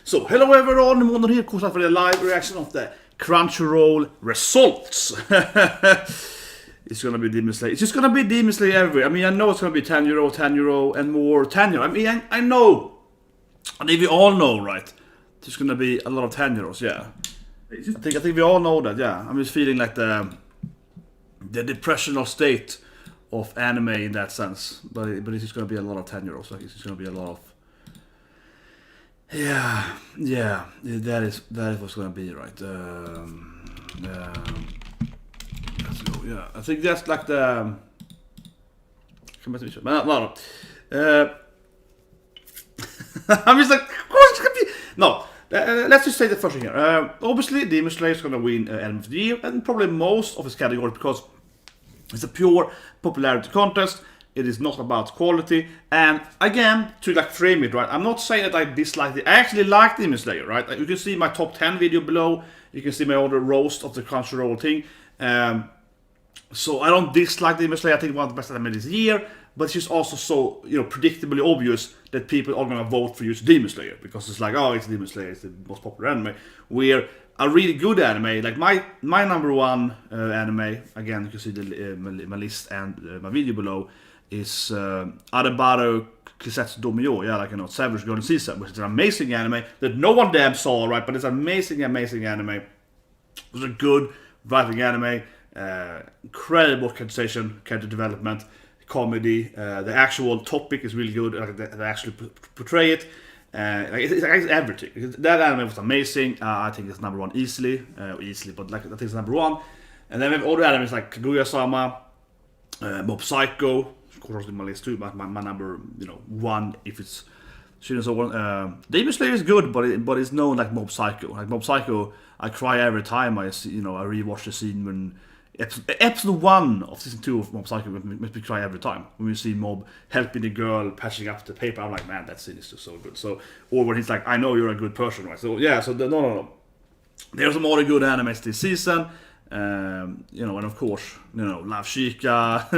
So, hello everyone, Månen here, course for the live reaction of the Crunchyroll results. It's gonna be Demon Slayer. It's just gonna be Demon Slayer everywhere. I mean, I know it's gonna be 10-euro, and more 10-euro. I mean, I know. And if we all know, right? There's gonna be a lot of 10-euros, yeah. I think we all know that, yeah. I'm just feeling like the depressional state of anime in that sense. But it's just gonna be a lot of 10-euros. Like, it's just gonna be a lot of... Yeah, that is what's gonna be, right? Let's go. Yeah, I think that's like the. No. I'm just like, of course it's gonna be. No, let's just say the first thing here. Obviously, Demon Slayer is gonna win Anime of the Year, and probably most of his categories because it's a pure popularity contest. It is not about quality, and again, to like frame it, right? I'm not saying that I dislike it. I actually like Demon Slayer, right? Like, you can see my top 10 video below. You can see my older roast of the Crunchyroll thing. So I don't dislike Demon Slayer. I think one of the best anime this year, but it's just also so, you know, predictably obvious that people are gonna vote for use Demon Slayer because it's like, oh, it's Demon Slayer, it's the most popular anime. Where a really good anime, like my number one anime, again, you can see my list and my video below, is Adebaru Kisetsu Domyo, yeah, like, you know, Savage Golden Season, which is an amazing anime that no one damn saw, right? But it's an amazing anime. It was a good writing anime, incredible character development, comedy. The actual topic is really good. Like, they actually portray it. It's everything. That anime was amazing. I think it's number one easily, but like I think it's number one. And then we have other animes like Kaguya-sama, Mob Psycho. Of course, in my list too, but my number, you know, one, if it's shooting so on. Demon Slayer is good, but it's known like Mob Psycho. Like Mob Psycho, I cry every time I see, you know, I rewatch the scene when episode 1 of season 2 of Mob Psycho makes me cry every time when we see Mob helping the girl patching up the paper. I'm like, man, that scene is just so good. So, or when he's like, I know you're a good person, right? So yeah, so no. There's some other good animes this season. You know, and of course, you know, Love Chica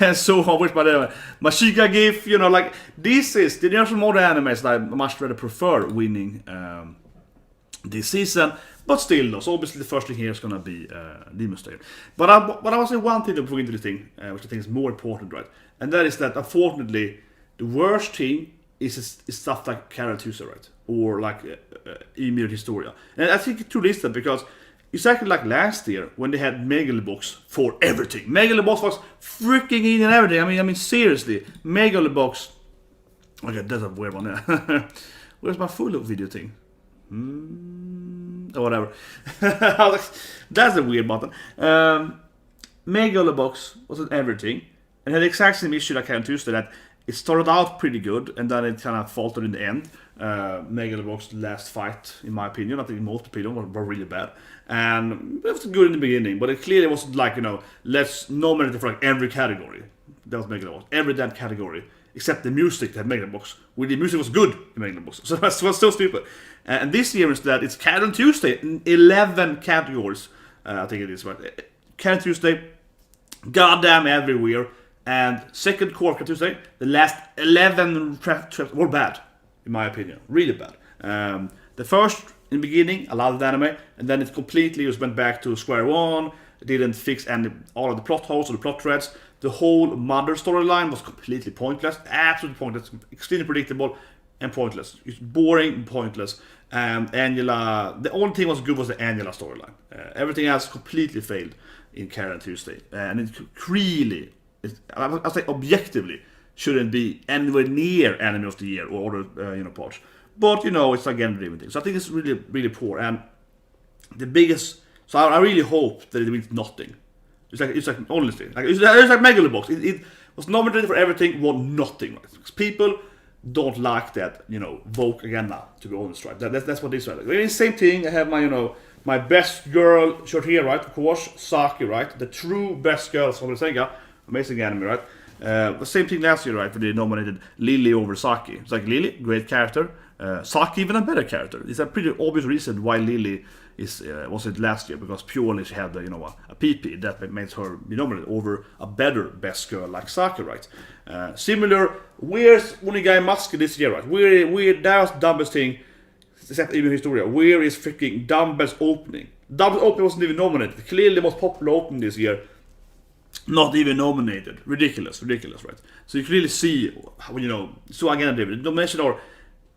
and so on, which, but my Chica GIF, you know, like, there are some other animes that I much rather prefer winning this season, but still though, so obviously the first thing here is gonna be Demon Slayer. But I will say one thing before we get into the thing, which I think is more important, right? And that is that, unfortunately, the worst thing is stuff like Carol Tuesday, right? Or like Ymir Historia. And I think it's too listed because it's actually like last year when they had Megalobox for everything. Megalobox was freaking in and everything. I mean seriously, Megalobox. Okay, that's a weird one. Yeah. Where's my full video thing? Or whatever. That's a weird button. Megalobox was in everything, and had the exact same issue like on Tuesday, that it started out pretty good and then it kind of faltered in the end. Megalobox's last fight, in my opinion, I think most opinion were really bad, and it was good in the beginning, but it clearly wasn't like, you know, let's nominate it for like every category. That was Megalobox, every damn category except the music that Megalobox. When the music was good in Megalobox, so that was so stupid. And this year instead, it's Carol Tuesday in 11 categories. I think it is, right? Carol Tuesday, goddamn everywhere. And second Corker Tuesday, the last 11 traps were bad, in my opinion, really bad. The first, in the beginning, I loved the anime, and then it completely just went back to square one. It didn't fix all of the plot holes or the plot threads. The whole mother storyline was completely pointless, absolutely pointless, extremely predictable and pointless. It's boring and pointless. Angela, the only thing was good was the Angela storyline. Everything else completely failed in Karen Tuesday, and it really, I say objectively, shouldn't be anywhere near Anime of the Year or other you know, parts. But you know, it's again driven thing. So I think it's really poor. And the biggest, so I really hope that it wins nothing. It's like honestly, like it's like Megalobox. It was nominated for everything, won nothing. Right? Because people don't like that, you know, vote again now. To be honest, right? That's what it is. Right? Like, same thing. I have my, you know, my best girl shirt here, right? Of course, Saki, right? The true best girl from the Sega. Amazing anime, right? The same thing last year, right? Where they nominated Lily over Saki. It's like Lily, great character. Saki, even a better character. It's a pretty obvious reason why Lily was it last year, because purely she had, you know, a PP that made her be nominated over a better best girl like Saki, right? Similar, where's Onigai Mask this year, right? That was the dumbest thing. except even Historia. Where is freaking Dumbbell's opening? Dumbbell's opening wasn't even nominated. Clearly the most popular opening this year. Not even nominated. Ridiculous, right? So you can really see, so again, the nominations are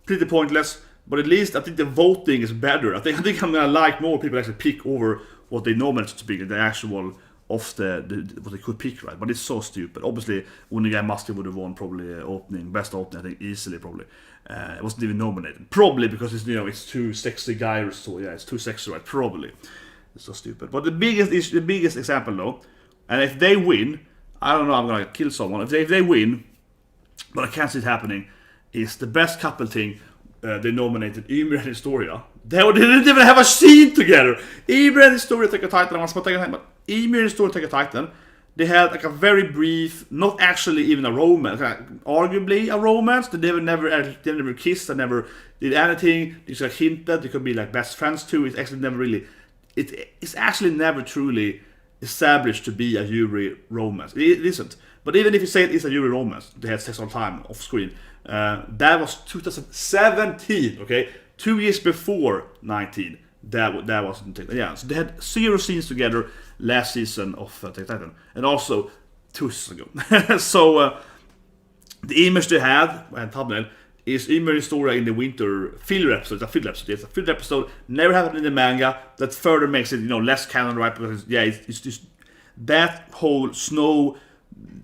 pretty pointless, but at least I think the voting is better. I think I'm gonna like more people actually pick over what they nominated to pick, the actual of the what they could pick, right? But it's so stupid. Obviously, Uniga Master would have won probably best opening, I think easily probably. It wasn't even nominated, probably because it's too sexy guy or so. Yeah, it's too sexy, right? Probably. It's so stupid. But the biggest example though, and if they win, I don't know, I'm gonna kill someone. If they win, but I can't see it happening, is the best couple thing. They nominated Ymir and Historia. They didn't even have a scene together. Ymir and Historia take a title. But Ymir and Historia take a title. They had like a very brief, not actually even a romance, arguably a romance. They never kissed. They never did anything. They just hinted. They could be like best friends too. It's actually never really. It's actually never truly established to be a Yuri romance. It isn't. But even if you say it is a Yuri romance, they had sex all the time off screen. That was 2017, okay? 2 years before 19. That wasn't. Yeah, so they had 0 scenes together last season of Attack on Titan, and also 2 seasons ago. So the image they had and thumbnail is Ymir Historia in the winter filler episode. It's a filler episode. Never happened in the manga. That further makes it less canon, right? Because it's just that whole snow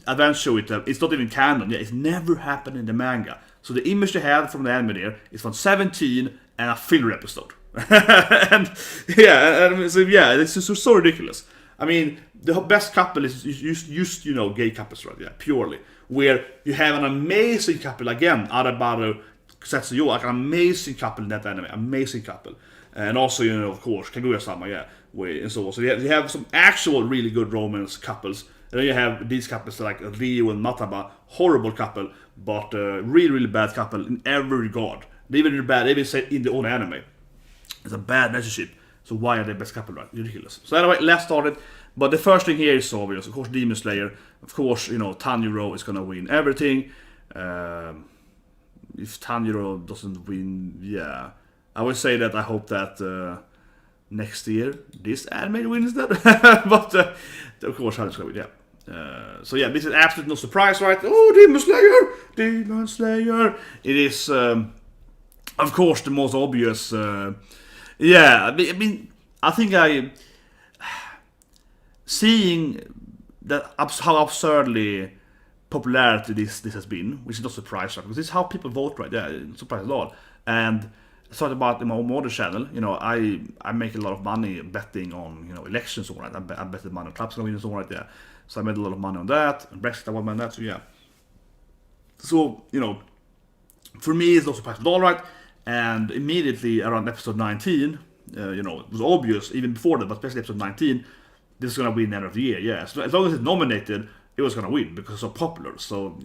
adventure with them, it's not even canon. Yeah, it's never happened in the manga. So the image they had from the anime there is from 17 and a filler episode. and it's just so ridiculous. I mean, the best couple is just gay couples, right? Yeah, purely. Where you have an amazing couple again, Arabaru Setsuyo, like an amazing couple in that anime, amazing couple, and also of course Kaguya-sama, yeah, and so on. So you have some actual really good romance couples. And then you have these couples like Ryo and Mataba, horrible couple, but really bad couple in every regard. They even say in the own anime, it's a bad relationship. So why are they best couple, right? Ridiculous. So anyway, let's start it. But the first thing here is obvious. Of course, Demon Slayer. Of course, Tanjiro is gonna win everything. If Tanjiro doesn't win, yeah, I would say that I hope that next year this anime wins that. But of course, Tanjiro's gonna win, yeah. So yeah, this is absolutely no surprise, right? Oh, Demon Slayer! It is, of course, the most obvious. Yeah, I mean, I think seeing that how absurdly popularity this has been, which is not surprised, right? Because this is how people vote, right? Yeah, it's surprised a lot. And I thought about in my own other channel, I make a lot of money betting on elections, and all right. I bet the money on clubs gonna win and so on, right? Yeah. So I made a lot of money on that, and Brexit I won money on that, so yeah. So, for me it's no surprise at all, right? And immediately around episode 19, it was obvious, even before that, but especially episode 19, this is gonna win end of the year, yeah. So as long as it's nominated, it was gonna win because it's so popular. So,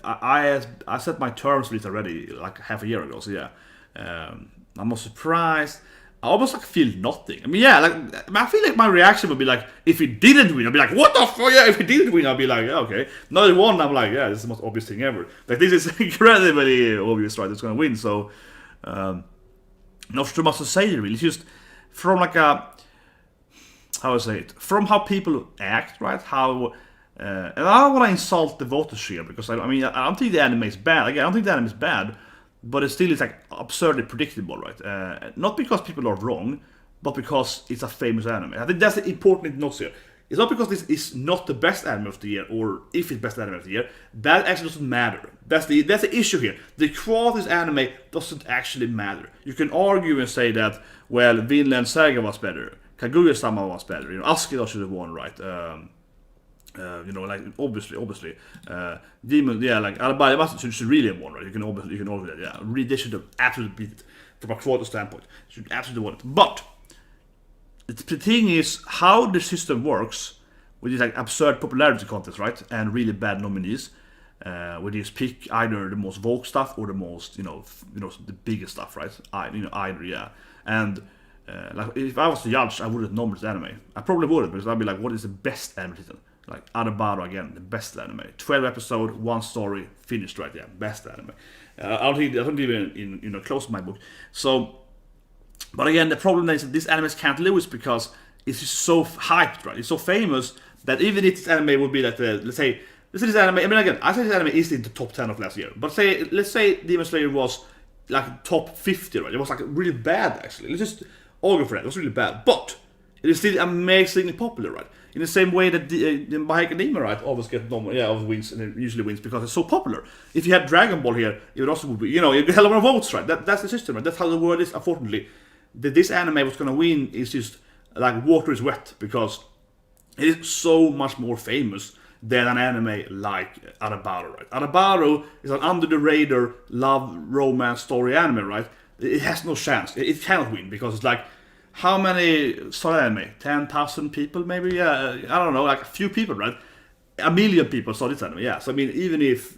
I set my terms for this already like half a year ago, so yeah. I'm not surprised. I almost feel nothing. I mean, yeah, I feel like my reaction would be like, if he didn't win, I'd be like, what the fuck? Yeah, if he didn't win, I'd be like, yeah, okay. Now he won, I'm like, yeah, this is the most obvious thing ever. Like, this is incredibly obvious, right? It's gonna win, so not too much to say really. It's just from from how people act, right? How and I don't want to insult the voters here because I don't think the anime is bad. Again, I don't think the anime is bad. But it still is absurdly predictable, right? Not because people are wrong, but because it's a famous anime. I think that's the important note here. It's not because this is not the best anime of the year, or if it's best anime of the year. That actually doesn't matter. That's the issue here. The quality of this anime doesn't actually matter. You can argue and say that, well, Vinland Saga was better, Kaguya-sama was better, Askeladd should have won, right? Obviously, Demon, yeah, Alabama should really have won, right? You can argue that, yeah. They should have absolutely beat it from a quality standpoint. Should absolutely won it. But the thing is how the system works with these absurd popularity contests, right? And really bad nominees. Where you just pick either the most vogue stuff or the most, the biggest stuff, right? Either, yeah. And if I was the judge, I wouldn't nominate anime. I probably wouldn't, because I'd be like, what is the best anime title? Like Arabaro again, the best anime. 12 episode, 1 story, finished, right? Yeah, best anime. I don't even close my book. So But again, the problem is that these animes can't lose because it's just so hyped, right? It's so famous that even if this anime would be like let's say this anime. I mean, again, I say this anime is in the top 10 of last year, but let's say Demon Slayer was like top 50, right? It was like really bad actually. Let's just argue for that. It was really bad, but it is still amazingly popular, right? In the same way that the My Hero Academia, right, always get always wins, and it usually wins because it's so popular. If you had Dragon Ball here, it would also be, you get a lot of votes, right? That's the system, right? That's how the world is. Unfortunately, this anime was gonna win is just like water is wet because it is so much more famous than an anime like Arabaro, right? Arabaro is an under the radar love romance story anime, right? It has no chance. It cannot win because it's like, how many saw anime? 10,000 people, maybe? Yeah, I don't know, like a few people, right? A million people saw this anime, yeah. So I mean, even if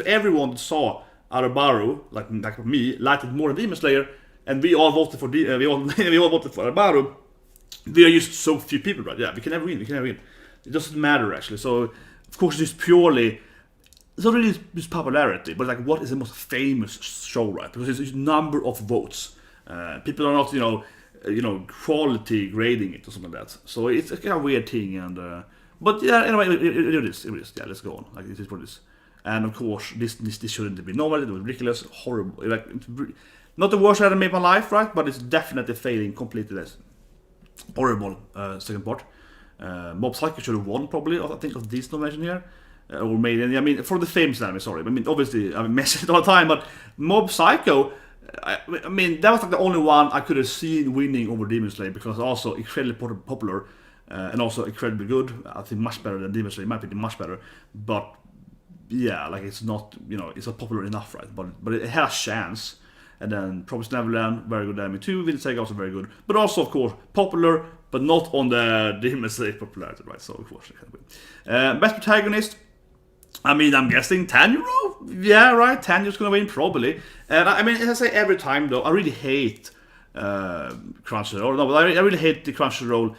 everyone saw Arabaro, like me, liked it more than Demon Slayer, and we all voted for we all voted for Arabaro, we are just so few people, right? Yeah, we can never win. It doesn't matter actually. So of course, it's purely. It's not really just popularity, but like what is the most famous show, right? Because it's number of votes. People are not, quality grading it or something like that. So it's a kind of weird thing, and but yeah, anyway, it is. Yeah, let's go on. Like it is what it is. And of course, this shouldn't be normal. It was ridiculous, horrible. Like not the worst anime of my life, right? But it's definitely failing completely. This horrible second part. Mob Psycho should have won probably. I think of this nomination here. Or made any. I mean, for the famous anime, sorry. I mean, obviously, I mention it all the time, but Mob Psycho. I mean, that was like the only one I could have seen winning over Demon Slayer because also incredibly popular and also incredibly good. I think much better than Demon Slayer. It might be much better, but yeah, like it's not it's not popular enough, right? But it has a chance. And then Promised Neverland, very good anime too. Vinland Saga also very good, but also of course popular, but not on the Demon Slayer popularity, right? So of course it can win. Best protagonist. I mean, I'm guessing Tanjiro? Yeah, right, Tanjiro's gonna win, probably. And I mean, as I say every time, though, I really hate Crunchyroll. No, but I really hate the Crunchyroll.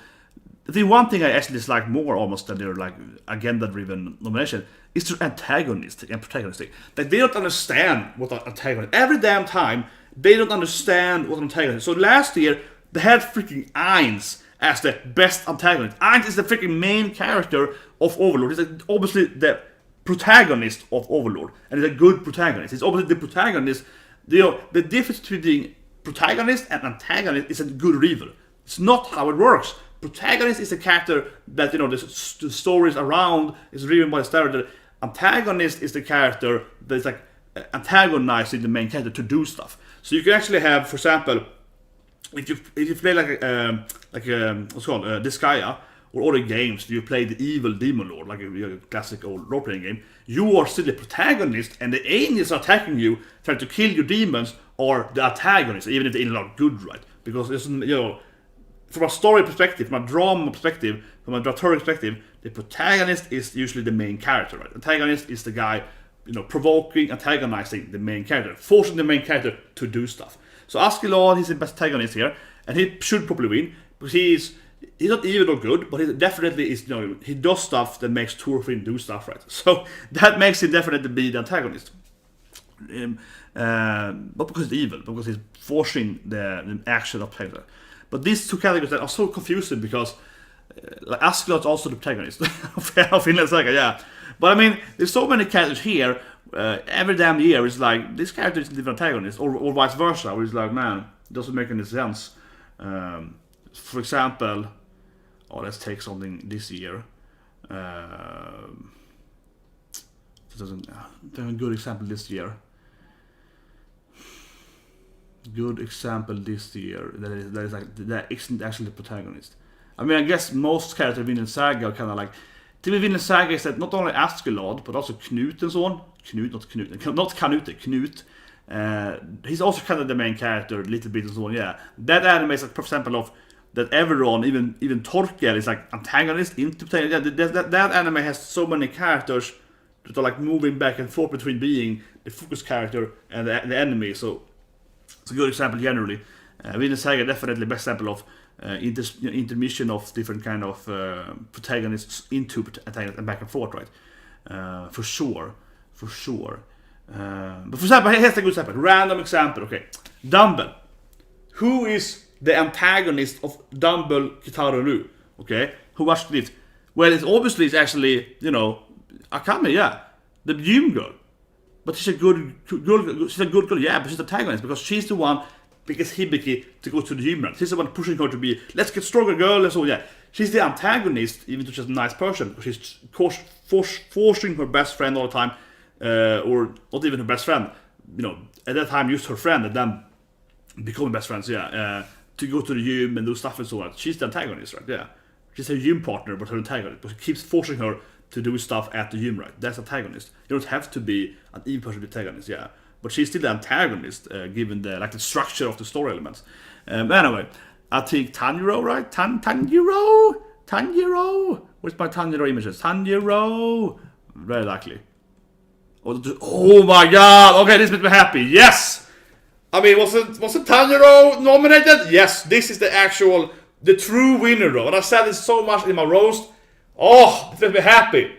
The one thing I actually dislike more almost than their like agenda-driven nomination is their antagonistic and protagonistic. Like, they don't understand what an antagonist. Every damn time, they don't understand what an antagonist is. So last year, they had freaking Ainz as the best antagonist. Ainz is the freaking main character of Overlord. He's like, obviously the protagonist of Overlord, and it's a good protagonist. It's obviously the protagonist. The difference between protagonist and antagonist is a good or evil. It's not how it works. Protagonist is a character that the stories around is driven by the story. Antagonist is the character that's like antagonizing the main character to do stuff. So you can actually have, for example, if you play like what's called Disgaea, or other games, you play the evil demon lord, like a classic old role-playing game, you are still the protagonist, and the angels are attacking you, trying to kill your demons, or the antagonist, even if the angels are good, right? Because it's, from a story perspective, from a drama perspective, from a dramaturg perspective, the protagonist is usually the main character, right? Antagonist is the guy, provoking, antagonizing the main character, forcing the main character to do stuff. So Askeladd, he's the best antagonist here, and he should probably win, because he's not evil or good, but he definitely is, he does stuff that makes Thorfinn do stuff, right? So that makes him definitely be the antagonist. Not because he's evil, because he's forcing the action of Pegler. But these two categories that are so confusing because like Askeladd is also the protagonist of Vinland Saga, yeah. But I mean, there's so many characters here. Every damn year it's like this character is the antagonist, or vice versa, where it's like, man, it doesn't make any sense. For example, let's take something this year. There's a good example this year. Good example this year that isn't actually the protagonist. I mean, I guess most characters in Vinland Saga are kind of like. To me, Vinland Saga is that not only Askeladd, but also Knut and so on. Not Canute, Knut. He's also kind of the main character, a little bit and so on, yeah. That anime is like, for example, of that everyone, even Torkel is like antagonist into protagonist. Yeah, that anime has so many characters that are like moving back and forth between being the focus character and the enemy, so it's a good example generally. Vinland Saga definitely the best example of intermission of different kind of protagonists into antagonists and back and forth, right? For sure. But for example, here's a good example. Random example, okay. Dumbbell. who is the antagonist of Dumble Kitaru? Okay, who watched it? Well, it's obviously it's actually Akame, yeah, the gym girl. But she's a good girl. She's a good girl, yeah. But she's the antagonist because she's the one because Hibiki to go to the gym. She's the one pushing her to be. Let's get stronger, girl. And so yeah, she's the antagonist, even though she's a nice person. Because she's forcing her best friend all the time, or not even her best friend. At that time, used her friend and then becoming best friends. Yeah, to go to the gym and do stuff and so on. She's the antagonist, right? Yeah, she's her gym partner, but her antagonist. But she keeps forcing her to do stuff at the gym, right? That's antagonist. You don't have to be an evil person to be antagonist, yeah. But she's still the antagonist, given the structure of the story elements. Anyway, I think Tanjiro, right? Tanjiro. Where's my Tanjiro images? Tanjiro. Very likely. Oh my god! Okay, this makes me happy. Yes. I mean, wasn't Tanjiro nominated? Yes. This is the true winner, though. And I said this so much in my roast. Oh, it makes me happy.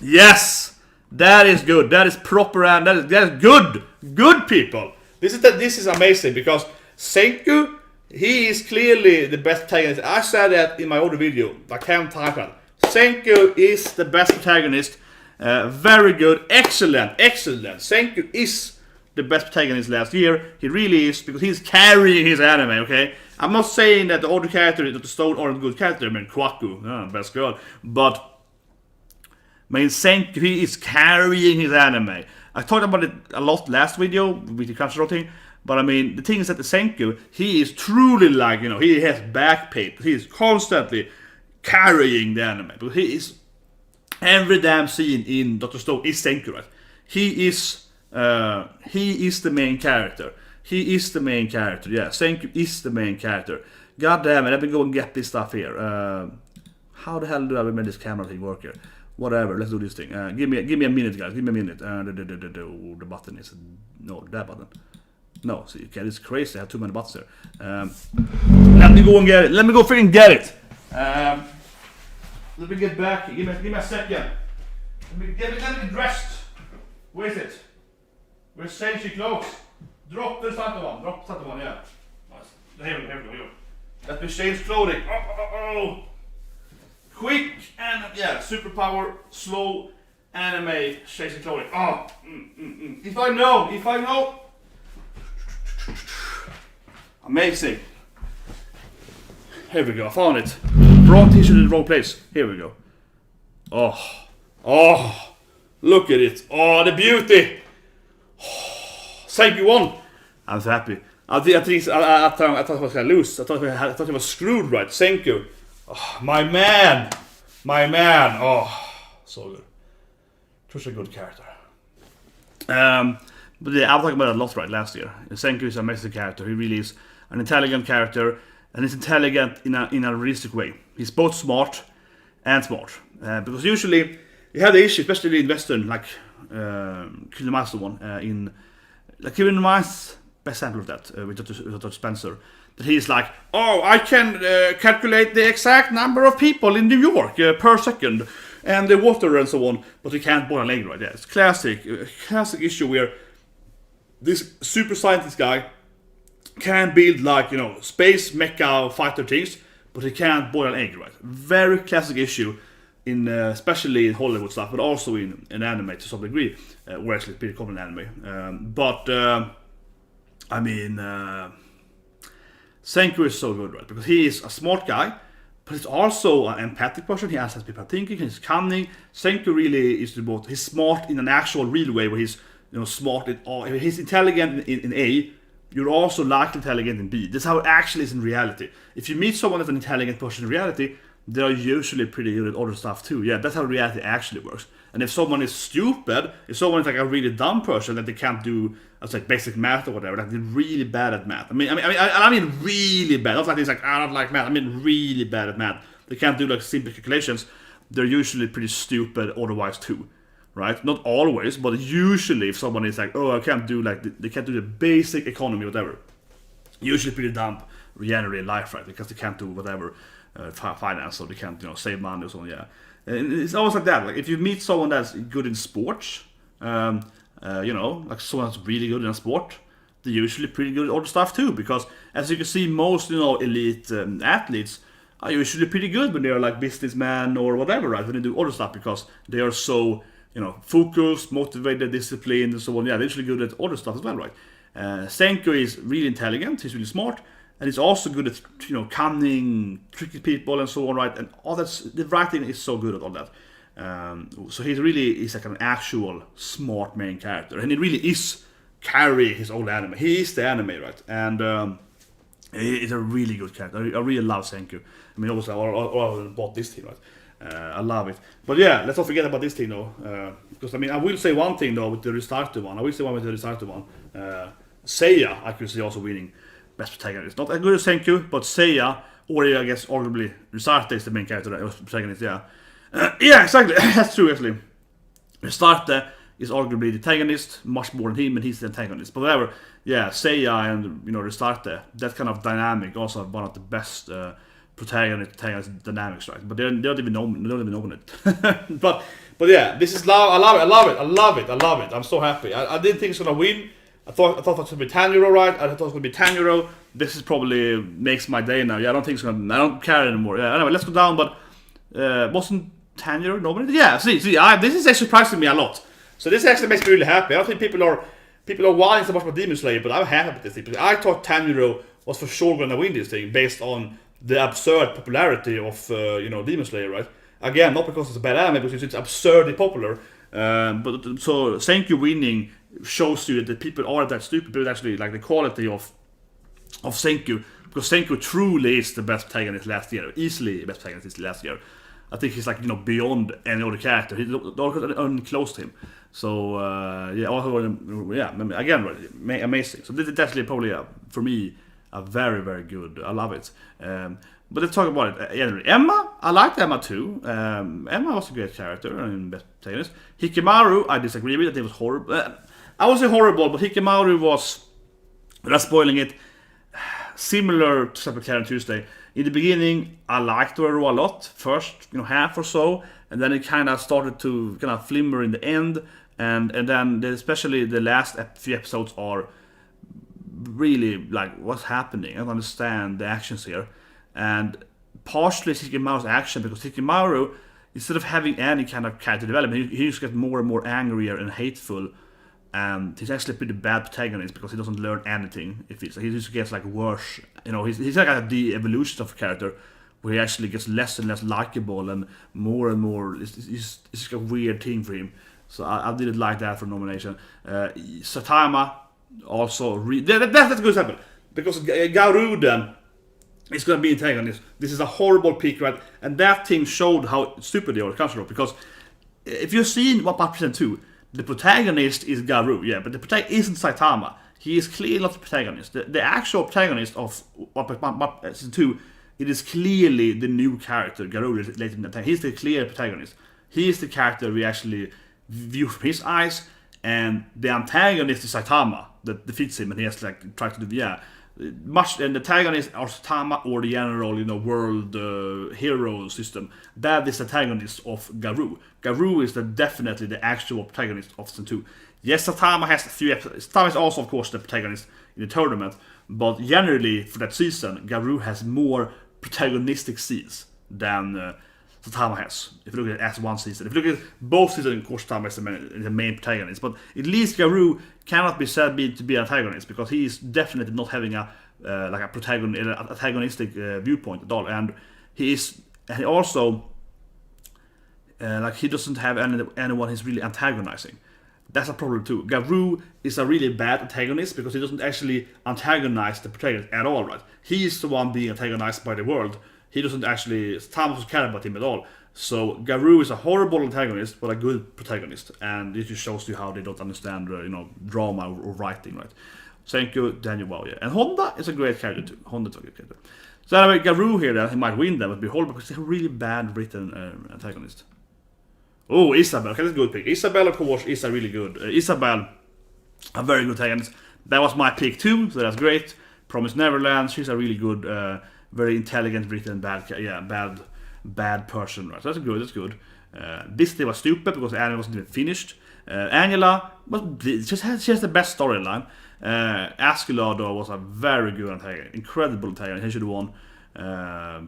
Yes, that is good. That is proper and that is good. Good people. This is amazing because Senku, he is clearly the best protagonist. I said that in my other video, like 10 times. Senku is the best protagonist. Very good. Excellent. Senku is the best protagonist last year. He really is because he's carrying his anime, okay? I'm not saying that the other characters, that the Stone aren't good character. I mean, Kwaku, best girl. But, I mean, Senku, he is carrying his anime. I talked about it a lot last video with the Crunchyroll thing. But, I mean, the thing is that the Senku, he is truly like, he has back pain. He is constantly carrying the anime. But he is, every damn scene in Dr. Stone is Senku, right? He is the main character. He is the main character, yeah. Senku is the main character. God damn it, let me go and get this stuff here. How the hell do I make this camera thing work here? Whatever, let's do this thing. Give me a minute, guys. Give me a minute. The button is... No, that button. No, see, okay, this is crazy. I have too many buttons here. Let me go and get it. Let me go freaking get it. Let me get back. Give me a second. Let me get dressed. Where is it? Where's changing clothes? Drop the center one, yeah. Nice. Here we go. Let me change clothing. Oh. Quick and, yeah, superpower, slow, anime, changing clothing. Oh. If I know. Amazing. Here we go, I found it. Wrong t-shirt in the wrong place. Here we go. Oh. Look at it. Oh, the beauty. Senku won. I'm so happy. I thought I was gonna lose. I thought he was screwed, right? Senku. Oh, my man. Oh, so good. Such a good character. But yeah, I've talked about it a lot, right? Last year, Senku is an amazing character. He really is an intelligent character, and he's intelligent in a realistic way. He's both smart and smart, because usually you have the issue, especially in Western, like Killiman's the one in. Like Killiman's best example of that with Dr. Spencer, that he's like, oh, I can calculate the exact number of people in New York per second, and the water and so on, but he can't boil an egg, right? Yeah, it's classic issue where this super scientist guy can build like space mecha fighter things, but he can't boil an egg, right? Very classic issue in especially in Hollywood stuff, but also in anime to some degree, or actually pretty common in anime. But I mean, Senku is so good, right? Because he is a smart guy, but he's also an empathic person. He has people thinking, he's cunning. Senku really is both. He's smart in an actual real way, where he's smart in all. If he's intelligent in A, you're also likely intelligent in B. That's how it actually is in reality. If you meet someone that's an intelligent person in reality, they're usually pretty good at other stuff too. Yeah, that's how reality actually works. And if someone is stupid, if someone is like a really dumb person that they can't do like basic math or whatever, like they're really bad at math. I mean really bad. Not like it's like I don't like math. I mean really bad at math. They can't do like simple calculations. They're usually pretty stupid otherwise too, right? Not always, but usually if someone is like, oh, I can't do like they can't do the basic economy, whatever. Usually pretty dumb generally in life, right? Because they can't do whatever. Finance, so they can't save money or something. Yeah, and it's always like that. Like if you meet someone that's good in sports, like someone that's really good in a sport, they're usually pretty good at other stuff too. Because as you can see, most elite athletes are usually pretty good when they are like businessmen or whatever, right? When they do other stuff because they are so focused, motivated, disciplined, and so on. Yeah, they're usually good at other stuff as well, right? Senku is really intelligent. He's really smart, and he's also good at cunning, tricky people, and so on, right? And all that's the writing is so good at all that. So he's like an actual smart main character, and he really is carry his own anime. He is the anime, right? And he's a really good character. I really love Senku. I mean, obviously, I bought this team, right? I love it. But yeah, let's not forget about this team though, because I mean, I will say one thing though with the Restarted one. Seiya, I could see also winning best protagonist. Not as good as Senku, but Seiya, or I guess arguably Restarted is the main character that was protagonist. Yeah. Yeah, exactly. That's true, actually. Restarted is arguably the antagonist, much more than him, and he's the antagonist. But whatever, yeah, Seiya and Restarted, that kind of dynamic, also one of the best protagonist dynamics, right? But they don't even know it. but yeah, this is love. I love it. I'm so happy. I didn't think it's gonna win. I thought it was gonna be Tanjiro, right? I thought it was gonna be Tanjiro. This is probably makes my day now. Yeah, I don't think it's gonna. I don't care anymore. Yeah, anyway, let's go down. But wasn't Tanjiro nominated? Yeah, see, this is actually surprising me a lot. So this actually makes me really happy. I don't think people are whining so much about Demon Slayer, but I'm happy with this thing. Because I thought Tanjiro was for sure gonna win this thing based on the absurd popularity of Demon Slayer, right? Again, not because it's a bad anime, because it's absurdly popular. But so Senku winning shows you that people aren't that stupid. People actually like the quality of Senku, because Senku truly is the best protagonist last year, easily the best protagonist last year. I think he's like beyond any other character. He's not close to him. So again, amazing. So this is actually probably for me a very, very good. I love it. But let's talk about it. Emma, I liked Emma too. Emma was a great character and best protagonist. Hikimaru, I disagree with. I think it was horrible. I won't say horrible, but Hikimaru was, without spoiling it, similar to September and Tuesday. In the beginning, I liked her a lot, first half or so, and then it kind of started to kind of flimmer in the end, and then especially the last few episodes are really like, what's happening? I don't understand the actions here, and partially it's Hikimaru's action, because Hikimaru, instead of having any kind of character development, he just gets more and more angrier and hateful. And he's actually a pretty bad protagonist because he doesn't learn anything. He just gets like worse. He's like the evolution of a character where he actually gets less and less likable and more. It's just a weird thing for him. So I didn't like that for nomination. Saitama also that's a good example, because Garuden is going to be antagonist. This is a horrible pick, right? And that thing showed how stupid they are at Crunchyroll, because if you've seen One Punch Man 2. The protagonist is Garou, yeah, but the protagonist isn't Saitama. He is clearly not the protagonist. The actual protagonist of Season 2, it is clearly the new character, Garou, related in the time. He's the clear protagonist. He is the character we actually view from his eyes, and the antagonist is Saitama that defeats him, and he has to try to do, and the antagonist are Saitama or the general, world hero system. That is the antagonist of Garou. Garou is definitely the actual protagonist of Season 2. Yes, Saitama has a few episodes. Saitama is also, of course, the protagonist in the tournament, but generally for that season, Garou has more protagonistic scenes than Saitama has. If you look at it as one season, if you look at both seasons, of course, Saitama is the main protagonist. But at least Garou cannot be said to be an antagonist, because he is definitely not having a antagonistic viewpoint at all, and he also he doesn't have anyone he's really antagonizing. That's a problem too. Garou is a really bad antagonist because he doesn't actually antagonize the protagonist at all, right? He is the one being antagonized by the world. He doesn't actually, Thomas doesn't care about him at all. So Garou is a horrible antagonist, but a good protagonist, and it just shows you how they don't understand, drama or writing, right? Thank you, Daniel Wow, yeah. And Honda is a great character too. Honda's a great character. So anyway, Garou here, then he might win them, but be horrible because he's a really bad written antagonist. Oh, Isabel. Okay, that's a good pick. Isabel, of course, is a really good. Isabel, a very good antagonist. That was my pick too, so that's great. Promised Neverland. She's a really good, very intelligent, written, bad person. Right, so that's good. That's good. This day was stupid because the anime wasn't even finished. Angela she has the best storyline. Askeladd was a very good antagonist, incredible antagonist. He should have won,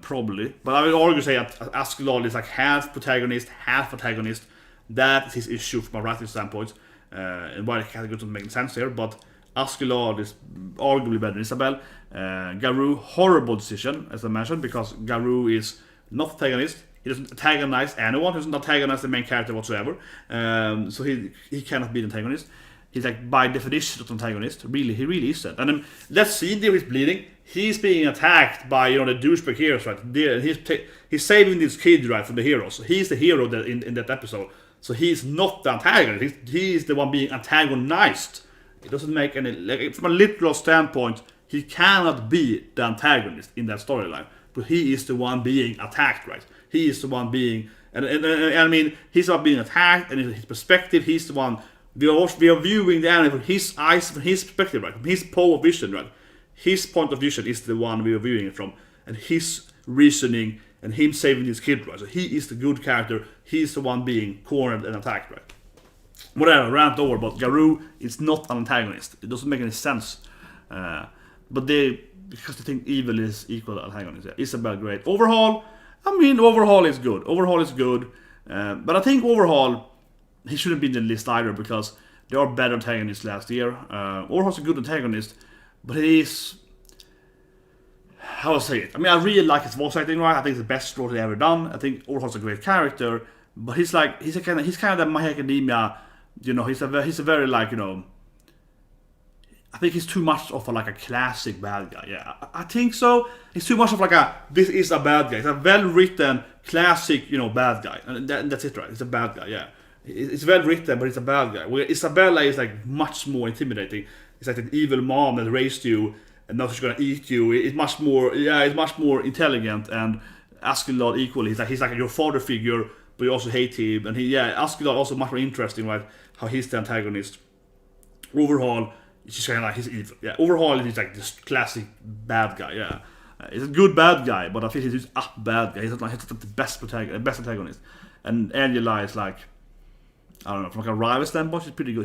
probably. But I would argue say that Askeladd is like half protagonist, half antagonist. That is his issue from a writing standpoint, and why the category doesn't make sense here. But Askeladd is arguably better than Isabel. Garou, horrible decision, as I mentioned, because Garou is not antagonist. He doesn't antagonize anyone. He doesn't antagonize the main character whatsoever. So he cannot be the antagonist. He's like by definition not an antagonist. Really, he really isn't. And then let's see there he's bleeding. He's being attacked by the douchebag heroes, right? He's saving this kid, right, from the heroes. So he's the hero in that episode. So he's not the antagonist. He's the one being antagonized. It doesn't make any, like, from a literal standpoint, he cannot be the antagonist in that storyline. But he is the one being attacked, right? He is the one being, and I mean, he's the one being attacked, and in his perspective, he's the one. We are viewing the anime from his eyes, from his perspective, right? From his pole of vision, right? His point of vision is the one we are viewing it from, and his reasoning and him saving his kid, right? So he is the good character. He's the one being cornered and attacked, right? Whatever, rant over. But Garou is not an antagonist. It doesn't make any sense. But because they think evil is equal to antagonist. Yeah. Isabel, great. Overhaul is good. Overhaul is good. But I think Overhaul, he shouldn't be in the list either, because there are better antagonists last year. Overhaul's a good antagonist, but he is, how do I say it? I mean, I really like his voice acting, right? I think it's the best story ever done. I think Overhaul's a great character, but he's kind of the My Hero Academia. He's a very like, I think he's too much of a classic bad guy. Yeah, I think so. He's too much of this is a bad guy. It's a well-written classic, bad guy, and that's it, right? It's a bad guy. Yeah, it's well written, but it's a bad guy. Where Isabella is like much more intimidating. It's like an evil mom that raised you, and now she's gonna eat you. It's much more, it's much more intelligent. And Askeladd equally. He's like your father figure, but you also hate him. And Askeladd also much more interesting, right? How he's the antagonist. Overhaul, it's just kind of like he's evil. Yeah, Overhaul is like this classic bad guy. Yeah, he's a good bad guy, but I think he's a bad guy. He's not the best antagonist. And Angela is like, I don't know, from a rival standpoint, she's pretty good.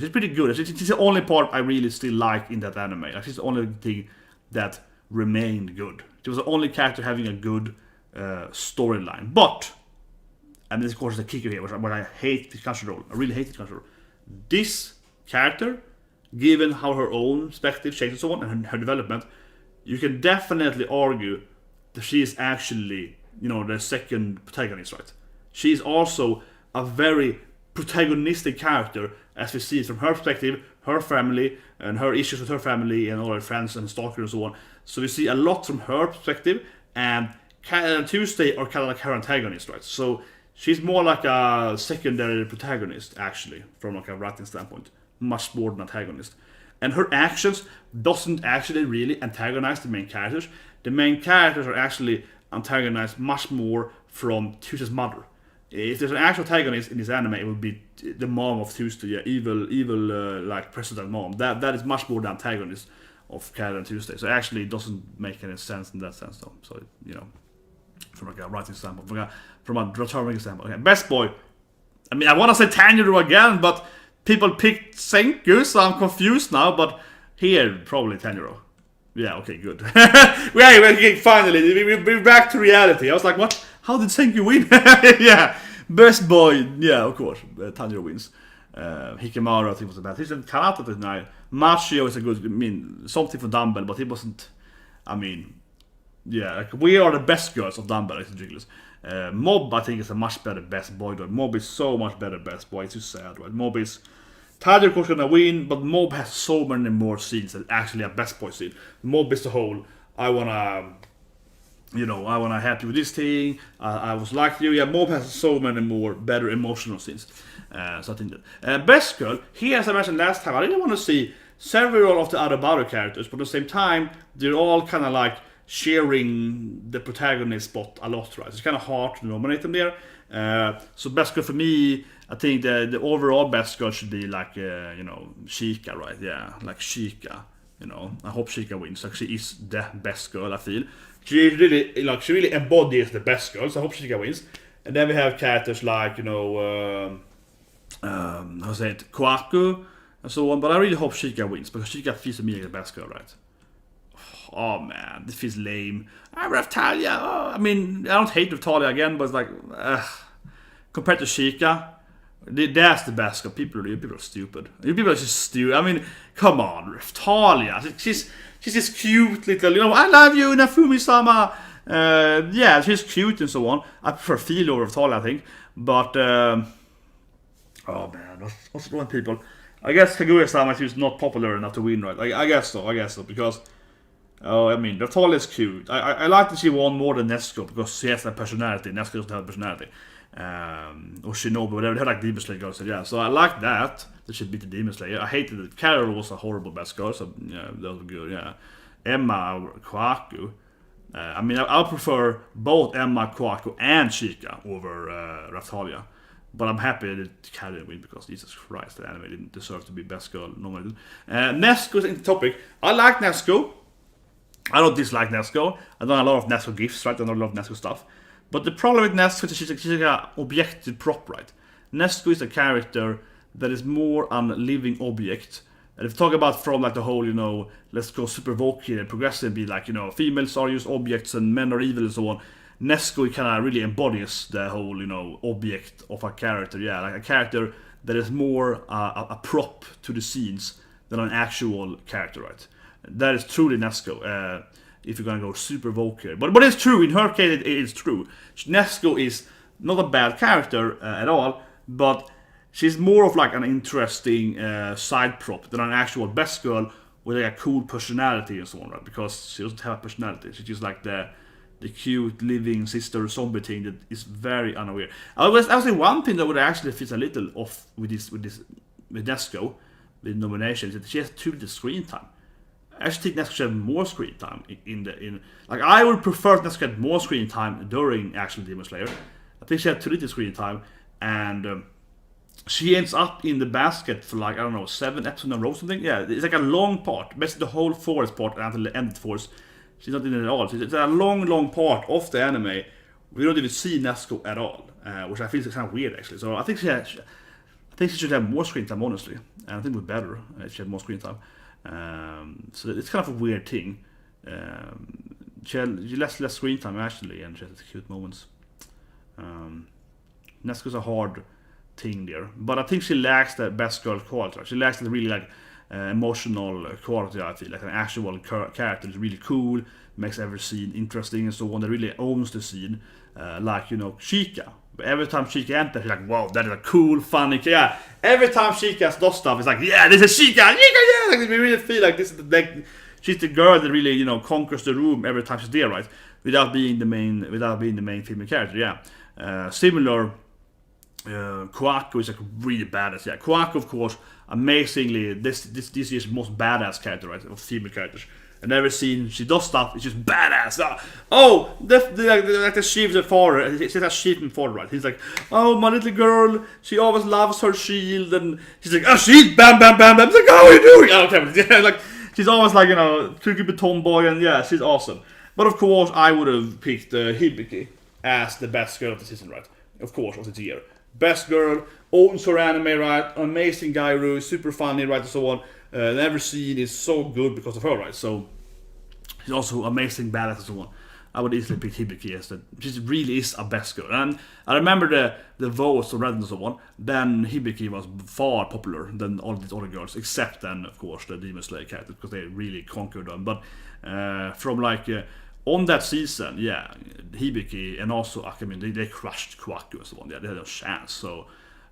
She's the only part I really still like in that anime. Like, she's the only thing that remained good. She was the only character having a good storyline. But, and this of course is the kicker here, where I hate the Crunchyroll. I really hate the Crunchyroll. This character, given how her own perspective changed and so on, and her development, you can definitely argue that she is actually, the second protagonist, right? She is also a very protagonistic character, as we see it from her perspective, her family, and her issues with her family, and all her friends and stalkers and so on. So we see a lot from her perspective, and Kyle and Tuesday are kind of like her antagonist, right? So she's more like a secondary protagonist, actually, from like a writing standpoint, much more than antagonist. And her actions doesn't actually really antagonize the main characters. The main characters are actually antagonized much more from Tuesday's mother. If there's an actual antagonist in this anime, it would be the mom of Tuesday, yeah, evil, like president mom. That is much more the antagonist of Kyle and Tuesday. So actually, it doesn't make any sense in that sense, though. So from like a writing standpoint, from a dramaturgy standpoint. Okay, best boy. I mean, I want to say Tanjiro again, but people picked Senku, so I'm confused now. But here, probably Tanjiro. Yeah, okay, good. Finally, we're back to reality. I was like, what? How did Senku win? Yeah, best boy. Yeah, of course, Tanjiro wins. Hikamaru, I think, was the best. He's in Kanata tonight. Machio is a good, something for Dumbbell, but he wasn't. Yeah, like, we are the best girls of Dumbbell. It's ridiculous. Mob, I think, is a much better best boy. Though. Mob is so much better best boy. It's just sad, right? Mob is. Tanjiro, of course, gonna win, but Mob has so many more scenes than actually a best boy scene. Mob is the whole. I wanna help you with this thing. I was like you. Yeah, Mob has so many more better emotional scenes. So I think that best girl. Here, as I mentioned last time, I really want to see several of the other characters, but at the same time, they're all kind of like sharing the protagonist spot a lot, right? It's kind of hard to nominate them there. So best girl for me, I think the overall best girl should be like Chica, right? Yeah, like Chica. I hope Chica wins. Like, she is the best girl, I feel. She really embodies the best girl, so I hope Chica wins. And then we have characters like how say it, Kwaku and so on. But I really hope Chica wins because Chica feels to me like the best girl, right? Oh man, this feels lame. Raftalia. Oh, I mean, I don't hate Raftalia again, but it's like compared to Chica, that's the best girl. People are stupid. People are just stupid. I mean, come on, Raftalia. She's this cute little, I love you, Nafumi-sama. Yeah, she's cute and so on. I prefer Philo over Raftalia, I think. But oh man, what's wrong with people? I guess Kaguya-sama is not popular enough to win, right? I guess so, because I mean, Raftalia is cute. I like that she won more than Nezuko because she has that personality. Nezuko doesn't have personality. Or Shinobu, whatever. They had like Demon Slayer girls, so yeah. So I like that she beat the Demon Slayer. I hated that Carol was a horrible best girl, so yeah, that was good, yeah. Emma or Kwaku. I mean, I prefer both Emma, Kwaku, and Chica over Raftalia. But I'm happy that Carol didn't win because Jesus Christ, the anime didn't deserve to be best girl. Normally didn't. Nezuko's in the topic. I like Nezuko. I don't dislike Nezuko. I've done a lot of Nezuko gifts, right? I know a lot of Nezuko stuff. But the problem with Nezuko is she's like an objective prop, right? Nezuko is a character that is more a living object. And if you talk about from like the whole, let's go super woke here and progressive, be like, females are just objects and men are evil and so on. Nezuko kind of really embodies the whole, object of a character. Yeah, like a character that is more a prop to the scenes than an actual character, right? That is truly Nezuko. If you're gonna go super woke here, but it's true. In her case, it is true. Nezuko is not a bad character at all, but she's more of like an interesting side prop than an actual best girl with like a cool personality and so on, right? Because she doesn't have a personality. She's just like the cute living sister zombie thing that is very unaware. I would say one thing that would actually fit a little off with Nezuko, with nominations, is that she has too little screen time. I actually think Nezuko should have more screen time like I would prefer Nezuko had more screen time during actual Demon Slayer. I think she had too little screen time, and she ends up in the basket for like, I don't know, 7 episodes in a row or something. Yeah, it's like a long part, basically the whole forest part until the end of the forest. She's not in it at all. It's a long part of the anime. We don't even see Nezuko at all, which I feel is kind of weird actually. So I think she should have more screen time, honestly, and I think it would be better if she had more screen time. So it's kind of a weird thing. She had less screen time actually, and she has cute moments. Nezuko's a hard thing there, but I think she lacks the best girl quality. She lacks the really like emotional quality. I feel like an actual character is really cool, makes every scene interesting and so on. That really owns the scene, like Chica. But every time Chica enters, she's like, wow, that is a cool, funny, yeah. Every time Chica does stuff, it's like, yeah, this is Chica, yeah. Like, we really feel like this is she's the girl that really, conquers the room every time she's there, right? Without being the main female character, yeah. Similar, Kwaku is like really badass, yeah. Kwaku, of course, amazingly, this year's most badass character, right, of female characters. And every scene she does stuff, it's just badass. The chief's father, she's a chief's father, right? He's like, oh, my little girl, she always loves her shield, and she's like, oh, she's bam, bam, bam, bam. It's like, how are you doing? I don't know, like, she's always like, tricky tomboy, and yeah, she's awesome. But of course, I would have picked Hibiki as the best girl of the season, right? Of course, of the year. Best girl, owns her anime, right? Amazing Gairu, super funny, right, and so on. Every scene is so good because of her, right? So she's also amazing, badass, and so on. I would easily pick Hibiki as that. She really is a best girl. And I remember the votes of Red and so on. Then Hibiki was far popular than all these other girls, except then, of course, the Demon Slayer characters, because they really conquered them. But from like on that season, yeah, Hibiki and also Akemi, they crushed Kwaku and so on. Yeah, they had no chance. So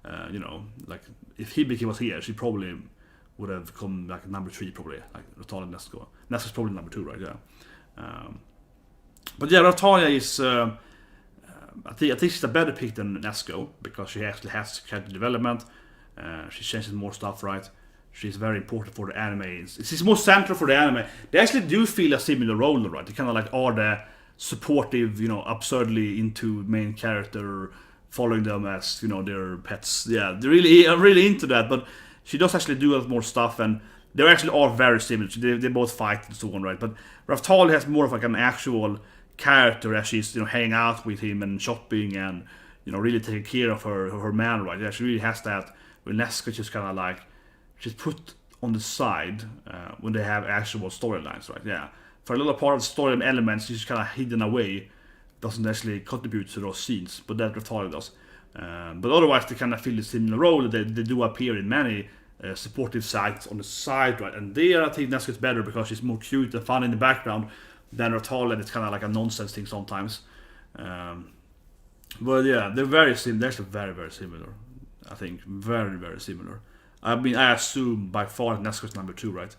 like if Hibiki was here, she probably would have come like number 3, probably, like Raftalia and Nezuko. Nezuko's probably number 2, right? Yeah. But yeah, Raftalia is I think she's a better pick than Nezuko because she actually has character development. She's changing more stuff, right? She's very important for the anime. She's more central for the anime. They actually do feel a similar role, right? They kind of like are the supportive, absurdly into main character, following them as their pets. Yeah, they really are really into that. But she does actually do a lot more stuff, and they actually are very similar. They both fight and so on, right? But Raftalia has more of like an actual character as she's hanging out with him and shopping and really taking care of her man, right? Yeah, she really has that With Nesco just kind of like she's put on the side when they have actual storylines, right? Yeah, for a little part of the story elements, she's kind of hidden away, doesn't actually contribute to those scenes, but that Ratalia does. But otherwise, they kind of fill a similar role. They do appear in many supportive sides on the side, right? And there, I think Nesco is better because she's more cute and fun in the background than Ratalia, and it's kind of like a nonsense thing sometimes. But yeah, they're very similar. They're actually very, very similar. I think very, very similar. I mean, I assume by far Nesco is number 2, right?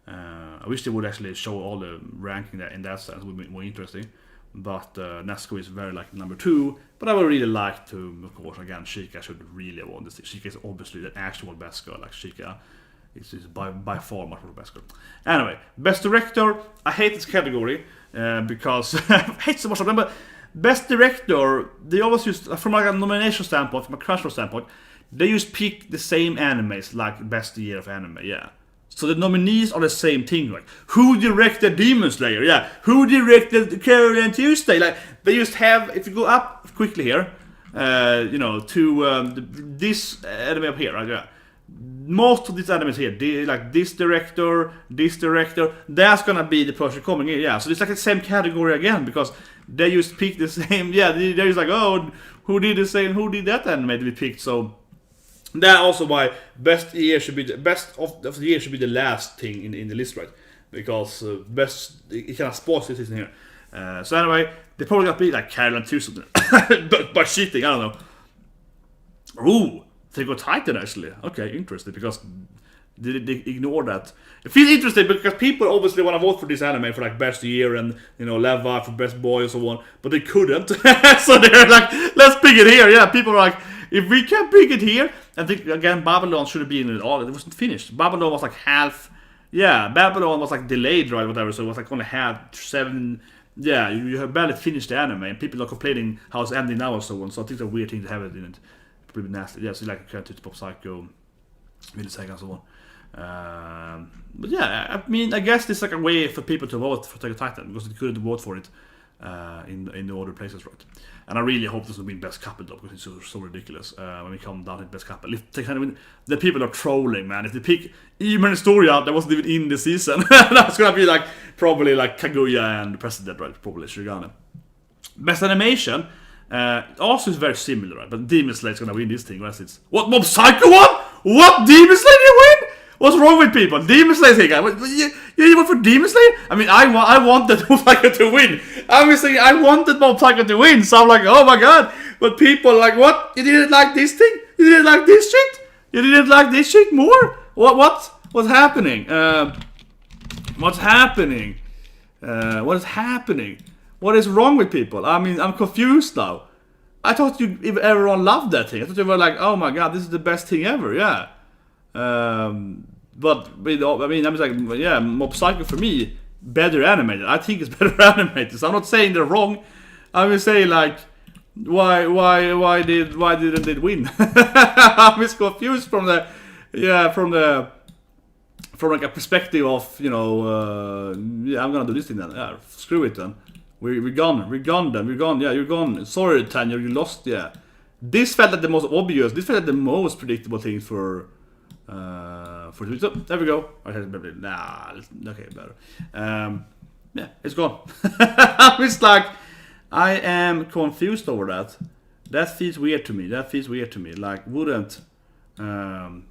I wish they would actually show all the ranking in that sense. It would be more interesting. But Nesco is very like number 2. But I would really like to, of course, again, Chica should really have won this. Chica is obviously the actual best girl. Like Chica is by far much more best girl. Anyway, best director. I hate this category because I hate so much of them. But best director, they always use, from like a nomination standpoint, from a Crunchyroll standpoint, they just pick the same animes like best year of anime, yeah. So the nominees are the same thing, like who directed Demon Slayer, yeah. Who directed Carol and Tuesday, like they just have. If you go up quickly here, to this anime up here, right? Yeah. Most of these animes here, like this director, that's gonna be the person coming in, yeah. So it's like the same category again because they just pick the same, yeah. They're just like, oh, who did the same, who did that anime to be picked, so. That's also why best year should be the best of the year should be the last thing in the list, right? Because best it kind of spoils this in here. So anyway, they probably got to be like Carol and Tuesday, but by cheating, I don't know. Ooh, they got Titan actually. Okay, interesting because they ignore that. It feels interesting because people obviously want to vote for this anime for like best year and Leva for best boy and so on, but they couldn't. So they're like, let's pick it here. Yeah, people are like, if we can pick it here. I think again Babylon should have been in it all. It wasn't finished. Babylon was like half. Yeah, Babylon was like delayed, right? Whatever. So it was like only half 7. Yeah, you have barely finished the anime, and people are complaining how it's ending now and so on. So I think it's a weird thing to have it in it. Pretty nasty. Yeah, so like a Pop Psycho, Millisecond and so on. But yeah, I mean, I guess this is like a way for people to vote for Attack on Titan because they couldn't vote for it in the other places, right? And I really hope this will win best couple though because it's so ridiculous when we come down to best couple. If they kind of win, the people are trolling, man. If they pick even Storia that wasn't even in the season, that's gonna be like probably like Kaguya and President, right? Probably Shigane. Best animation also is very similar, right? But Demon Slayer is gonna win this thing. Right? It's what Mob Psycho won? What Demon Slayer win? What's wrong with people? Demon Slayer here, guy. You went for Demon Slayer? I mean, I wanted Mob Psycho to win. I was saying I wanted Mob Psycho to win, so I'm like, oh my god. But people are like, what? You didn't like this thing? You didn't like this shit? You didn't like this shit more? What's happening? What's happening? What is happening? What is wrong with people? I mean, I'm confused now. I thought everyone loved that thing. I thought they were like, oh my god, this is the best thing ever, yeah. But I mean, I'm like, yeah, Mob Psycho for me, better animated. I think it's better animated. So I'm not saying they're wrong. I'm just saying like, why didn't they win? I'm just confused from like a perspective of yeah, I'm gonna do this thing then. Yeah, screw it then. We're gone then. Yeah, you're gone. Sorry, Tanya, you lost. Yeah, this felt like the most obvious. This felt like the most predictable thing for so there we go. Nah, okay, better. Yeah, it's gone. It's like I am confused over that. That feels weird to me. Like wouldn't feels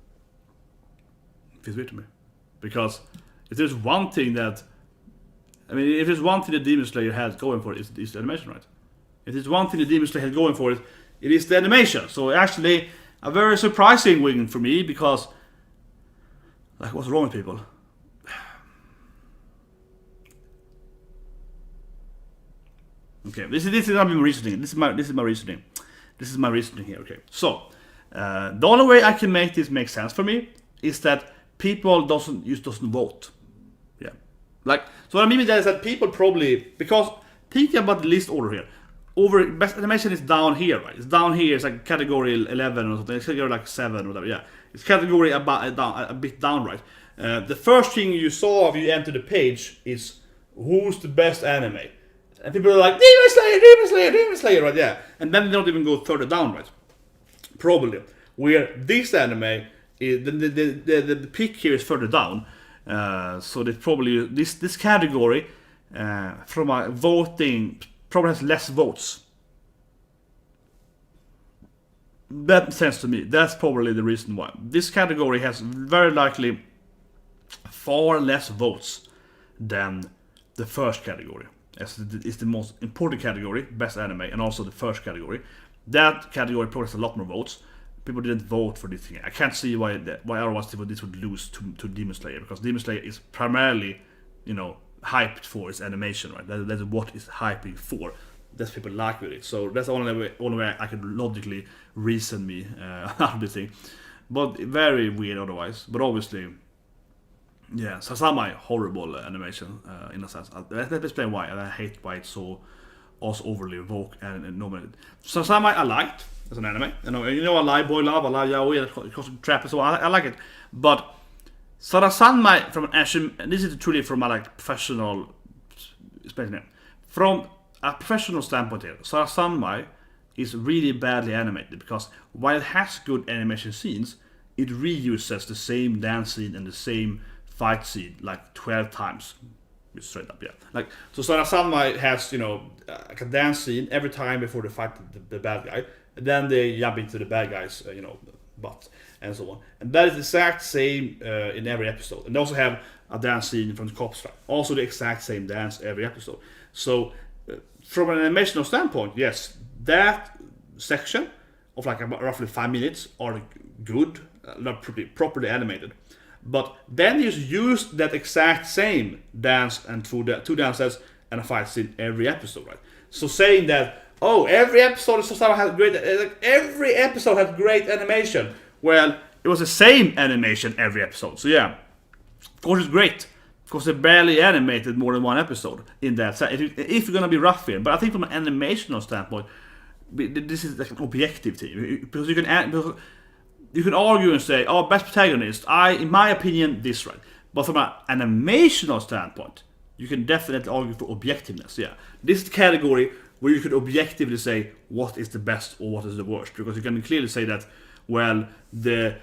weird to me because if there's one thing that if there's one thing that Demon Slayer has going for it, it's the animation, right? If there's one thing that Demon Slayer has going for it, it is the animation. So actually, a very surprising win for me because. Like, what's wrong with people? Okay, this is not my reasoning. This is my reasoning. This is my reasoning here. Okay, so the only way I can make this make sense for me is that people doesn't vote. Yeah, like so what I mean with that is that people probably because thinking about the list order here. Over best animation is down here, right? It's down here. It's like category 11 or something. It's category like 7 or whatever. Yeah, it's category a bit down, right? The first thing you saw if you enter the page is who's the best anime, and people are like Demon Slayer, right? Yeah, and then they don't even go further down, right? Probably. Where this anime, the pick here is further down. So that probably this category from a voting probably has less votes. That makes sense to me. That's probably the reason why. This category has very likely far less votes than the first category. As it's the most important category, best anime, and also the first category. That category probably has a lot more votes. People didn't vote for this thing. I can't see why otherwise this would lose to Demon Slayer, because Demon Slayer is primarily, hyped for its animation, right? That's what it's hyping for. That's people like with it. So that's the only way I could logically reason me out of this thing. But very weird otherwise. But obviously, yeah, Sasami, horrible animation in a sense. Let's explain why, and I hate why it's so also overly woke and nominated. Sasami I liked as an anime. I like Boy Love, I like Yaoi, Cosmic Trap, and so on. I like it. But Sarasanmai from an action, this is truly from a professional, from a professional standpoint here, Sarasanmai is really badly animated because while it has good animation scenes, it reuses the same dance scene and the same fight scene like 12 times. Straight up, yeah. So Sarasanmai has, like a dance scene every time before they fight the bad guy. And then they jump into the bad guy's, butt and so on. And that is the exact same in every episode. And they also have a dance scene from the cops fight. Also the exact same dance every episode. So from an animational standpoint, yes, that section of roughly 5 minutes are good, not properly animated. But then you use that exact same dance and two dances and a fight scene every episode, right? So saying that, every episode of Sasama has every episode has great animation. Well, it was the same animation every episode. So yeah, of course it's great. Of course they barely animated more than one episode in that. If you're gonna be rough here, but I think from an animational standpoint, this is like an objective thing because you can argue and say, best protagonist, in my opinion, this right. But from an animational standpoint, you can definitely argue for objectiveness, yeah. This is the category where you could objectively say what is the best or what is the worst. Because you can clearly say that, the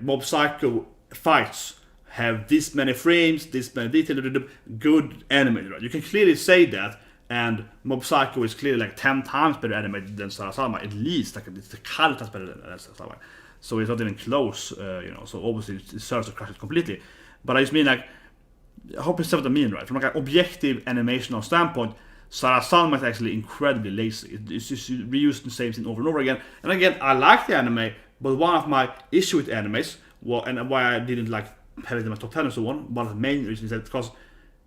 Mob Psycho fights have this many frames, this many details, good animated, right? You can clearly say that, and Mob Psycho is clearly 10 times better animated than Sarasama, at least, it's the times better than Sarasama. So it's not even close, so obviously it deserves to crash it completely. But I just mean I hope you see what I mean, right? From an objective animational standpoint, Sarasama is actually incredibly lazy. It's just reusing the same thing over and over again. And again, I like the anime, but one of my issue with animes, and why I didn't have it in my top 10 and so on, one of the main reasons is that because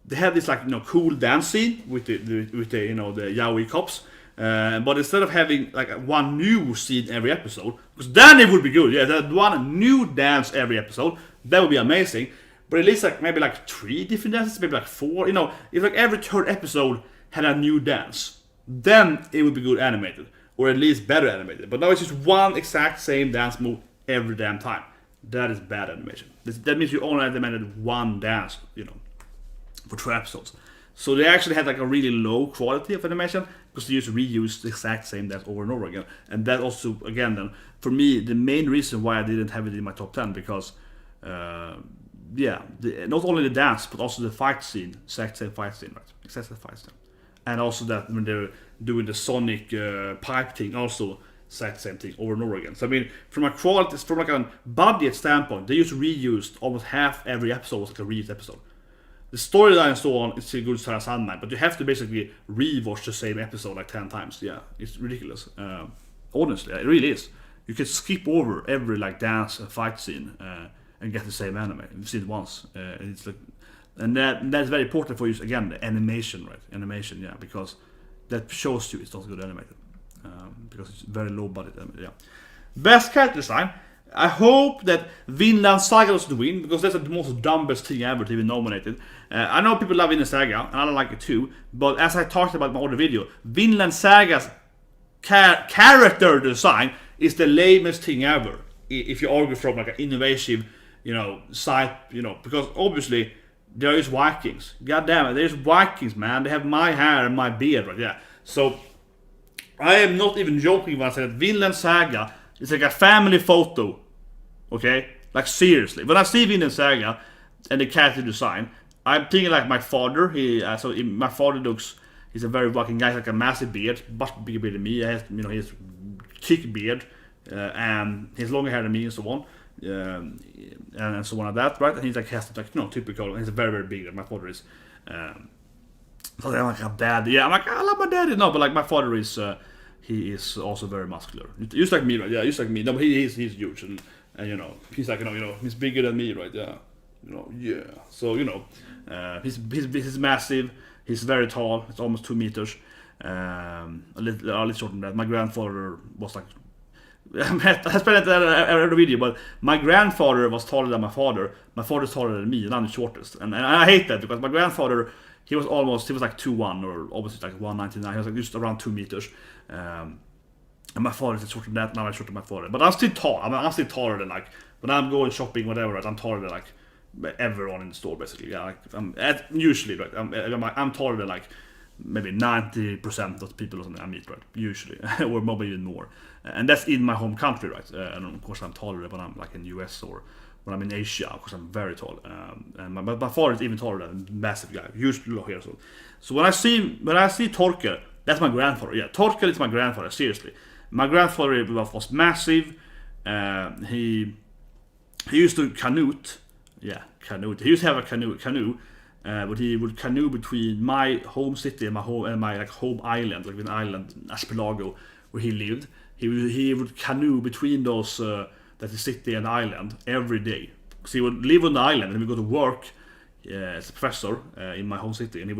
they have this cool dance scene with the yaoi cops. But instead of having one new scene every episode, because then it would be good. Yeah, that one new dance every episode, that would be amazing. But at least maybe 3 different dances, maybe 4. If every third episode had a new dance, then it would be good animated, or at least better animated. But now it's just one exact same dance move every damn time. That is bad animation. That means you only animated one dance, for 2 episodes. So they actually had a really low quality of animation because they just reused the exact same dance over and over again. And that also, again, then for me, the main reason why I didn't have it in my top 10 because, not only the dance but also the fight scene, exact same fight scene, right? Exact same fight scene, and also that when they're doing the Sonic pipe thing, also exact same thing over and over again. So I mean, from a quality, from a budget standpoint, they just reused almost half every episode was a reused episode. The storyline and so on is still good as Sandman, but you have to basically rewatch the same episode 10 times. Yeah, it's ridiculous. Honestly, it really is. You can skip over every dance and fight scene and get the same anime. You've seen it once. And that's very important for you. Again, the animation, right? Animation, yeah, because that shows you it's not good animated. Because it's very low budget. Yeah. Best character design. I hope that Vinland Saga doesn't win, because that's the most dumbest thing ever to be nominated. I know people love Vinland Saga, and I like it too, but as I talked about in my other video, Vinland Saga's character design is the lamest thing ever, if you argue from an innovative, side, because obviously there is Vikings. God damn it, there's Vikings, man. They have my hair and my beard, right? Yeah. So I am not even joking when I say that Vinland Saga It's like a family photo. Okay? Like seriously. When I see Vinland Saga and the character design, I'm thinking like my father. My father looks. He's a very walking guy, like a massive beard, much bigger beard than me. He has, he has thick beard, and he's longer hair than me, and so on, and so on like that, right? And he's like has like typical. He's very very big. My father is. So I'm like a dad. Yeah, I'm like I love my daddy. No, but like my father is. He is also very muscular. Just like me, right? Yeah, just like me. No, but he's huge, and he's like he's bigger than me, right? Yeah, yeah. So he's massive. He's very tall. It's almost 2 meters. A little shorter than that. My grandfather was like. I spent every video, but my grandfather was taller than my father. My father's taller than me, and I'm the shortest. And I hate that because my grandfather, he was like 2'1" or almost like 199. He was like just around 2 meters. And my father is shorter than that. Now I'm shorter than my father, but I'm still tall. I'm still taller than like when I'm going shopping, whatever. Right, I'm taller than like everyone in the store basically. Yeah, like usually right. I'm taller than like maybe 90% of the people I meet, right? Usually, or maybe even more. And that's in my home country, right? And of course I'm taller when I'm like in the US or when I'm in Asia. Of course I'm very tall. And my father is even taller than a massive guy, usually here. So when I see Torkel, that's my grandfather. Yeah, Torkel is my grandfather. Seriously, my grandfather was massive. He used to canoe. Yeah, canoe. He used to have a canoe. But he would canoe between my home city and my like home island, like an island Archipelago, where he lived. He would canoe between those that the city and island every day. So he would live on the island and he would go to work as a professor in my home city, and he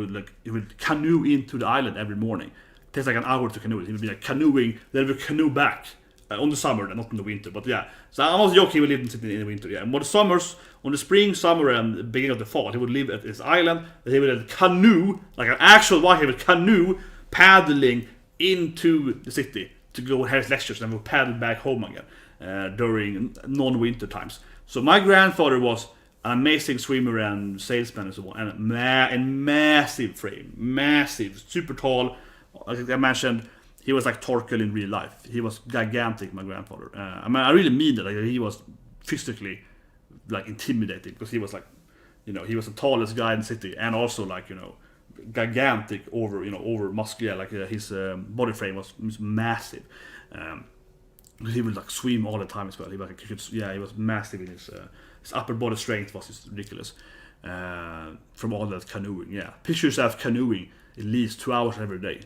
would canoe into the island every morning. It takes like an hour to canoe. He would be like canoeing, then he would canoe back. On the summer, not in the winter, but yeah. So I was joking, he would live in the winter, yeah. And on the spring, summer, and the beginning of the fall, he would live at his island, and he would canoe, like an actual wife, he would canoe, paddling into the city to go and have his lectures, and then would paddle back home again during non-winter times. So my grandfather was an amazing swimmer and salesman and so on, and massive frame, massive, super tall, like I mentioned. He was like Torkel in real life. He was gigantic, my grandfather. I really mean that. Like, he was physically like intimidating because he was like, he was the tallest guy in the city, and also like gigantic over muscular. Like his body frame was massive. He would like swim all the time as well. He was massive in his upper body strength was just ridiculous from all that canoeing. Yeah, picture yourself canoeing at least 2 hours every day.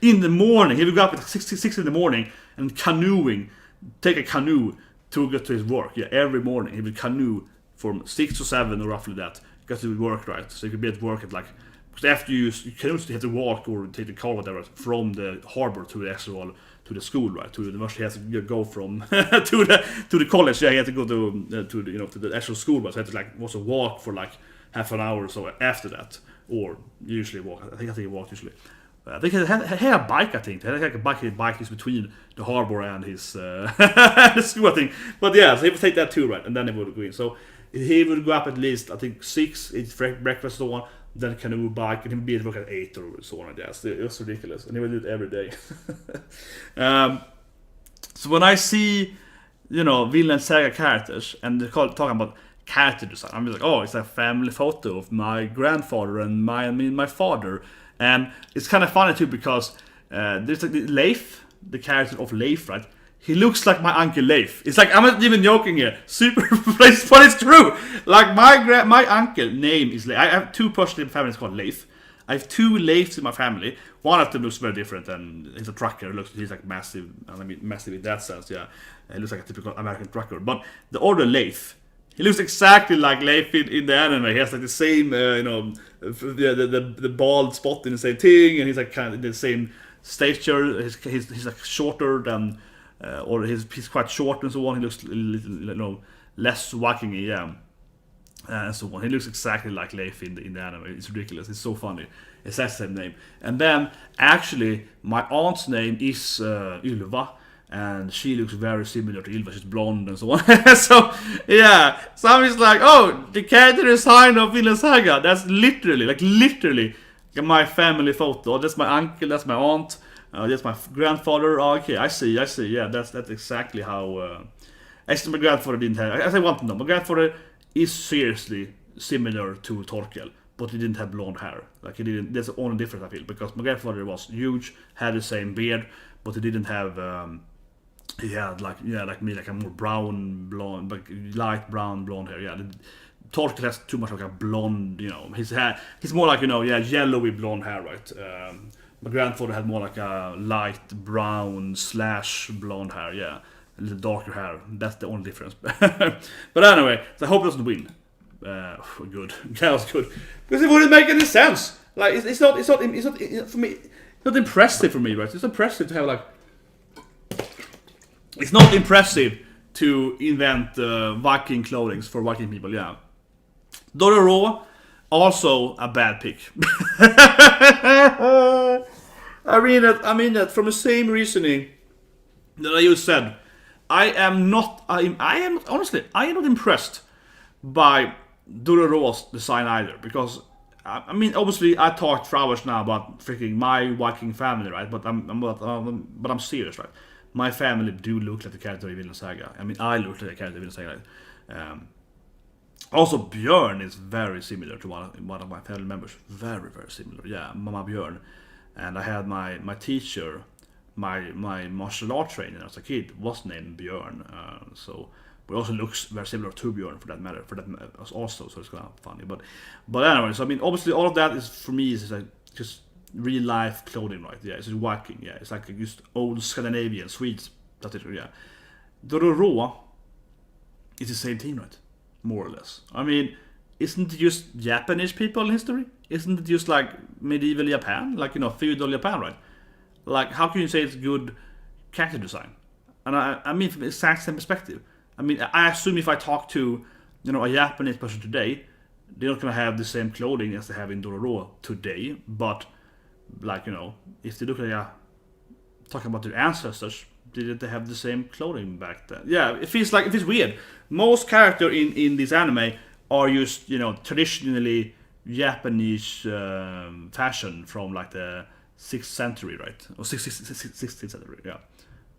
In the morning, he would go up at 6 in the morning and take a canoe to get to his work. Yeah, every morning he would canoe from 6 to 7 or roughly that. Get to work, right? So you could be at work at like, because after you canoe, you have to walk or take the car, whatever, from the harbor to the school, right? To the university, he has to go from to the college. Yeah, he had to go to the actual school, but so he had to like also walk for like half an hour or so after that. Or usually walk. I think he walked usually. I think he had a bike. I think he had like a bike is between the harbor and his school. I think, but yeah, so he would take that too, right? And then he would go in. So he would go up at least I think 6, eat breakfast and so on. Then canoe bike, and he would be at work at 8 or so on like that. So it was ridiculous, and he would do it every day. So when I see Vinland Saga characters and they're talking about character design, I'm just like, oh, it's a family photo of my grandfather and my father. And it's kind of funny too because there's like Leif, the character of Leif, right? He looks like my uncle Leif. It's like, I'm not even joking here. Super, but it's true. Like my uncle name is Leif. I have 2 persons in my family called Leif. I have 2 Leifs in my family. One of them looks very different, and he's a trucker. He's like massive. I mean, massive in that sense. Yeah, he looks like a typical American trucker. But the other Leif, he looks exactly like Leif in the anime. He has like the same, the bald spot in the same thing, and he's like kind of the same stature. He's like shorter than, or he's quite short and so on. He looks a little less Viking-y, yeah, and so on. He looks exactly like Leif in the anime. It's ridiculous. It's so funny. It's that same name. And then actually, my aunt's name is Ylva. And she looks very similar to Ylva. She's blonde and so on. So, yeah. So I'm just like, oh, the character design of Vinland Saga. That's literally my family photo. That's my uncle, that's my aunt. That's my grandfather. Oh, okay, I see. Yeah, that's exactly how. Actually, my grandfather didn't have. As I want to know, my grandfather is seriously similar to Torkel, but he didn't have blonde hair. Like he didn't. That's the only difference I feel, because my grandfather was huge, had the same beard, but he didn't have. He had like me, like a more brown blonde, like light brown blonde hair. Yeah, Torkel has too much like a blonde. His hair. He's more like yellowy blonde hair, right? My grandfather had more like a light brown / blonde hair. Yeah, a little darker hair. That's the only difference. But anyway, so I hope he doesn't win. Good. That was good, because it wouldn't make any sense. Like it's not for me. It's not impressive for me, right? It's impressive to have like. It's not impressive to invent Viking clothing for Viking people. Yeah, Dororo, also a bad pick. I mean that from the same reasoning that I just said. I am not impressed by Dororo's design either, because I mean, obviously I talked for hours now about freaking my Viking family, right? But I'm serious, right? My family do look like the character in Vinland Saga. I mean, I look like the character in Vinland Saga. Right? Also, Björn is very similar to one of my family members. Very, very similar. Yeah, Mama Björn. And I had my teacher, my martial art trainer as a kid was named Björn. So we also looks very similar to Björn for that matter. Also, so it's kind of funny. But anyway, so I mean, obviously, all of that is for me is like just real life clothing, right? Yeah, it's just Viking. Yeah, it's like just old Scandinavian Swedes. That's it. Yeah, Dororo is the same thing, right? More or less. I mean, isn't it just Japanese people in history? Isn't it just like medieval Japan, like feudal Japan, right? Like, how can you say it's good character design? And I mean, from the exact same perspective. I mean, I assume if I talk to a Japanese person today, they're not gonna have the same clothing as they have in Dororo today, but like if they look like talking about their ancestors, did they have the same clothing back then? Yeah, it feels weird. Most characters in this anime are just traditionally Japanese fashion from like the 6th century, right? Or 16th century. Yeah,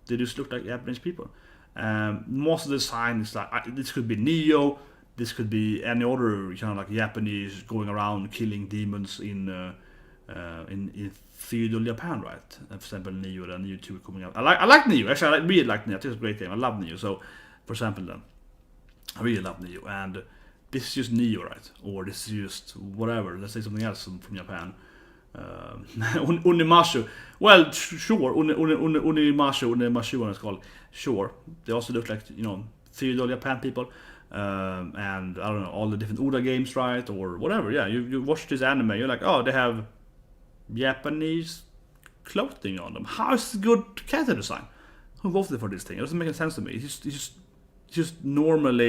they just look like Japanese people. Most of the design is like this could be Neo. This could be any other like Japanese going around killing demons in feudal Japan, right? For example, Neo and Neo 2 coming out. I like Neo. Actually, I really like Neo. I think it's a great game. I love Neo. So, for example, then I really love Neo, and this is just Neo, right? Or this is just whatever. Let's say something else from Japan. Unimashu. Well, sure. Unimashu, what it's called. Sure. They also look like feudal Japan people. And I don't know, all the different Oda games, right? Or whatever. Yeah, you watch this anime, you're like, oh, they have Japanese clothing on them. How is it good character design? Who voted for this thing? It doesn't make any sense to me. It's just normal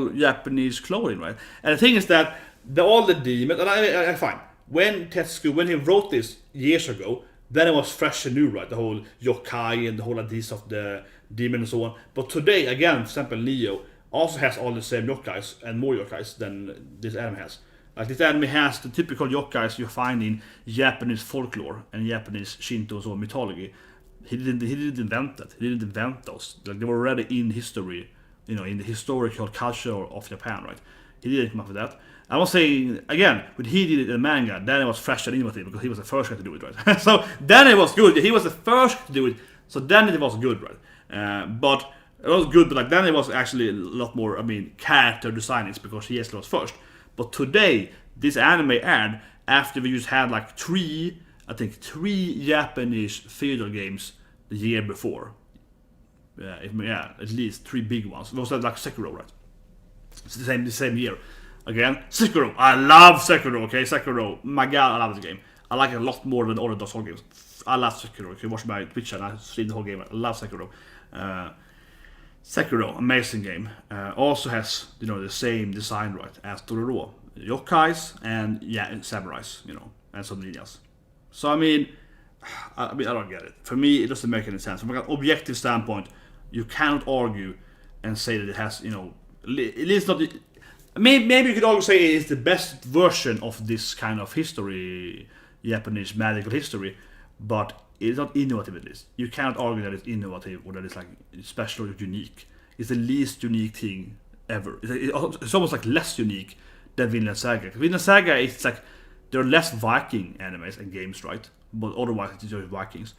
Japanese clothing, right? And the thing is that all the demons, and I fine. When Tetsuko, when he wrote this years ago, then it was fresh and new, right? The whole yokai and the whole ideas of the demon and so on. But today, again, for example, Neo also has all the same yokais and more yokais than this anime has. Like this anime has the typical yokais you find in Japanese folklore and Japanese Shinto or mythology. He didn't invent that. He didn't invent those. Like they were already in history, in the historical culture of Japan, right? He didn't come up with that. I was saying again, when he did it in the manga, then it was fresh and innovative because he was the first guy to do it, right? So then it was good. He was the first to do it, so then it was good, right? But it was good, but like then it was actually a lot more. I mean, character design is because he was first. But today, this anime aired after we just had like three Japanese feudal games the year before. Yeah, at least 3 big ones. It was like Sekiro, right? It's the same year. Again, Sekiro. I love Sekiro. Okay, Sekiro. My God, I love this game. I like it a lot more than all of those whole games. I love Sekiro. You can watch my Twitch and I stream the whole game. I love Sekiro. Sekiro, amazing game. Also has the same design, right, as Dororo. Yokais and samurais, and some ninjas. So I mean, I don't get it. For me, it doesn't make any sense. From an objective standpoint, you cannot argue and say that it has, it is not. Maybe you could also say it is the best version of this kind of history, Japanese magical history. but it's not innovative at least. You cannot argue that it's innovative or that it's like special or unique. It's the least unique thing ever. It's almost like less unique than Vinland Saga. Vinland Saga is like there are less Viking animes and games, right? But otherwise it's just Vikings.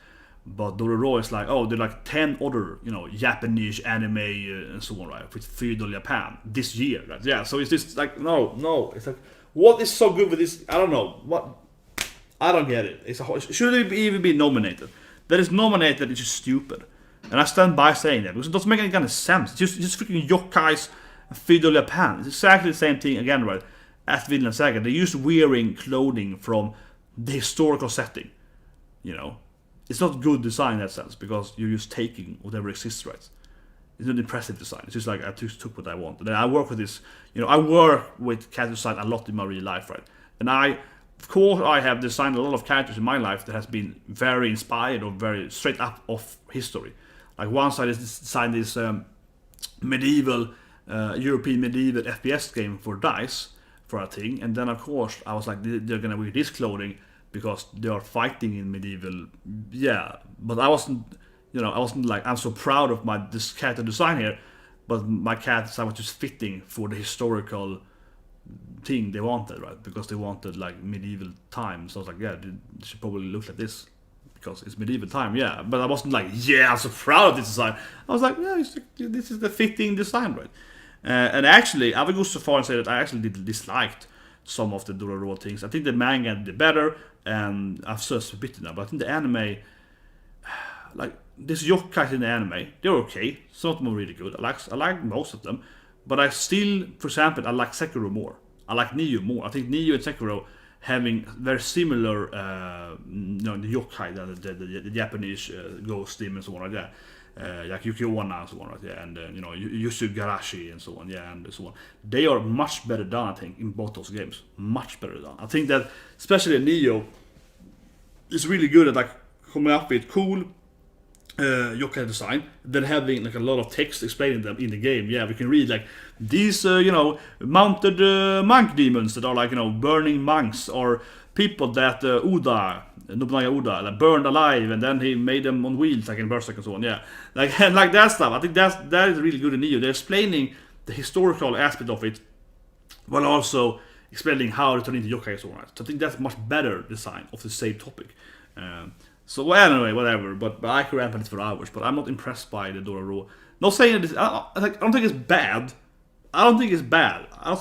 But Dororo is like, oh, there are like 10 other, Japanese anime and so on, right? With feudal Japan this year, right? Yeah, so it's just like, no. It's like, what is so good with this? I don't know. I don't get it. Should it even be nominated? That is nominated, it's just stupid. And I stand by saying that because it doesn't make any kind of sense. It's just freaking yokais and feudal Japan. It's exactly the same thing again, right? As Vinland Saga. They used wearing clothing from the historical setting, It's not good design in that sense because you're just taking whatever exists, right? It's not impressive design. It's just like I just took what I want. And then I work with this, I work with character design a lot in my real life, right? And of course, I have designed a lot of characters in my life that has been very inspired or very straight up of history. Like once I designed this European medieval FPS game for DICE for a thing, and then of course I was like, they're gonna wear this clothing because they are fighting in medieval, but I wasn't like, I'm so proud of this character design here, but my character design was just fitting for the historical thing they wanted, right? Because they wanted like medieval times. So I was like, yeah, they should probably look like this because it's medieval time, yeah. But I wasn't like, I'm so proud of this design. I was like, this is the fitting design, right? And actually, I would go so far and say that I actually disliked some of the Dororo things. I think the manga did better, and I've searched a bit now, but I think the anime, like this yokai in the anime, they're okay. Some of them are really good. I like most of them, but I still, for example, I like Sekiro more. I like Nioh more. I think Nioh and Sekiro having very similar, the yokai, the Japanese ghost demons and so on like that. Like Yuki Onna and so on, right? Yeah, and Yusu Garashi and so on, yeah, and so on. They are much better done, I think, in both those games. Much better done. I think that, especially Nioh, is really good at like coming up with cool yokai design, then having like a lot of text explaining them in the game. Yeah, we can read like these, mounted monk demons that are like burning monks or people that Nobunaga Oda like, burned alive, and then he made them on wheels like in Berserk and so on. Yeah, like and like that stuff. I think that is really good in Nioh. They're explaining the historical aspect of it, while also explaining how to turn into yokai and so on. So I think that's much better design of the same topic. So anyway, whatever. But I could ramp on it for hours. But I'm not impressed by the Dororo. Not saying that I don't think it's bad. I don't say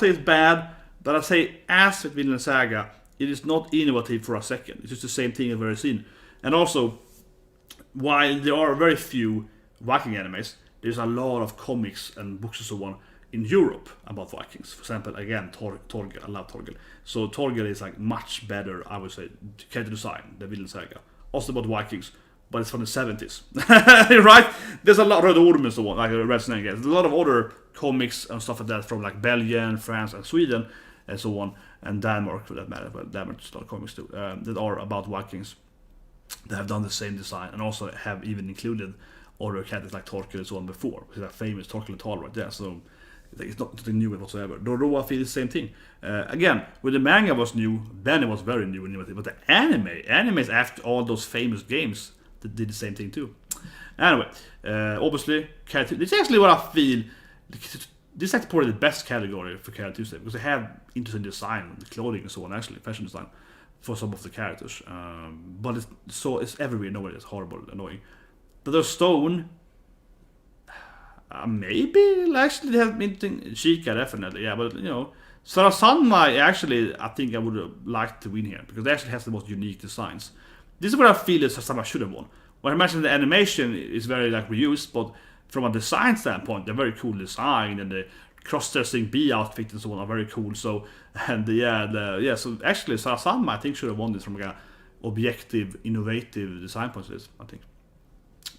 it's bad, but I say as with Vinland Saga, it is not innovative for a second. It's just the same thing I've already seen. And also, while there are very few Viking animes, there's a lot of comics and books and so on in Europe about Vikings. For example, again, Torgel. I love Torgel. So Torgel is like much better, I would say, character design than Vinland Saga. Also about Vikings, but it's from the 70s. Right? There's a lot of other and so on, like Red Snake. There's a lot of other comics and stuff like that from like Belgium, France, and Sweden, and so on, and Denmark for that matter. But Denmark's a lot of comics too that are about Vikings. They have done the same design and also have even included other characters like Torkel and so on before, because that famous Torkel Tal right there. So it's not something new whatsoever. Dororo, I feel the same thing. Again, when the manga was new, then it was very new and innovative. But the animes after all those famous games that did the same thing too. Anyway, obviously, this is actually what I feel. This is actually probably the best category for Character Tuesday because they have interesting design, clothing and so on. Actually, fashion design for some of the characters. But it's everywhere. Nowhere. It's horrible, annoying. But the Stone. Maybe actually they have been Chica definitely, yeah, but Sarasanma actually I think I would have liked to win here because they actually has the most unique designs. This is where I feel that Sarasanma should have won. When I mentioned the animation is very like reused, but from a design standpoint, they're very cool design and the cross-dressing bee outfit and so on are very cool. So and so actually Sarasanma I think should have won this from like a objective, innovative design point of view, I think.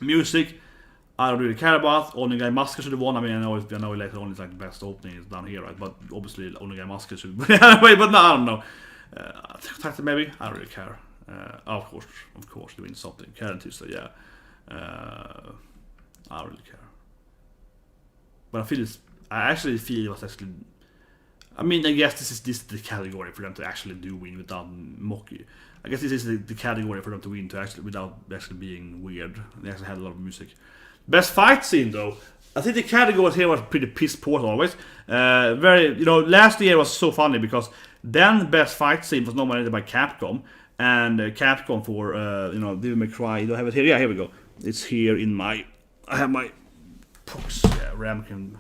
Music. I don't really care about. Only Guy Masker should have won. I mean, I know later on it's like the best opening is down here, right? But obviously, Only Guy Masker should. Anyway, but no, I don't know. Maybe I don't really care. Of course, doing something. Karen Tuesday, yeah. I don't really care. But I actually feel it was actually I mean, I guess this is the category for them to actually do win without Moki. I guess this is the category for them to win to actually without actually being weird. They actually had a lot of music. Best fight scene though, I think the categories here was pretty piss poor always. Very, last year was so funny because then best fight scene was nominated by Capcom, and Capcom for Devil May Cry. Do I have it here? Yeah, here we go. It's here in my. I have my box. Yeah, Ram can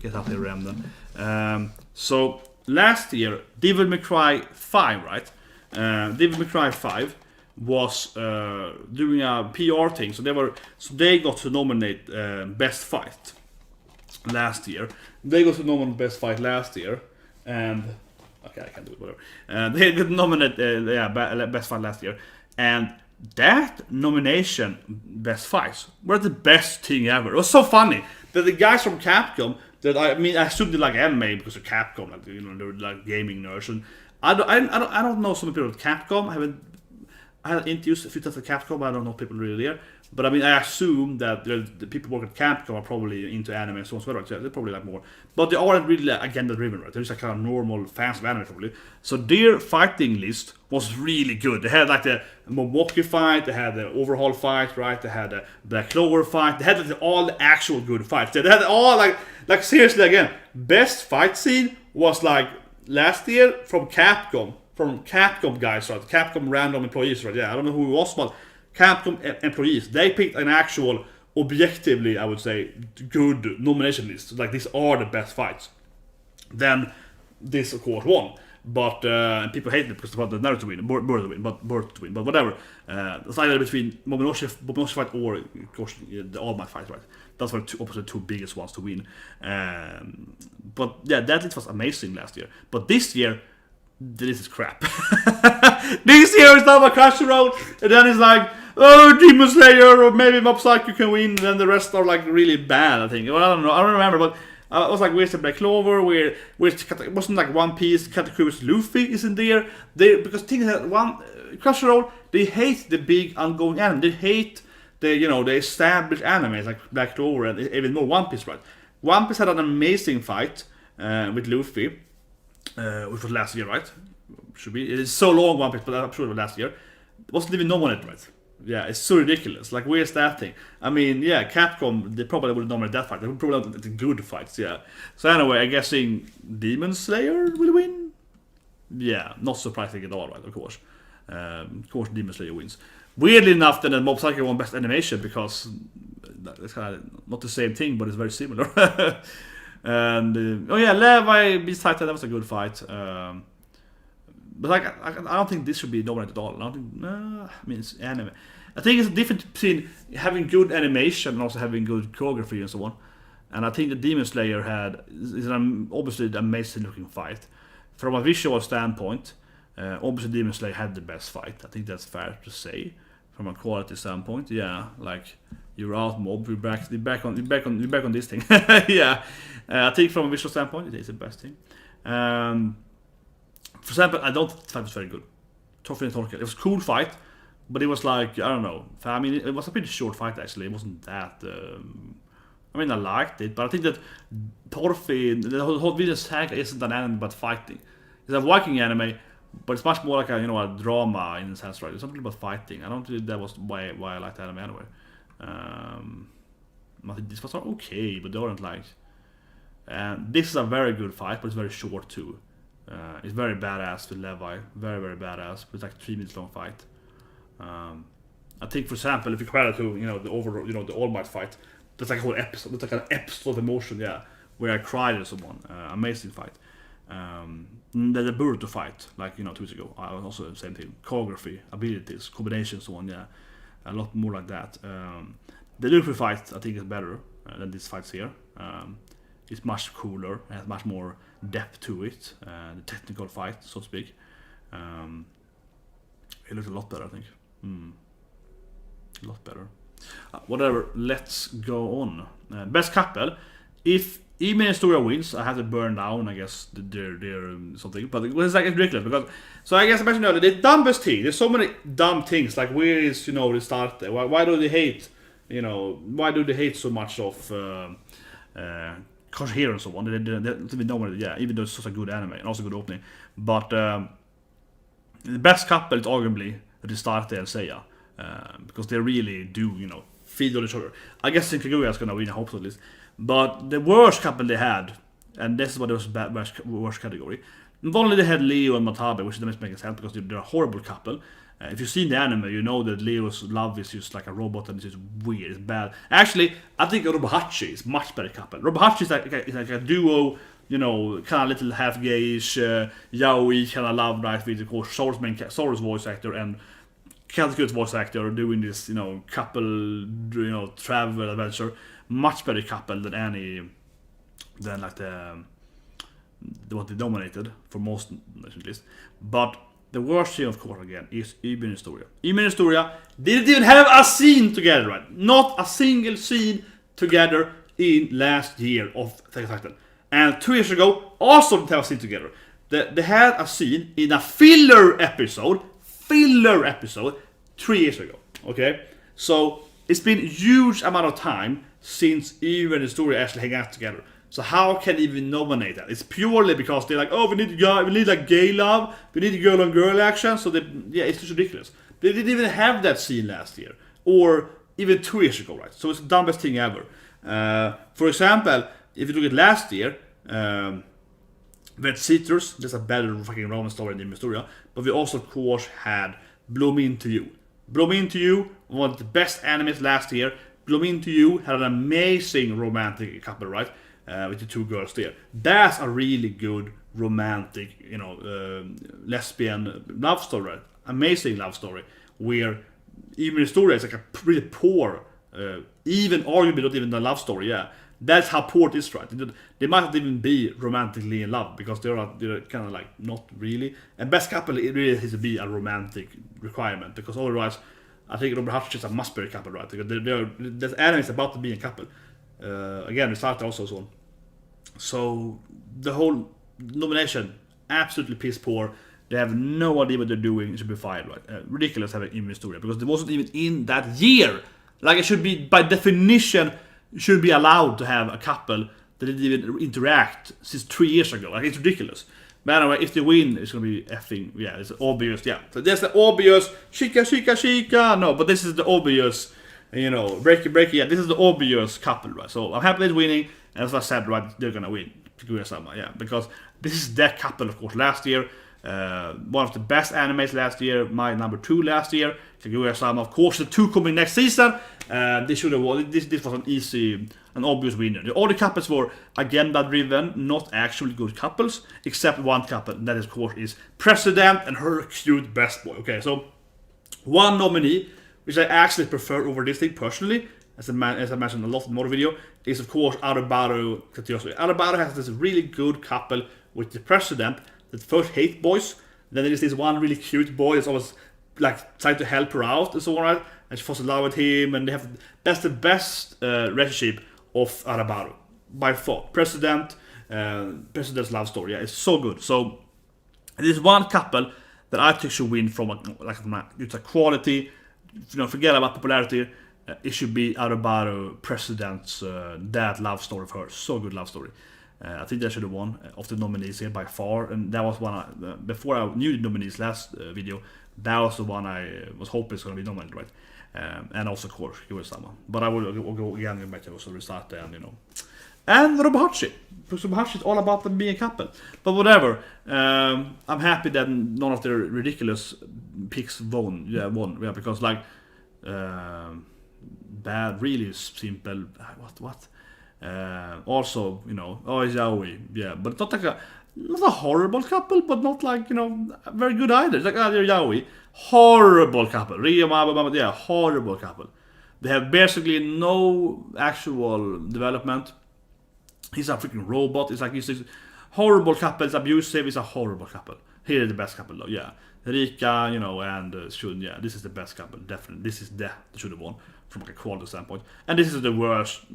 get up here, Ram then. So last year, Devil May Cry 5, right? Devil May Cry 5 was doing a PR thing, so they got to nominate best fight last year. They got to nominate best fight last year, and okay, I can do it, whatever. They got nominated best fight last year, and that nomination, best fights, were the best thing ever. It was so funny that the guys from Capcom, that I assumed they like anime because of Capcom, like they're like gaming nerds, and I don't know some people at Capcom. I had interviews a few times at Capcom, but I don't know people really there. But I mean, I assume that the people working at Capcom are probably into anime and so on, so right? So they're probably like more. But they aren't really agenda driven, right? They're just like kind of normal fans of anime, probably. So their fighting list was really good. They had like the Momoki fight, they had the Overhaul fight, right? They had the Black Clover fight, they had like all the actual good fights. They had all like seriously again, best fight scene was like last year from Capcom guys, right? Capcom random employees, right? Yeah, I don't know who it was, but Capcom employees, they picked an actual, objectively, I would say, good nomination list. Like, these are the best fights. Then, this, of course, won. But people hate it because they want the Naruto to win, Bird to win, but whatever. It's either between Momonoshi fight or, of course, the All Might fight, right? That's were the two biggest ones to win. But, yeah, that list was amazing last year. But this year, this is crap. This year is now a Crunchyroll, and then it's like, oh, Demon Slayer, or maybe Mob Psycho can win, and then the rest are like really bad, I think. Well, I don't know, I don't remember, but it was like, where's the Black Clover, where's it wasn't like One Piece, Katakuri's Luffy isn't there. Because things that Crunchyroll, they hate the big ongoing anime. They hate the established animes like Black Clover and even more One Piece, right? One Piece had an amazing fight with Luffy, which was last year, right? Should be. It's so long, One Piece, but I'm sure it was last year. It wasn't even nominated, right? Yeah, it's so ridiculous. Like, where's that thing? I mean, yeah, Capcom, they probably would nominate that fight. They would probably nominate the good fights, yeah. So anyway, I'm guessing Demon Slayer will win? Yeah, not surprising at all, right, of course. Of course, Demon Slayer wins. Weirdly enough, then Mob Psycho won Best Animation, because it's kind of not the same thing, but it's very similar. And Levi beats Titan, that was a good fight. But like, I don't think this should be nominated at all. I don't think. I mean, it's anime. I think it's a difference between having good animation and also having good choreography and so on. And I think the Demon Slayer is obviously an amazing looking fight. From a visual standpoint, obviously Demon Slayer had the best fight. I think that's fair to say. From a quality standpoint, yeah, like, you're out, Mob. You're back on this thing. Yeah, I think from a visual standpoint, it is the best thing. For example, I don't think the fight was very good. It was a cool fight, but it was like, I don't know. I mean, it was a pretty short fight actually. It wasn't that. I mean, I liked it, but I think that Torfi, the whole video saga isn't an anime but fighting. It's a Viking anime, but it's much more like a drama in a sense, right? It's something about fighting. I don't think that was why I liked anime anyway. I think this was okay, but they weren't like. This is a very good fight, but it's very short too. It's very badass with Levi, very very badass. It's like 3 minutes long fight. I think, for example, if you compare it to the All Might fight, that's like a whole episode. It's like an episode of emotion, yeah, where I cried at someone. Amazing fight. The Boruto fight, like 2 weeks ago, also the same thing. Choreography, abilities, combinations, so on, yeah, a lot more like that. The Luffy fight, I think, is better than these fights here. It's much cooler, has much more depth to it. The technical fight, so to speak. It looks a lot better, I think. A lot better. Whatever, let's go on. Best couple. If Ime and Storia wins, I have to burn down, I guess, their something. But it's like, it's ridiculous because. So I guess I mentioned earlier, the dumbest thing. There's so many dumb things. Like, where is the start there? Why do they hate? Why do they hate so much of Crunchyroll and so on. They been nominated, yeah, even though it's such a good anime and also good opening. But the best couple is arguably Restarte and Seiya, because they really do, feed on each other. I guess Kaguya is gonna win, I hope so at least. But the worst couple they had, and this is what was worst category. Not only they had Leo and Matabe, which doesn't make sense because they're a horrible couple. If you've seen the anime, you know that Leo's love is just like a robot and it's just weird, it's bad. Actually, I think Robohachi is much better couple. Robohachi is like a duo, kind of little half-gayish, yaoi kind of love life with, of course, Sora's voice actor and Kalku's voice actor doing this, couple, travel adventure. Much better couple than like the what they dominated for most, at least. But the worst thing, of course, again, is Iben Historia. Iben Historia didn't even have a scene together, right? Not a single scene together in last year of Attack on Titan. And 2 years ago, also didn't have a scene together. They had a scene in a filler episode 3 years ago, okay? So, it's been a huge amount of time since Iben Historia actually hang out together. So how can they even nominate that? It's purely because they're like, oh, we need like gay love, we need girl on girl action. So it's just ridiculous. They didn't even have that scene last year, or even 2 years ago, right? So it's the dumbest thing ever. For example, if you look at last year, we had Citrus, that's a better fucking romance story than Mysteria. But we also, of course, had Bloom Into You. Bloom Into You, one of the best animes last year. Bloom Into You had an amazing romantic couple, right? With the two girls there. That's a really good romantic, lesbian love story. Right? Amazing love story. Where even the story is like a really poor, even arguably not even a love story, yeah. That's how poor it is, right? They might not even be romantically in love because they're kind of like not really. And best couple, it really has to be a romantic requirement because otherwise, I think Robert Hutch is a must-be couple, right? Because this anime is about to be a couple. Again, we started also so on. So the whole nomination absolutely piss poor. They have no idea what they're doing. It should be fired, right? Ridiculous having Iben Historia because it wasn't even in that year. Like it should be by definition should be allowed to have a couple that didn't even interact since 3 years ago. Like it's ridiculous. But anyway, if they win, it's gonna be effing it's obvious. Yeah, so there's the obvious shika. No, but this is the obvious. Breaky, yeah, this is the obvious couple, right? So I'm happy they're winning, and as I said, right, they're gonna win. Kaguya-sama, yeah, because this is that couple, of course, last year. One of the best animes last year, my number 2 last year. Kaguya-sama, of course, the 2 coming next season. They should have won. This was an obvious winner. The other couples were agenda-driven, not actually good couples, except one couple, and that, of course, is President and her cute best boy. Okay, so one nominee, which I actually prefer over this thing personally, as I mentioned a lot in the video, is of course Arubaru Katiosu. Arubaru has this really good couple with the president that first hate boys, then there is this one really cute boy that's always like trying to help her out and so on, right? And she falls in love with him, and that's the best relationship of Arubaru by far. President's love story, yeah, it's so good. So there's one couple that I think should win from it's a quality. Forget about popularity. It should be Arubaru President's that love story of her. So good love story. I think they should have won of the nominees here by far. And that was one before I knew the nominees last video. That was the one I was hoping is going to be nominated, right? And also, of course, Kaguya-sama. But I will go again back to also restart and and Robohachi. Because Robohachi is all about them being a couple. But whatever. I'm happy that none of their ridiculous picks won. Yeah, because like bad, really simple. What? Also, it's yaoi. Yeah, but it's not like not a horrible couple, but not like very good either. It's like they're yaoi. Horrible couple. Yeah, horrible couple. They have basically no actual development. He's a freaking robot. It's like he's a horrible couple. It's abusive. It's a horrible couple. Here is the best couple though. Yeah, Rika, and Shun. Yeah, this is the best couple. Definitely, this is they should have won from like a quality standpoint. And this is the worst.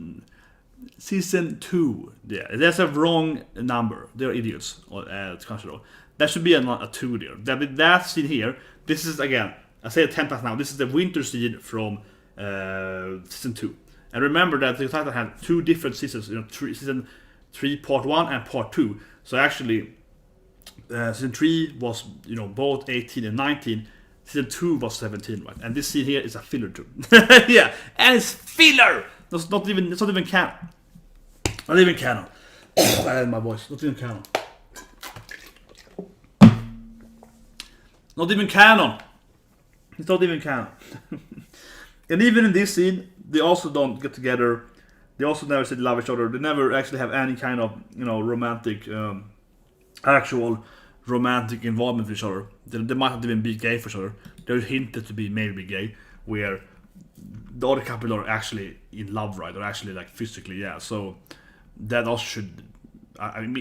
Season 2. Yeah, that's a wrong number. They're idiots at Crunchyroll. That should be a 2 there. That scene here. This is again. I say 10 past now. This is the winter scene from season 2. And remember that the title had 2 different seasons. Season 3 Part 1 and Part 2. So actually, season 3 was, both 18 and 19. Season 2 was 17, right? And this scene here is a filler too. Yeah, and it's filler! It's not even canon. Not even canon. I had my voice. Not even canon. Not even canon. It's not even canon. And even in this scene, they also don't get together. They also never say they love each other. They never actually have any kind of, romantic, actual romantic involvement with each other. They might not even be gay for each other. They're hinted to be maybe gay, where the other couple are actually in love, right? Or actually like physically, yeah. So that also should. I'm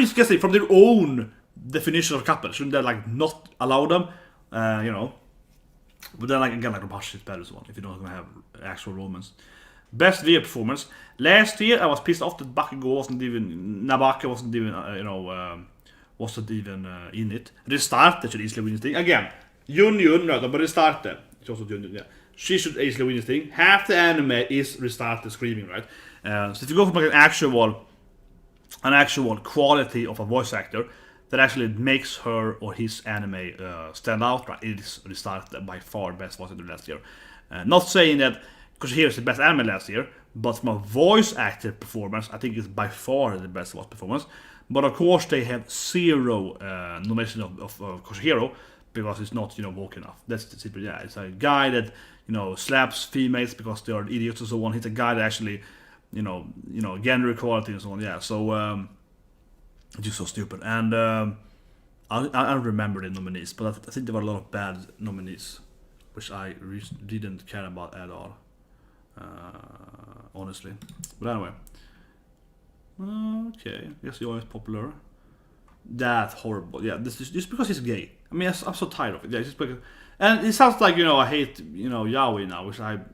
just guessing from their own definition of couple, shouldn't they like not allow them? But then like again, like Robashi is better one if you're not gonna have actual romance. Best video performance. Last year I was pissed off that Nabaka wasn't even in it. Restarted should easily win this thing. Again, Yun, but Restarted. It's also Yun, yeah. She should easily win this thing. Half the anime is Restarted screaming, right? So if you go from like an actual quality of a voice actor that actually makes her or his anime stand out, right? It is Restarted by far best voice actor last year. Not saying that Koshihiro is the best anime last year, but from a voice actor performance, I think it's by far the best voice performance. But of course, they have 0 nomination of Koshihiro because it's not woke enough. That's the secret. Yeah, it's a guy that slaps females because they are idiots and so on. He's a guy that actually gender equality and so on. Yeah, so it's just so stupid. And I don't remember the nominees, but I think there were a lot of bad nominees, which I didn't care about at all. Honestly, but anyway, okay. I guess Yaoi is popular. That's horrible. Yeah, this is just because he's gay. I mean, I'm so tired of it. Yeah, it's just because, and it sounds like I hate Yaoi now,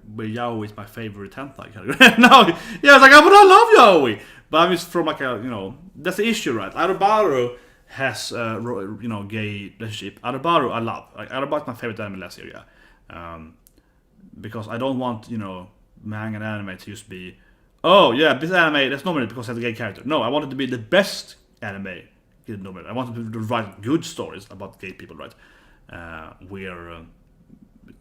but Yaoi is my favorite hentai category. No, yeah, it's like I love Yaoi, but I'm just from like that's the issue, right? Arubaru has gay relationship. Arubaru I love. Like Arubaru is my favorite anime last year. Yeah. Because I don't want manga and anime to just be, oh yeah, this anime that's nominated because it has a gay character. No, I want it to be the best anime get nominated. I want to write good stories about gay people, right? Where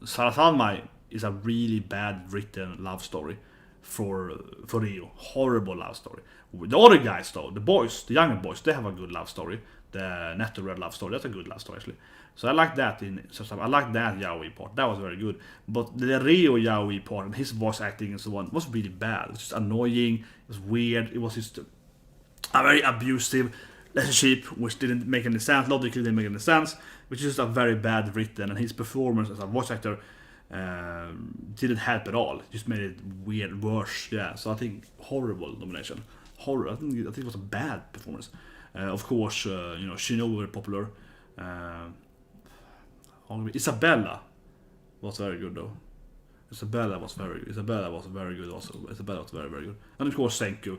Sarasanmai is a really bad written love story for Rio. Horrible love story. The other guys though, the younger boys, they have a good love story. The Netto Red love story, that's a good love story actually. So I like that I like that Yaoi part. That was very good. But the Rio Yaoi part and his voice acting and so on was really bad. It was just annoying. It was weird. It was just a very abusive relationship, which didn't make any sense. Logically didn't make any sense. Which is just a very bad written. And his performance as a voice actor didn't help at all. It just made it weird, worse. Yeah. So I think horrible nomination. Horror. I think it was a bad performance. Of course, Shinobu were popular. Isabella was very good though. Isabella was very good also. Isabella was very, very good. And of course Senku.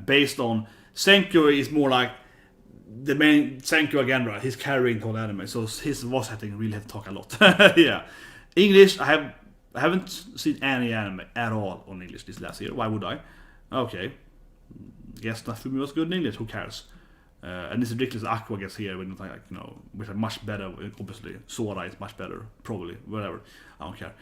Based on Senku is more like the main Senku again, right? He's carrying the whole anime, so his voice acting really had to talk a lot. Yeah. English, I haven't seen any anime at all on English this last year. Why would I? Okay. Guess Nafumi was good in English, who cares? And it's ridiculous Aqua gets here with which are much better, obviously. Sora is much better, probably, whatever. I don't care.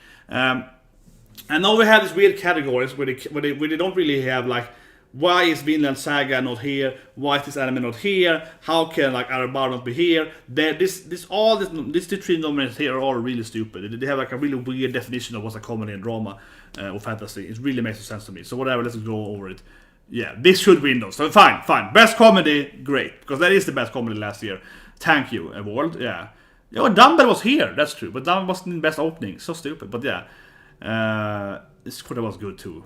And now we have these weird categories where they don't really have like, why is Vinland Saga not here? Why is this anime not here? How can like Arubaru not be here? These 3 nominations here are all really stupid. They have like a really weird definition of what's a comedy and drama or fantasy. It really makes no sense to me. So whatever, let's go over it. Yeah, this should win though. So fine. Best comedy, great. Because that is the best comedy last year. Thank you, award. Yeah. Dumbbell was here, that's true. But Dumbbell wasn't in best opening. So stupid. But yeah. This quarter was good too.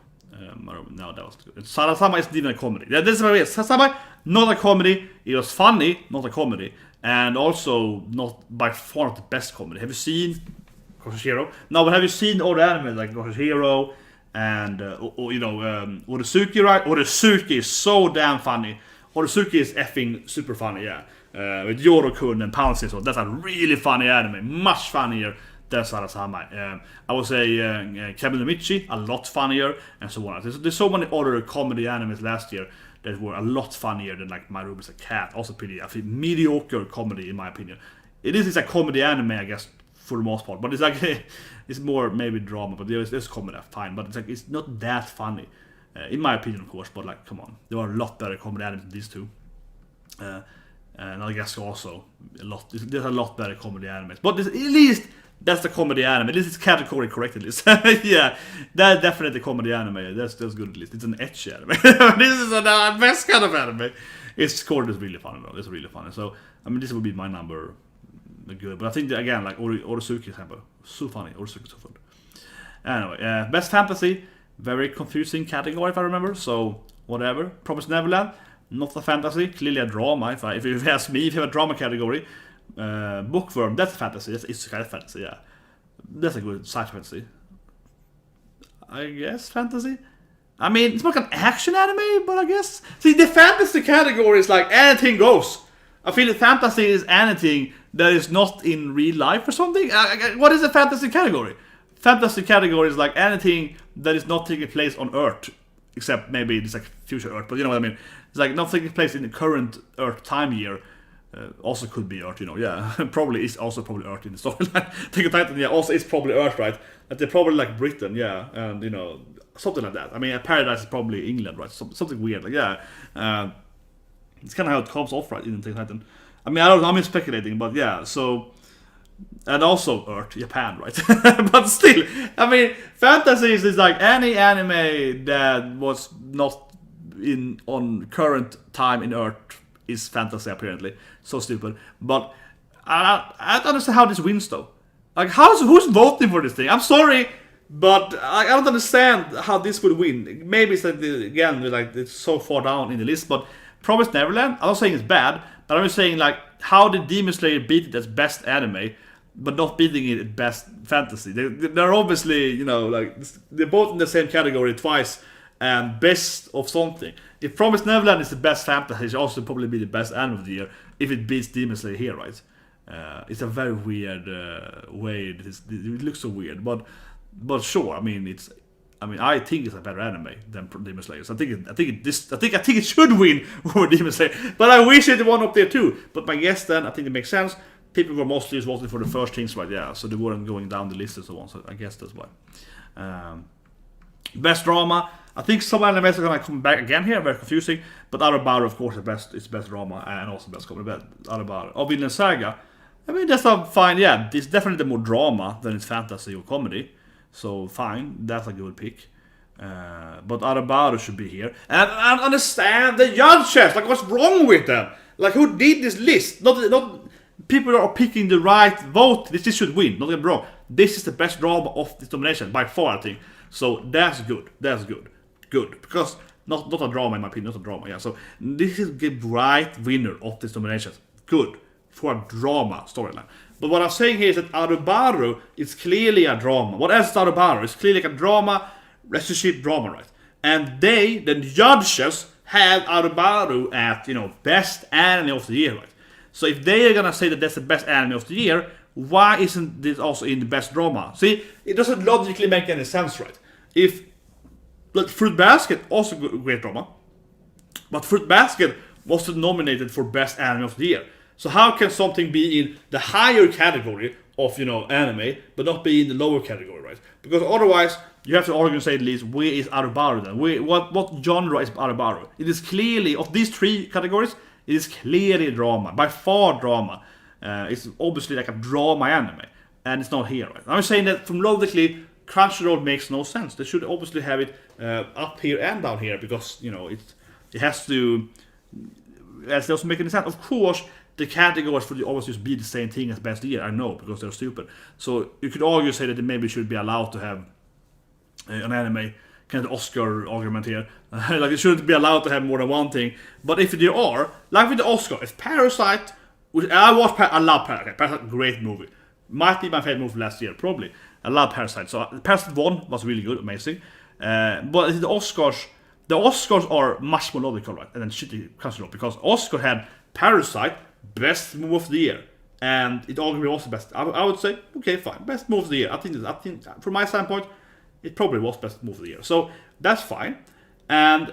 No, that was good. Sarasama isn't even a comedy. Yeah, this is what it is. Sarasama, not a comedy. It was funny, not a comedy. And also, not by far not the best comedy. Have you seen Koshihiro? No, but have you seen all the anime like Koshihiro? And Oresuki, right? Oresuki is so damn funny. Oresuki is effing super funny, yeah. With Yoro-kun and Pansy, so that's a really funny anime, much funnier than Sarasama. I would say Kevin no Michi, a lot funnier, and so on. There's so many other comedy animes last year that were a lot funnier than like My Room is a Cat. Also pretty, I think, mediocre comedy in my opinion. It is a comedy anime, I guess, for the most part, but it's like it's more maybe drama, but there's comedy, fine, but it's like it's not that funny, in my opinion, of course. But like, come on, there are a lot better comedy animes than these two, and I guess also there's a lot better comedy animes. But at least that's the comedy anime. At least it's category correct at least. Yeah, that's definitely comedy anime. That's good at least. It's an ecchi anime. This is the best kind of anime. It's scored is really funny though. It's really funny. So I mean, this would be my number. Good, but I think that, again, like Orosuke example, so funny. Orosuke so fun. Anyway, best fantasy, very confusing category if I remember. So whatever. Promised Neverland, not a fantasy, clearly a drama. If you ask me, if you have a drama category, Bookworm, that's fantasy. That's isekai fantasy. Yeah, that's a good sci-fi fantasy. I guess fantasy. I mean, it's not an action anime, but I guess see the fantasy category is like anything goes. I feel that fantasy is anything that is not in real life or something. What is a fantasy category? Fantasy category is like anything that is not taking place on Earth, except maybe it's like future Earth. But you know what I mean? It's like not taking place in the current Earth time year. Also could be Earth, you know. Yeah, probably is also probably Earth in the storyline. Take a Titan, yeah. Also, it's probably Earth, right? That they're probably like Britain, yeah, and you know something like that. I mean, a Paradise is probably England, right? Something weird, like yeah. It's kind of how it comes off, right, in Attack on Titan. I mean, I don't know, I'm speculating, but yeah, so... And also Earth, Japan, right? But still, I mean, fantasy is like any anime that was not on current time in Earth is fantasy, apparently. So stupid. But I don't understand how this wins, though. Like, who's voting for this thing? I'm sorry, but I don't understand how this would win. Maybe it's like, again, like it's so far down in the list, but... Promised Neverland, I'm not saying it's bad, but I'm just saying like how did Demon Slayer beat it as best anime, but not beating it at best fantasy? They're obviously, you know, like they're both in the same category twice, and best of something. If Promised Neverland is the best fantasy, it should also probably be the best anime of the year if it beats Demon Slayer here, right? It's a very weird way. It looks so weird, but sure. I think it's a better anime than Demon Slayer. So I think it should win over Demon Slayer. But I wish it won up there too. But my guess then, I think it makes sense. People were mostly just voting for the first things, right? Yeah, so they weren't going down the list and so on. So I guess that's why. Best drama. I think some animes are gonna come back again here. Very confusing. But Arabara, of course, is best drama and also best comedy. Arabara. Of Vinland Saga. I mean, that's a fine. Yeah, it's definitely more drama than it's fantasy or comedy. So fine, that's a good pick. But Arabaro should be here. And I understand the judges. Like, what's wrong with them? Like, who did this list? Not people are picking the right vote. This should win. Not get me wrong. This is the best drama of this nomination by far, I think. So that's good. That's good. Good, because not a drama in my opinion. Not a drama. Yeah. So this is the right winner of this nomination. Good for a drama storyline. But what I'm saying here is that Arabaro is clearly a drama. What else is Arabaro? It's clearly like a drama, relationship drama, right? And the judges, have Arabaro at, you know, best anime of the year, right? So if they are gonna say that that's the best anime of the year, why isn't this also in the best drama? See, it doesn't logically make any sense, right? If, like, Fruit Basket, also great drama, but Fruit Basket wasn't nominated for best anime of the year. So how can something be in the higher category of, you know, anime, but not be in the lower category, right? Because otherwise, you have to argue and say at least, where is Arabaro then? What genre is Arabaro? It is clearly, of these three categories, it is clearly drama, by far drama. It's obviously like a drama anime, and it's not here, right? I'm saying that from logically, Crunchyroll makes no sense. They should obviously have it up here and down here, because, you know, it has to, as doesn't make any sense. Of course, the categories for the always just be the same thing as best year. I know, because they're stupid. So you could argue, say that they maybe should be allowed to have an anime, kind of Oscar argument here. Like, it shouldn't be allowed to have more than one thing. But if there are, like with the Oscar, if Parasite, which I love Parasite. Parasite, great movie. Might be my favorite movie last year, probably. I love Parasite. So Parasite 1 was really good, amazing. But the Oscars are much more logical, right? And then shitty Crunchyroll, because Oscar had Parasite, best movie of the year, and it arguably was the best. I would say, okay, fine, best movie of the year. I think from my standpoint, it probably was best movie of the year. So that's fine. And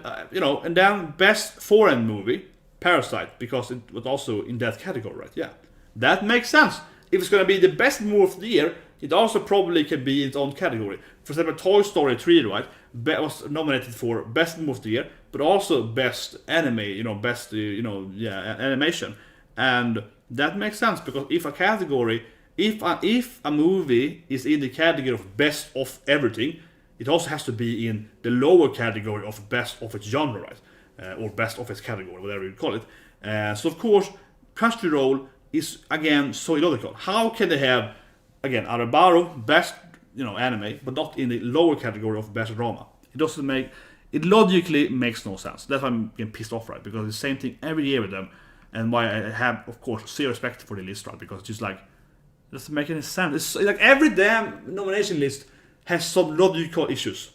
and then best foreign movie, Parasite, because it was also in that category, right? Yeah, that makes sense. If it's gonna be the best movie of the year, it also probably can be its own category. For example, Toy Story 3, right, was nominated for best movie of the year, but also best anime, best animation, and that makes sense because if a movie is in the category of best of everything, it also has to be in the lower category of best of its genre, right? Or best of its category, whatever you call it. So of course, Crunchyroll is again so illogical. How can they have again Arabaro best anime, but not in the lower category of best drama? It doesn't make it logically makes no sense. That's why I'm getting pissed off, right? Because it's the same thing every year with them, and why I have of course zero respect for the list, right? Because it's just like it doesn't make any sense. It's like every damn nomination list has some logical issues.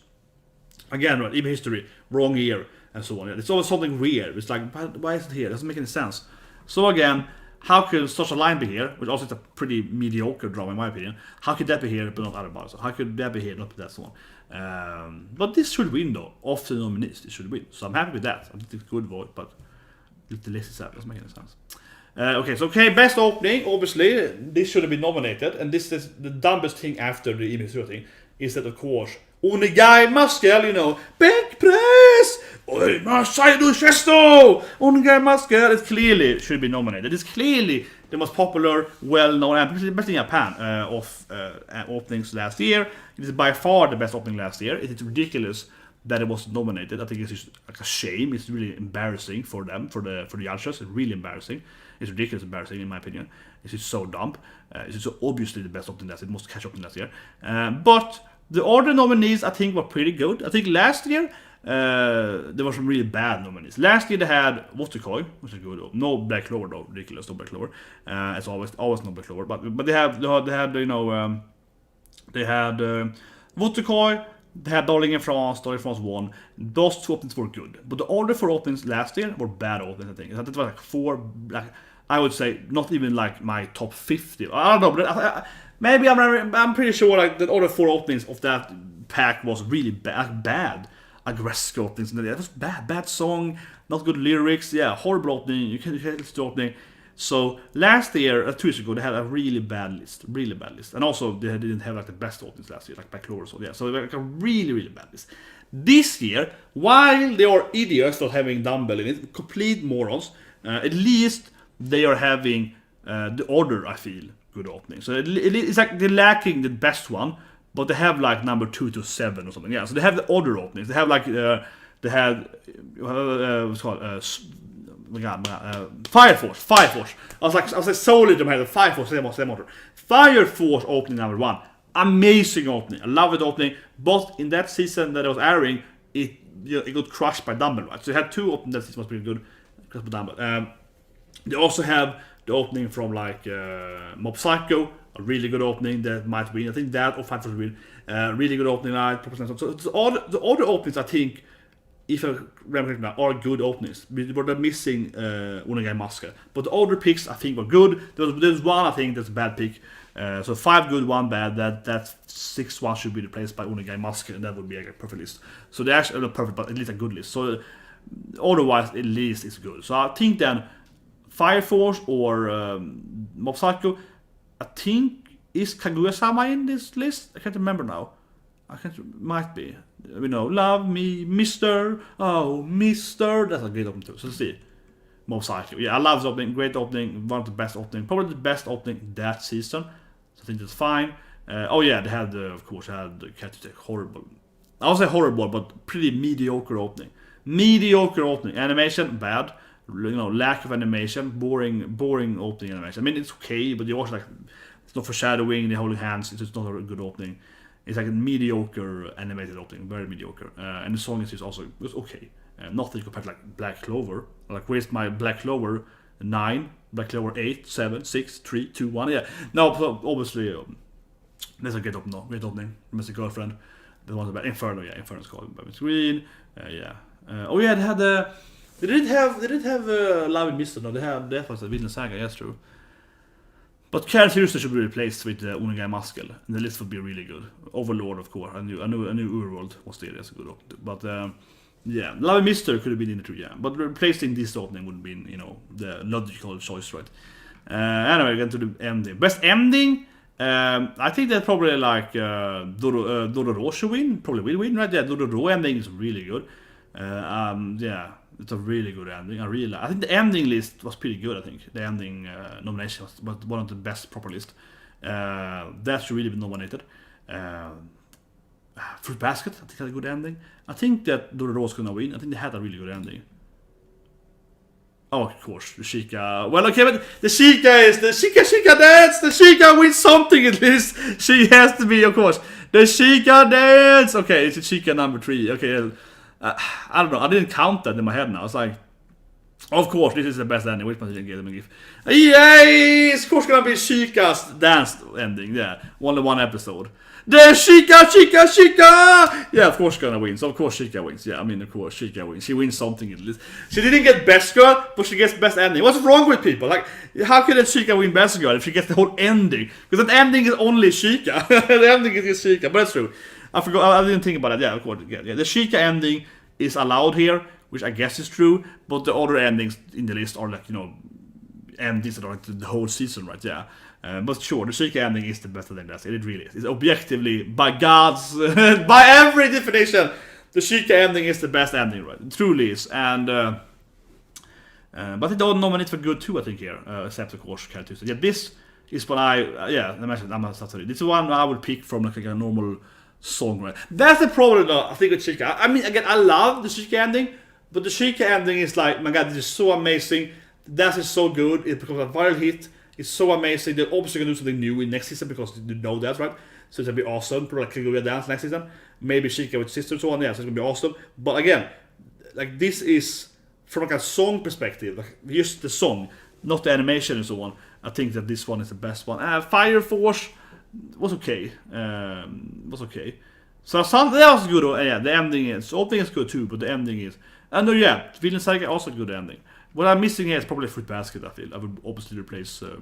Again, right, even history, wrong year, and so on. It's always something weird. It's like, why is it here? It doesn't make any sense. So again, how could such a line be here, which also is a pretty mediocre drama in my opinion? How could that be here but not other bars? How could that be here not that one? But this should win though. Of the nominees, it should win. So I'm happy with that. I think it's a good vote, but the list is out. Doesn't make any sense. Okay, best opening, obviously, this should have been nominated, and this is the dumbest thing after the Emmy thing, is that of course, Onegai Muskel, back press! Oj, Masai du Chesto! Onegai Muskel, it clearly should be nominated. It's clearly the most popular, well-known, and best in Japan, of openings last year. It is by far the best opening last year. It is ridiculous that it was nominated. I think it's just like a shame. It's really embarrassing for them, for the judges. It's really embarrassing. It's ridiculous embarrassing in my opinion. It's just so dumb. It's just so obviously the best opening last year. It must catch up in last year. But the other nominees I think were pretty good. I think last year there were some really bad nominees. Last year they had Watercoin, which is good. No Black Clover though, ridiculous. No Black Clover. It's always no Black Clover. But they had Watercoin. They had Darling in France 1. Those two openings were good. But the other 4 openings last year were bad openings, I think. It was like 4, I would say, not even like my top 50. I don't know, but maybe I'm pretty sure like the other 4 openings of that pack was really bad. Aggressive openings. It was bad song, not good lyrics. Yeah, horrible opening. You can't listen to opening. So last year, 2 years ago, they had a really bad list, and also they didn't have like the best openings last year, like Black Clover. So yeah, so they were like a really bad list. This year, while they are idiots for having Dumbbell in it, complete morons, at least they are having the order. I feel good opening. So it's like they're lacking the best one, but they have like number 2 to 7 or something. Yeah, so they have the order openings. They have like they had what's it called. Fire Force. I was like solely to have Fire Force. Fire Force opening number 1. Amazing opening. I love it opening. But in that season that it was airing, it got crushed by Dumbbell. Right? So they had 2 openings that season was pretty good. Crushed by Dumbbell. They also have the opening from like Mob Psycho, a really good opening that might win. I think that or Fire Force will win. Really good opening night. So the other openings I think, if I remember now, are good openings. But they're missing Onegai Masker. But the other picks I think were good. There's one I think that's a bad pick. So 5 good, 1 bad. That 6th one should be replaced by Onegai Masker, and that would be a perfect list. So they actually not perfect, but at least a good list. So otherwise, at least it's good. So I think then Fire Force or Mob Psycho, I think is Kaguya-sama in this list. I can't remember now. Might be. Love me, Mister. Oh, Mister. That's a great opening too. So let's see. Mob Psycho. Yeah, I love this opening. Great opening. One of the best opening. Probably the best opening that season. So I think that's fine. Oh yeah, they had of course Cat Tech horrible. I would say horrible, but pretty mediocre opening. Animation bad. Lack of animation. Boring opening animation. I mean it's okay, but you also like it's not foreshadowing. They're holding hands. It's just not a good opening. It's like a mediocre animated opening, very mediocre. And the song is also was okay. Nothing compared to like Black Clover. Like where's my Black Clover 9, Black Clover 8, 7, 6, 3, 2, 1. Yeah. No, so obviously there's a great opening. No, great opening. Mr. Girlfriend. The one about Inferno. Yeah, Inferno's called by Green. Yeah. Oh yeah, they had they didn't have Love and Mister. No, they had that was a Villain Saga. Yes, true. But Karen Thursday should be replaced with Onegai Muskel, and the list would be really good. Overlord, of course. I knew Urworld was there. That's a good opening. But Yeah, Love and Mister could have been in it too, yeah. But replacing this opening would have been, the logical choice, right? Anyway, get to the ending. Best ending, I think that probably like Dororo should win. Probably will win, right? Yeah, Dororo ending is really good. Yeah, it's a really good ending. I think the ending list was pretty good. I think the ending nomination was one of the best proper list. That should really be nominated. Fruit Basket, I think had a good ending. I think that Dororo was gonna win. I think they had a really good ending. Oh, of course, the Chica. Well, okay, but the Chica is the Chica dance. The Chica wins something at least. She has to be, of course, the Chica dance. Okay, it's a Chica number 3. Okay, I don't know. I didn't count that in my head now. It's like, of course, this is the best ending. Which one did I give? Yay! Of course, gonna be Chica's dance ending. Yeah, only one episode. The Chica! Yeah, of course gonna win. So of course Chica wins. Yeah, I mean of course Chica wins. She wins something at least. She didn't get best girl, but she gets best ending. What's wrong with people? Like, how can a Chica win best girl if she gets the whole ending? Because that ending is only Chica. The ending is just Chica, but that's true. I forgot. I didn't think about it. Yeah, of course. Yeah. The Chica ending is allowed here, which I guess is true. But the other endings in the list are like endings that are like the whole season, right? Yeah. But sure, the Chica ending is the best ending. It really is. It's objectively, by God's, by every definition, the Chica ending is the best ending, right? It truly is. And but they don't nominate for good too, I think here, except of course Carol Tuesday. Yeah, this is what I mentioned. This is one I would pick from like a normal song, right? That's the problem, though, I think with Chica. I mean, again, I love the Chica ending, but the Chica ending is like, my God, this is so amazing. That is so good. It becomes a viral hit. It's so amazing. They're obviously gonna do something new in next season because you know that, right? So it's gonna be awesome. Probably like Kaguya Dance next season. Maybe Chica with sister and so on. Yeah, so it's gonna be awesome. But again, like this is from like a song perspective, like just the song, not the animation and so on. I think that this one is the best one. Fire Force was okay. So something else good. Yeah, the ending is. Opening is good too, but the ending is. And yeah, Villain Saga also a good ending. What I'm missing here is probably Fruit Basket, I feel. I would obviously replace... I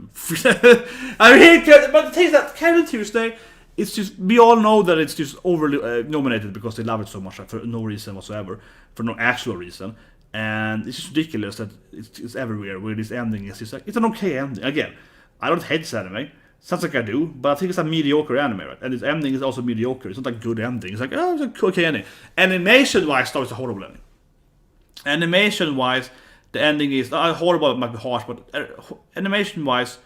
hate it, but the thing is that Carol Tuesday, it's just... We all know that it's just overly nominated because they love it so much, like, for no reason whatsoever. For no actual reason. And it's just ridiculous that it's everywhere, where this ending is just like... It's an okay ending. Again, I don't hate this anime. Sounds like I do, but I think it's a mediocre anime, right? And its ending is also mediocre. It's not a good ending. It's like, oh, it's an okay ending. Animation-wise, though, it's a horrible ending. Animation-wise... The ending is horrible, it might be harsh, but animation-wise,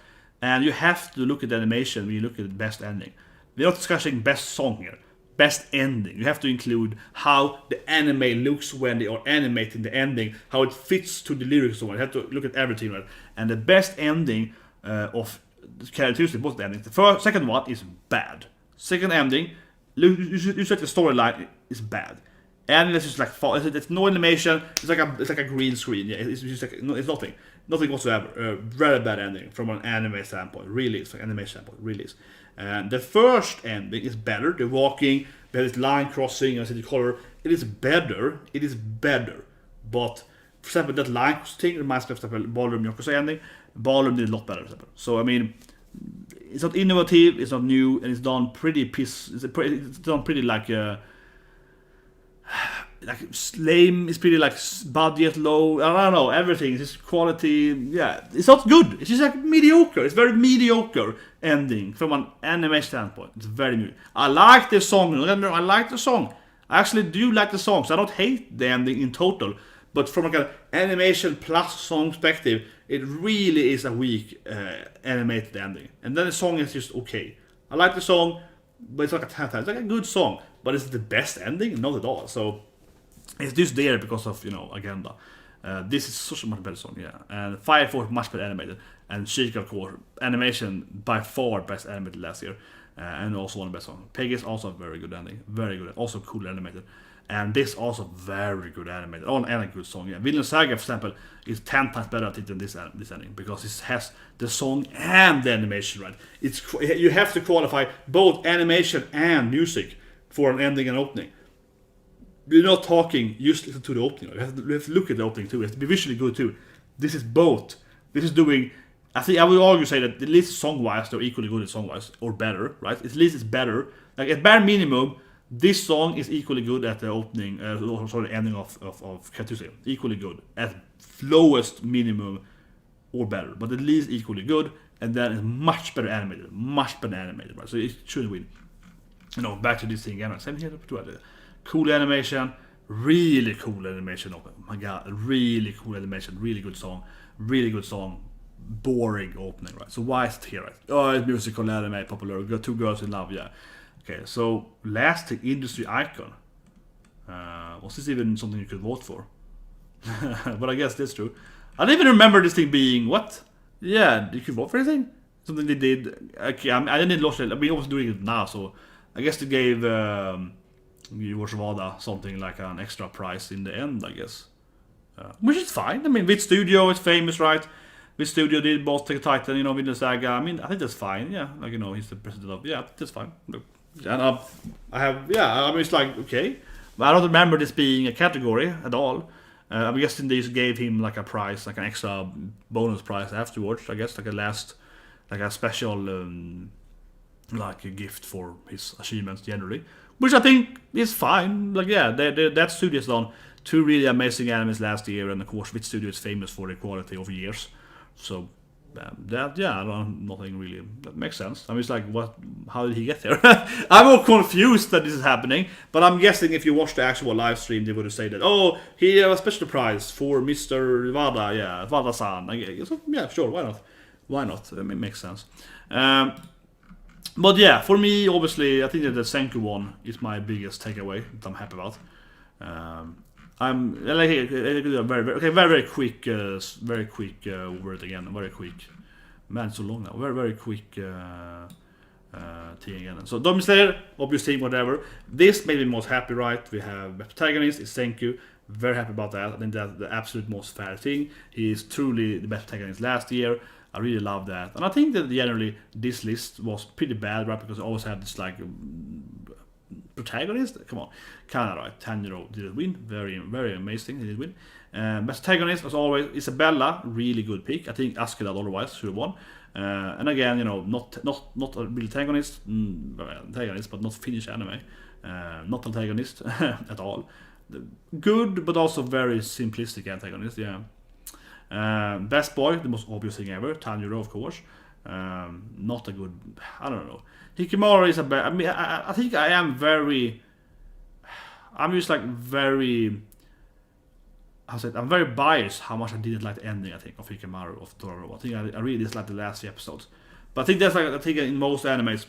and you have to look at the animation when you look at the best ending. We're not discussing best song here, best ending. You have to include how the anime looks when they are animating the ending, how it fits to the lyrics, so on. You have to look at everything, right? And the best ending of Carol Tuesday, both endings. The second one is bad. Second ending, you said the storyline is bad. And it's just like it's no animation. It's like a green screen. Yeah, it's just like it's nothing whatsoever. Very bad ending from an anime standpoint. Really, it's like animation standpoint. Really is. And the first ending is better. The walking, there's line crossing, and city color. It is better. But for example, that line thing reminds me of the Ballroom Yokusei ending. Ballroom did a lot better. For example. So I mean, it's not innovative. It's not new, and it's done pretty It's done pretty like lame. It's pretty like budget low. I don't know, everything. It's just quality. Yeah, it's not good. It's just like mediocre. It's very mediocre ending from an anime standpoint. It's very new. I like the song. Remember, I like the song. I actually do like the song. So I don't hate the ending in total. But from like an animation plus song perspective, it really is a weak animated ending. And then the song is just okay. I like the song, but it's like a 10 times. It's like a good song. But is it the best ending? Not at all. So it's just there because of agenda. This is such a much better song, yeah. And Fire Force much better animated, and Chica Core animation by far best animated last year, and also one of the best songs. Peggy's also a very good ending, very good, also cool animated, and this also very good animated, and a good song. Yeah, Villain Saga, for example, is 10 times better at it than this ending because it has the song and the animation right. You have to qualify both animation and music for an ending and opening. We're not talking just listen to the opening. We have to look at the opening too. We have to be visually good too. This is both. This is doing. I think I would argue say that at least song-wise they're equally good as song-wise or better, right? At least it's better. Like at bare minimum, This song is equally good at the opening, ending of Katuse. Equally good at lowest minimum or better, but at least equally good. And then it's much better animated, right? So it should win. Back to this thing again. Same here. Cool animation, really cool animation. Oh my god, really cool animation, really good song. Boring opening, right? So why is it here, right? Oh, it's musical anime, popular. Got two girls in love, yeah. Okay, so last industry icon. Was this even something you could vote for? But I guess that's true. I don't even remember this thing being what? Yeah, you could vote for anything. Something they did. Okay, I didn't lose it. I was doing it now, so I guess they gave Vada something like an extra prize in the end, I guess. Which is fine. I mean, Wit Studio is famous, right? Wit Studio did both the Titan, Vinland Saga. I mean, I think that's fine. Yeah, he's the president of. Yeah, that's fine. Look. And I have, I mean, it's like, okay. But I don't remember this being a category at all. I'm guessing they just gave him like a prize, like an extra bonus prize afterwards. I guess like a special like a gift for his achievements generally, which I think is fine. Like that studio's done two really amazing animes last year, and of course, Wit Studio is famous for the quality over years. So nothing really that makes sense. I mean, it's like, what? How did he get there? I'm all confused that this is happening. But I'm guessing if you watch the actual live stream, they would have said that, oh, he had a special prize for Mr. Wada, Wada-san. So, yeah, sure, why not? Why not? I mean, it makes sense. But yeah, for me, obviously, I think that the Senku one is my biggest takeaway that I'm happy about. I'm like very quick word again. Very quick, man, it's so long now. Very quick thing again. So Demon Slayer, obvious team, whatever. This made me most happy, right? We have protagonist is Senku. Very happy about that. I think that's the absolute most fair thing. He is truly the best protagonist last year. I really love that, and I think that generally this list was pretty bad, right? Because I always had this like. Protagonist? Come on. Kinda right. Tanjiro did win. Very, very amazing. He did win. Best protagonist, as always, Isabella. Really good pick. I think Askeladd otherwise should have won. And again, not a real antagonist, but not Finnish anime. Not antagonist at all. Good, but also very simplistic antagonist, yeah. Best boy, the most obvious thing ever. Tanjiro, of course. Not a good. I don't know. Hikimura is a bad. I mean, I think I am very. I'm just like very. I'm very biased how much I didn't like the ending. I think of Hikimura of Dororo. I think I really disliked the last few episodes. But I think that's like I think in most animes,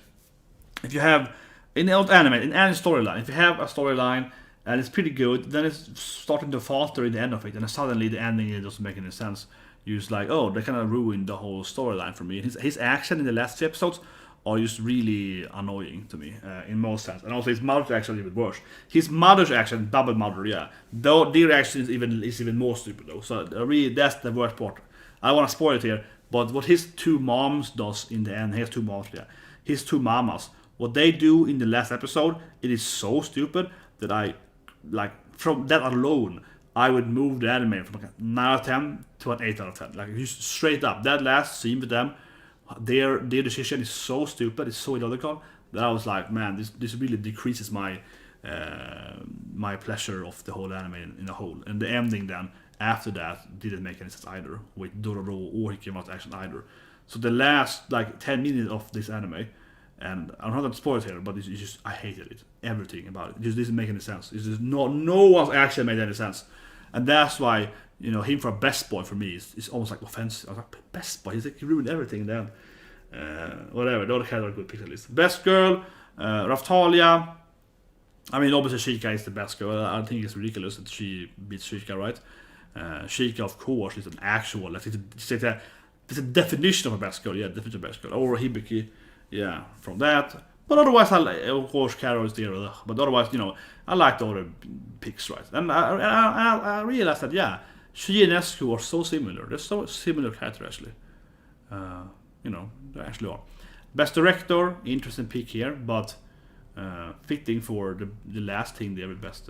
if you have in any storyline, if you have a storyline and it's pretty good, then it's starting to falter in the end of it, and then suddenly the ending doesn't make any sense. You're just like, oh, they kind of ruined the whole storyline for me. His action in the last few episodes are just really annoying to me in most sense. And also his mother's action is even worse. His mother's action, double mother, yeah. Though their action is even more stupid though. So really, that's the worst part. I don't want to spoil it here, but what his two moms does in the end, he has two moms, yeah. His two mamas, what they do in the last episode, it is so stupid that I, like, from that alone, I would move the anime from like a 9 out of 10 to an 8 out of 10. Like, just straight up. That last scene with them, their decision is so stupid, it's so illogical, that I was like, man, this really decreases my my pleasure of the whole anime in a whole. And the ending then, after that, didn't make any sense either, with Dororo or Hikimura's action either. So the last, like, 10 minutes of this anime, and I'm not going to spoil it here, but it's just, I hated it. Everything about it. It just didn't make any sense. It's just no one's action made any sense. And that's why, him for a best boy for me is almost like offensive. I was like, best boy? He's like, he ruined everything then. Whatever, the other characters are good picture list. Best girl, Raftalia. I mean, obviously Shika is the best girl. I think it's ridiculous that she beats Shika, right? Shika, of course, is an actual, it's a definition of a best girl. Yeah, definition of a best girl. Or Hibiki, yeah, from that. But otherwise, of course, Carol is there. But otherwise, I like the other picks, right? And I realized that, yeah, she and Escu are so similar. They're so similar characters, actually. They actually are. Best director, interesting pick here, but fitting for the last thing they were best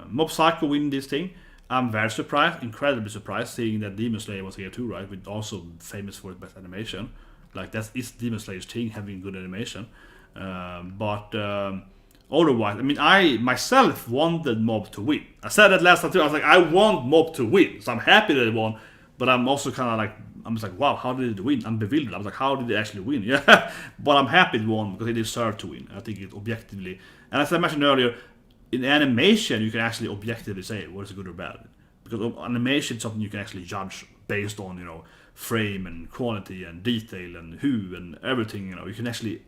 Mob Psycho win this thing. I'm very surprised, incredibly surprised, seeing that Demon Slayer was here too, right? With also famous for its best animation. Like, that is Demon Slayer's thing, having good animation. But otherwise, I mean, I myself wanted Mob to win. I said that last time too. I was like, I want Mob to win, so I'm happy that they won. But I'm also kind of like, I'm just like, wow, how did it win? I'm bewildered. I was like, how did they actually win? Yeah, but I'm happy it won because they deserve to win. I think it objectively, and as I mentioned earlier, in animation you can actually objectively say what is good or bad, because animation is something you can actually judge based on, you know, frame and quality and detail and hue and everything. You know, you can actually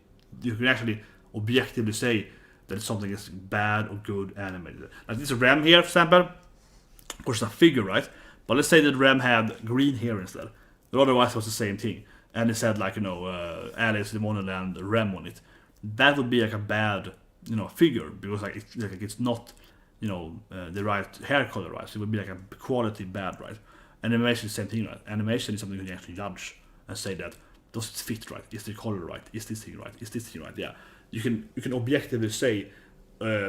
objectively say that something is bad or good animated. Like this Rem here, for example, of course it's a figure, right? But let's say that Rem had green hair instead. But otherwise it was the same thing. And it said like, you know, Alice in Wonderland, Rem on it. That would be like a bad, you know, figure, because like it's not, you know, the right hair color, right? So it would be like a quality bad, right? Animation is the same thing, right? Animation is something you can actually judge and say that does it fit right? Is the color right? Is this thing right? Is this thing right? Yeah. You can objectively say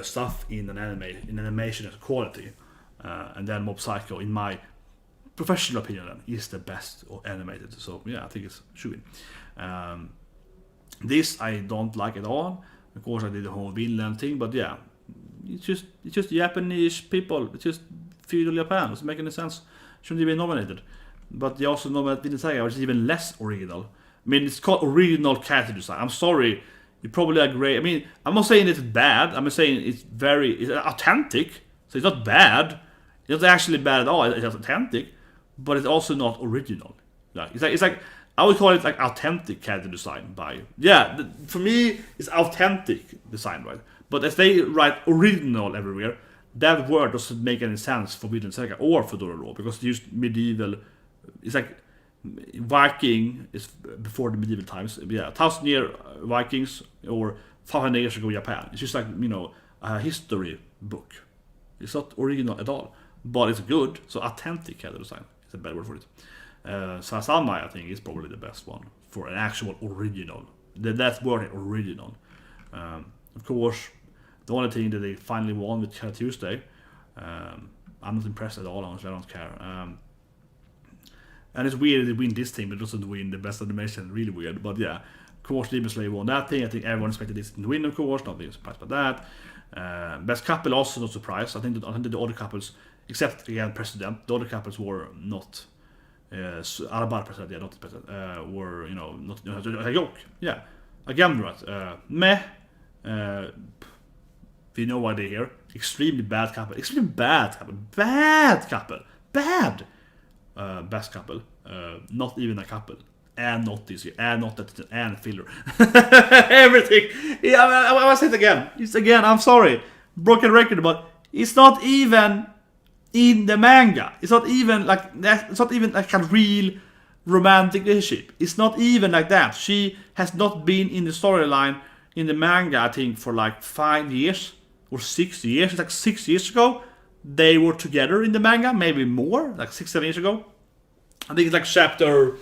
stuff in animation as quality, and then Mob Psycho, in my professional opinion, is the best animated. So yeah, I think it's should win. This I don't like at all. Of course, I did the whole Vinland thing, but yeah, it's just Japanese people. It's just feudal Japan. Doesn't make any sense. Shouldn't be nominated. But they also nominated Vinland Saga, which is even less original. I mean, it's called original character design. I'm sorry, you probably agree. I mean, I'm not saying it's bad. I'm saying it's authentic. So it's not bad. It's not actually bad at all. It's authentic, but it's also not original. It's like I would call it like authentic character design by for me it's authentic design, right? But if they write original everywhere, that word doesn't make any sense for Vinland Saga or for Dororo, because they used medieval. It's like Viking is before the medieval times. Yeah, 1,000-year Vikings or 500 years ago Japan. It's just like, you know, a history book. It's not original at all, but it's good. So authentic character design is a better word for it. Sasama, I think, is probably the best one for an actual original. That word, original. Of course, the only thing that they finally won with Cat Tuesday, I'm not impressed at all. Honestly, I don't care. And it's weird they win this thing, but it doesn't win the best animation. Really weird. But yeah, of course, Demon Slayer won that thing. I think everyone expected this to win, of course. Not being surprised by that. Best couple, also not surprised. I think that the other couples, except again President, the other couples were not. Arabar President, yeah, not the President, were, you know, not a joke. Yeah, again, right. Meh. We know why they're here. Extremely bad couple. Extremely bad couple. Bad couple. Bad. Best couple. Not even a couple. And not this year. And not that. And filler. Everything. Yeah, I will say it again. It's again, I'm sorry. Broken record, but it's not even in the manga. It's not even like that. It's not even like a real romantic relationship. It's not even like that. She has not been in the storyline in the manga, I think, for like 5 years or 6 years. It's like 6 years ago they were together in the manga, maybe more, like 6-7 years ago. I think it's like chapter,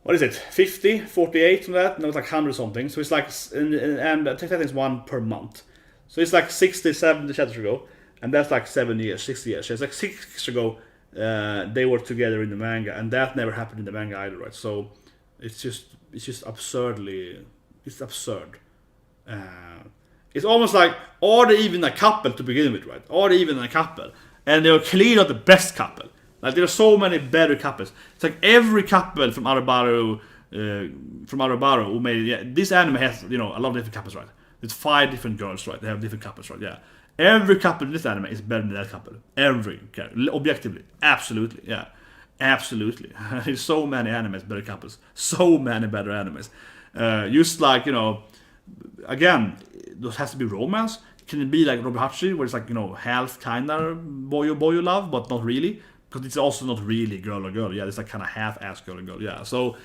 what is it, 50, 48 from that? No, it's like 100 something. So it's like, and I think it's one per month. So it's like 60, 70 chapters ago. And that's like 7 years, 6 years. So it's like 6 years ago they were together in the manga, and that never happened in the manga either, right? So it's just absurdly, it's absurd. It's almost like, are they even a couple to begin with, right? Are they even a couple? And they were clearly not the best couple. Like, there are so many better couples. It's like every couple from Arabaro, who made, this anime has, you know, a lot of different couples, right? It's 5 different girls, right? They have different couples, right? Yeah. Every couple in this anime is better than that couple. Every character. Objectively. Absolutely. Yeah. Absolutely. There's so many animes, better couples. So many better animes. Just like, you know, again, there has to be romance. Can it be like Robert Hachi, where it's like, you know, half kind of boy love, but not really? Because it's also not really girl or girl. Yeah, it's like kind of half-ass girl and girl. Yeah, so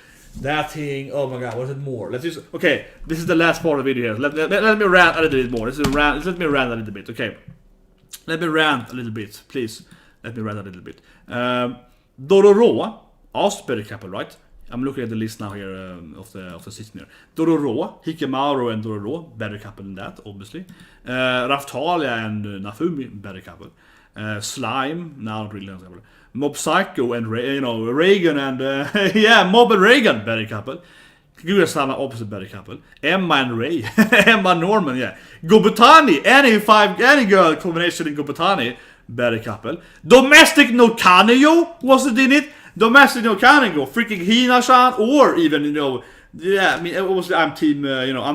that thing, oh my god, what is it more? Let's just, okay, this is the last part of the video here. Let me rant a little bit more. Let me rant a little bit, okay? Let me rant a little bit, please. Let me rant a little bit. Dororo, also better couple, right? I'm looking at the list now here of the system here. Dororo, Hikemaru and Dororo, better couple than that, obviously. Raftalia and Nafumi, better couple. Slime, now not really. Mob Psycho and Reagan and Mob and Reagan, better couple. Kaguya-sama, opposite better couple. Emma and Ray. Emma Norman, yeah. Gobutani, any girl combination in Gobutani, better couple. Domestic no Kaneyo wasn't in it. Domestic no Kaneyo, freaking Hina-san, or even, yeah, I mean, obviously I'm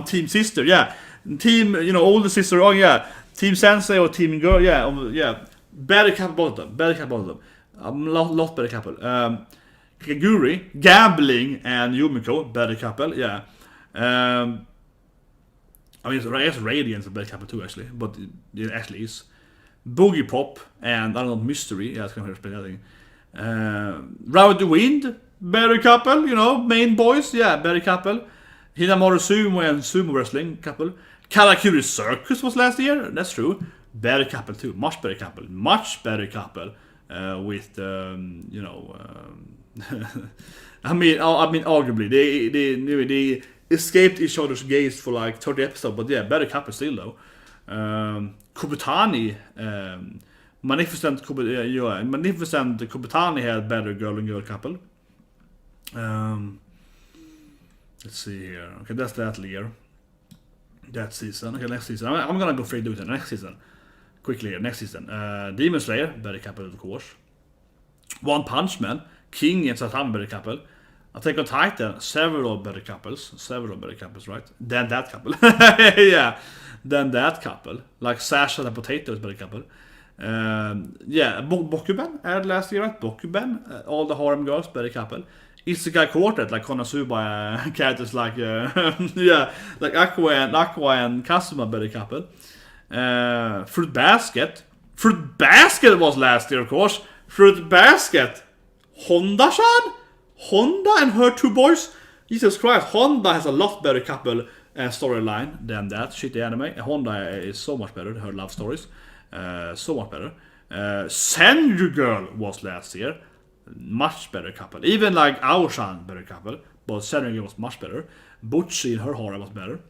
team sister, yeah. Team, older sister, oh yeah. Team Sensei or Team Girl, yeah. Better couple, both of them. Lot better couple. Kaguri, Gambling, and Yumiko, better couple, yeah. I mean, it's Radiance a better couple too, actually, but it actually is. Boogie Pop and I don't know, Mystery, yeah, it's gonna hurt, I think. Ride the Wind, better couple, main boys, yeah, better couple. Hinamaru Sumo and Sumo Wrestling couple. Karakuri Circus was last year, that's true. Better couple too, much better couple. With I mean, arguably they escaped each other's gaze for like 30 episodes, but yeah, better couple still though. Kubutani, Magnificent Kubutani had better girl and girl couple. Let's see here. Okay, that's that year. That season. Okay, next season. I'm gonna go straight to it. Next season. Quickly here. Next season. Demon Slayer, better couple of course. One Punch Man, King and Satan, better couple. Attack on Titan, several better couples, right? Then that couple. Yeah. Then that couple. Like Sasha and Potatoes, better couple. Yeah, Bokuben aired last year, right? Bokuben, all the harem girls, better couple. Isekai Quartet, like Konosuba characters like yeah, like Aqua and Kazuma, better couple. Fruit Basket was last year, of course. Fruit Basket, Honda-san, Honda and her two boys. Jesus Christ, Honda has a lot better couple storyline than that shitty anime. Honda is so much better. Her love stories, so much better. Senju Girl was last year. Much better couple. Even like Aoshan, better couple. But Senju was much better. Butchie and her horror was better.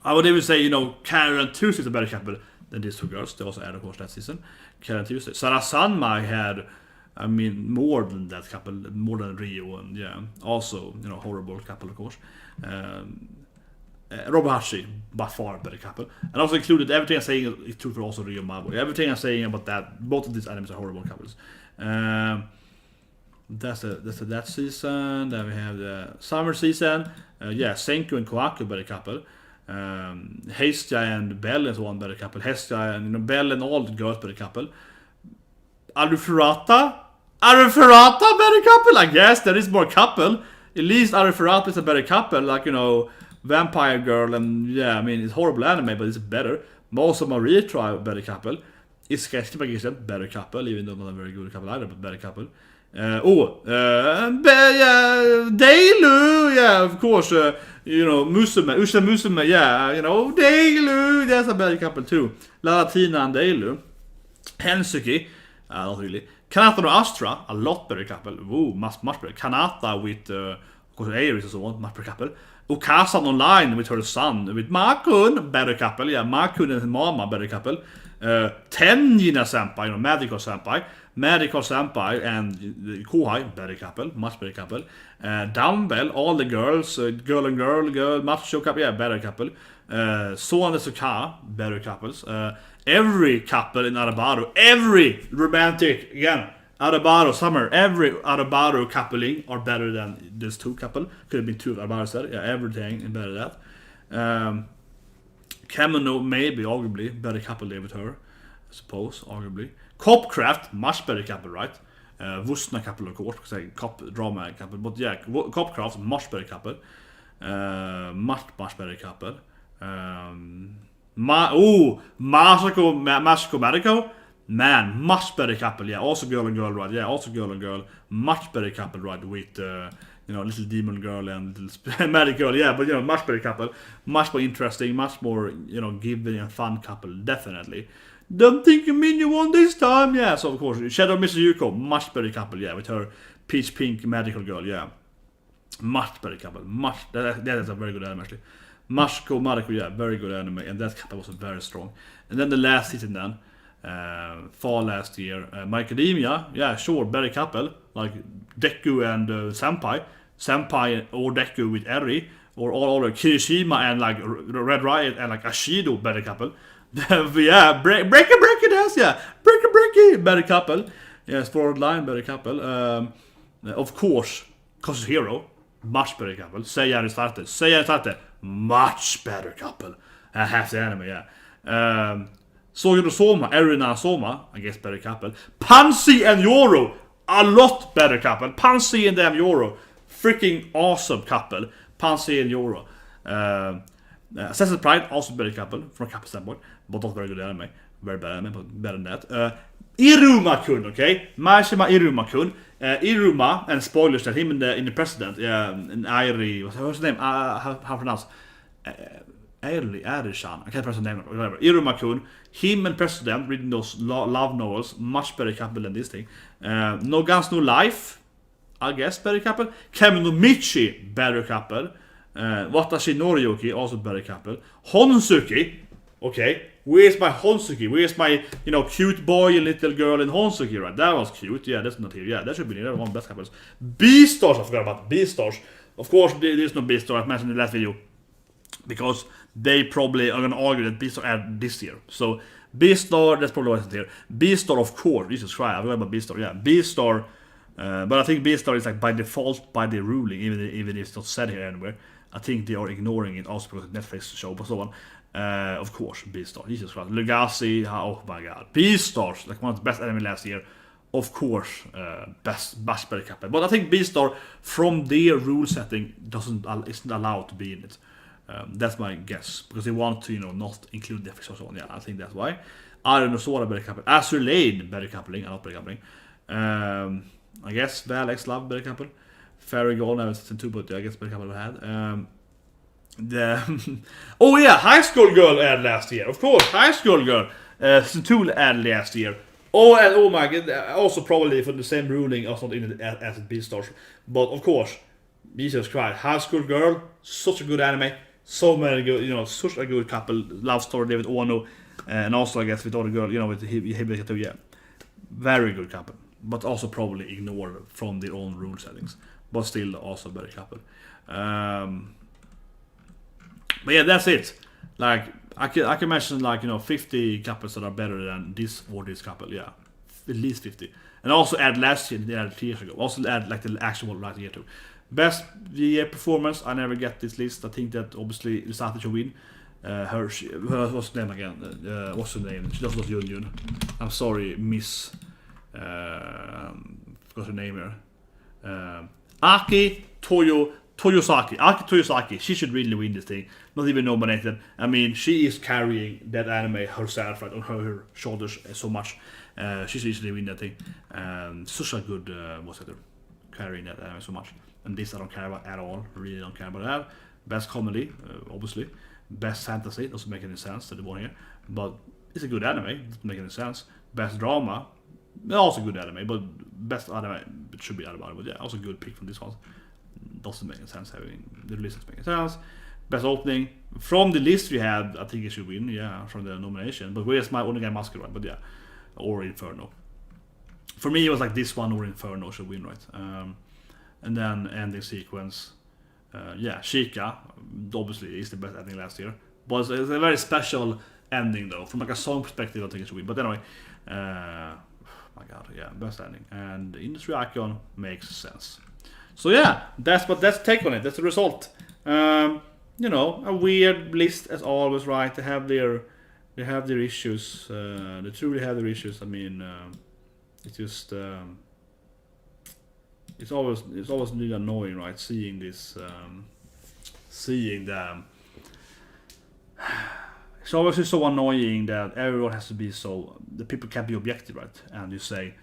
I would even say, Karen Tuesday is a better couple than these two girls. They also aired, of course, that season. Karen Tuesday. Sarah Sanmai had, more than that couple. More than Rio. And yeah, also, horrible couple, of course. Robahashi, by far better couple. And also included everything I'm saying is true for also Rio Mabu. Everything I'm saying about that, both of these animes are horrible couples. That's that season. Then we have the summer season. Senku and Kohaku better couple. Hestia and Bell is one better couple. Hestia and Bell and all the girls better couple. Arufurata better couple. I guess there is more couple. At least Arufurata is a better couple. Like Vampire Girl and yeah, I mean it's horrible anime, but it's better. Most Maria Tribe better couple. It's Sketchbook better couple, even though not a very good couple either, but better couple. Deilu, yeah, of course. Usha Musume, yeah, Deilu, that's a better couple too. Latina and Deilu. Hensuki, not really. Kanata and Astra, a lot better couple. Much better. Kanata with, of course, Aries and so on, much better couple. Okasan Online with her son, with Makun, better couple. Yeah, Makun and Mama, better couple. Tenjina Senpai, Medical Senpai and Kohai, better couple, much better couple. Dumbbell, all the girls, girl and girl, macho couple, yeah, better couple. Soan and Suka, better couples. Every couple in Arabaro, every romantic, again, Arabaro summer, every Arabaro coupling are better than this two couple. Could have been two Arabaro said, yeah, everything is better than that. Kemono, maybe, arguably, better couple there with her, I suppose, arguably. Copcraft, much better couple, right? Vusna couple, of course, because I cop drama couple, but yeah, Copcraft, much better couple. Much better couple. Masako Mariko, man, much better couple, yeah, also girl and girl, right? Yeah, also girl and girl, much better couple, right? With little demon girl and little magic girl, yeah, but much better couple, much more interesting, much more giving and fun couple, definitely. Don't think you mean you won this time, yeah. So of course, Shadow Mr. Yuko, much better couple, yeah, with her peach pink magical girl, yeah, much better couple, that is a very good anime actually. Mashko Mariko, yeah, very good anime, and that couple was very strong. And then the last season then. Fall last year, My Academia, yeah, sure, better couple like Deku and Senpai, Senpai or Deku with Eri, or all other Kirishima and like Red Riot and like Ashido better couple. Yeah, break it has, yeah, break it better couple. Yes, forward line better couple. Of course, Kosuhiro, much better couple. Seiya and State, much better couple. Half the anime, yeah. Soyoro Soma, Erina and Soma, I guess better couple. Pansy and Yoro, a lot better couple. Pansy and them Yoro, freaking awesome couple. Pansy and Yoro. Assassin's Pride, also better couple from a couple standpoint, but not very good anime. Very bad anime, but better than that. Iruma-kun, okay? Mashima Iruma-kun. Iruma, and spoilers that him in the president, and Airi, what's his name? How pronounce? Airi-chan, I can't pronounce the name, whatever. Iruma-kun, him and president reading those love novels, much better couple than this thing. No Guns, No Life, I guess better couple. Kemi no Michi, better couple. Watashi Noriyuki, also better couple. Honsuki, okay. Where's my Honsuki? Where's my, cute boy and little girl in Honsuki, right? That was cute. Yeah, that's not here. Yeah, that should be there. One of the best couples. Beastars, I forgot about Beastars. Of course, there's no Beastar. I mentioned in the last video. Because they probably are going to argue that Beastar are this year. So, Beastar, that's probably why it's not here. Beastar, of course. Jesus Christ, I forgot about Beastar. Yeah, Beastar. But I think Beastar is like by default, by the ruling, even if it's not said here anywhere. I think they are ignoring it also because it's Netflix show, but so on. Of course, Beastar. Jesus Christ. Legacy, oh my god. Beastars, like one of the best anime last year. Of course, best better couple. But I think Beastar, from their rule setting, isn't allowed to be in it. That's my guess. Because they want to, not include Netflix or so on. Yeah, I think that's why. I don't know, Sora better couple. Azur Lane, better coupling. Not better coupling. I guess Val X Love, better couple. Fairy Gold, I haven't seen two, but I guess better couple I had. Oh yeah, High School Girl ad last year. Of course, High School Girl. Season 2 ad last year. Oh, and oh my god, also probably for the same ruling, also not in it as Beastars. But of course, Jesus Christ, High School Girl, such a good anime. So many good, such a good couple. Love story, David Ono. And also, I guess, with all the girl, with Hibiki, yeah. Very good couple. But also probably ignored from their own rule settings. But still, also better couple. But yeah, that's it. Like, I can mention, 50 couples that are better than this or this couple. Yeah, at least 50. And also add last year, they added 3 years ago. Also add, the actual right year too. Best year performance, I never get this list. I think that, obviously, Risate should win. What's her name again? What's her name? She doesn't know Yun. I'm sorry, Miss... forgot her name here. Aki Toyosaki. She should really win this thing. Not even nominated. I mean, she is carrying that anime herself, right, on her shoulders so much. She should easily win that thing. Such a good, carrying that anime so much. And this I don't care about at all. Really don't care about that. Best comedy, obviously. Best fantasy, doesn't make any sense to the one here. But it's a good anime, doesn't make any sense. Best drama, also good anime, but best anime, it should be anime, but yeah, also good pick from this one. Doesn't make any sense having the list doesn't make any sense. Best opening from the list we had, I think it should win, yeah, from the nomination. But where's my Onigami Mask, right? But yeah, or Inferno. For me, it was like this one or Inferno should win, right? And then ending sequence, yeah, Chica obviously is the best ending last year, but it's a very special ending though. From like a song perspective, I think it should win. But anyway, my god, yeah, best ending and industry icon makes sense. So yeah, that's take on it. That's the result. A weird list as always, right? They have their issues. They truly have their issues. I mean, it's just it's always really annoying, right? Seeing this, seeing them. It's always just so annoying that everyone has to be so. The people can't be objective, right? And you say,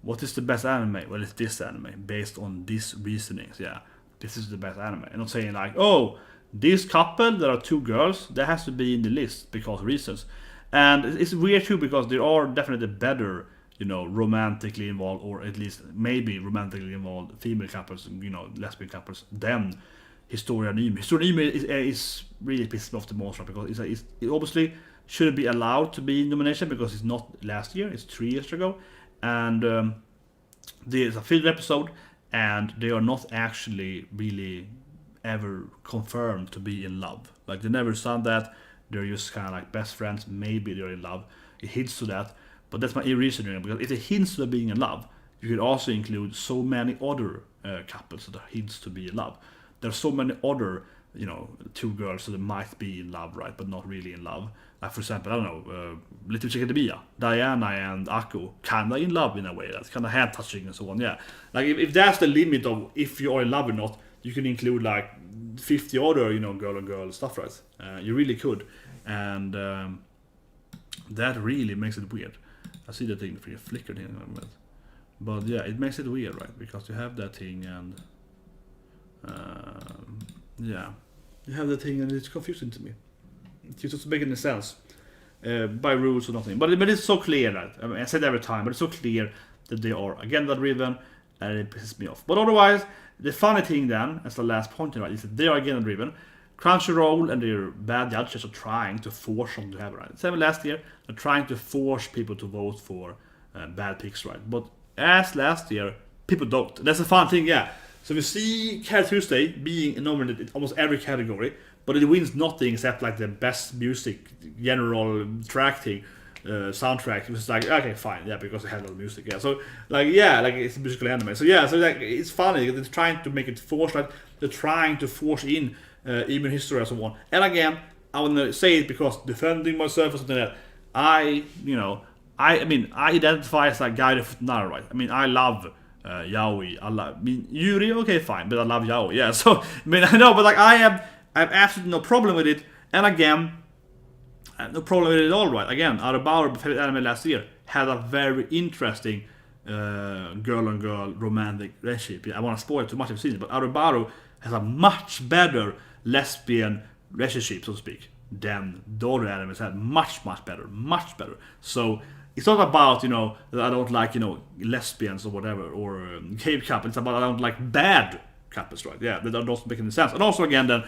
what is the best anime? Well, it's this anime, based on these reasonings. Yeah, this is the best anime. And not saying like, oh, this couple, there are 2 girls, that has to be in the list because of reasons. And it's weird too because there are definitely better, romantically involved, or at least maybe romantically involved female couples, lesbian couples, than Historia Anime. Historia Anime is really pissing off the most, right? Because it obviously shouldn't be allowed to be in nomination because it's not last year, it's 3 years ago. And there's a filler episode, and they are not actually really ever confirmed to be in love. Like they never said that. They're just kind of like best friends. Maybe they're in love. It hints to that, but that's my reasoning. Because if it hints to being in love, you could also include so many other couples that hints to be in love. There's so many other, two girls that might be in love, right, but not really in love. Like for example, I don't know, Little Chicken Bia, Diana and Akko, kinda in love in a way. That's kind of hand touching and so on. Yeah, like if that's the limit of if you are in love or not, you can include like 50 other, girl and girl stuff, right? You really could, and that really makes it weird. I see that thing flickered here in a minute. But yeah, it makes it weird, right? Because you have that thing and yeah, you have that thing and it's confusing to me. It doesn't make any sense by rules or nothing. But it's so clear that I said every time, but it's so clear that they are agenda driven, and it pisses me off. But otherwise, the funny thing then, as the last point, right, is that they are agenda driven. Crunchyroll and their bad judges are trying to force them to have it, right. Same last year, they're trying to force people to vote for bad picks, right. But as last year, people don't. That's a fun thing, yeah. So we see Cat Tuesday being nominated in almost every category, but it wins nothing except like the best music, general track thing, soundtrack. It was like, okay, fine, yeah, because it had a lot of music, yeah. So like, yeah, like it's a musical anime. So yeah, so like it's funny. They're trying to make it force, like they're trying to force in even history and so on. And again, I want to say it because defending myself or something like that. I identify as that guy with Nara, right? I mean, I love yaoi. Yuri, okay, fine, but I love yaoi. Yeah, so I know, but like I have absolutely no problem with it. And again, I have no problem with it at all, right? Again, Arabauer, favorite anime last year, had a very interesting girl on girl romantic relationship. Yeah, I want to spoil too much of the scene, but Arabauer has a much better lesbian relationship, so to speak, than the other animes had. Much better. So it's not about, that I don't like, lesbians or whatever, or gay couples. It's about I don't like bad couples, right? Yeah, that doesn't make any sense. And also, again, then,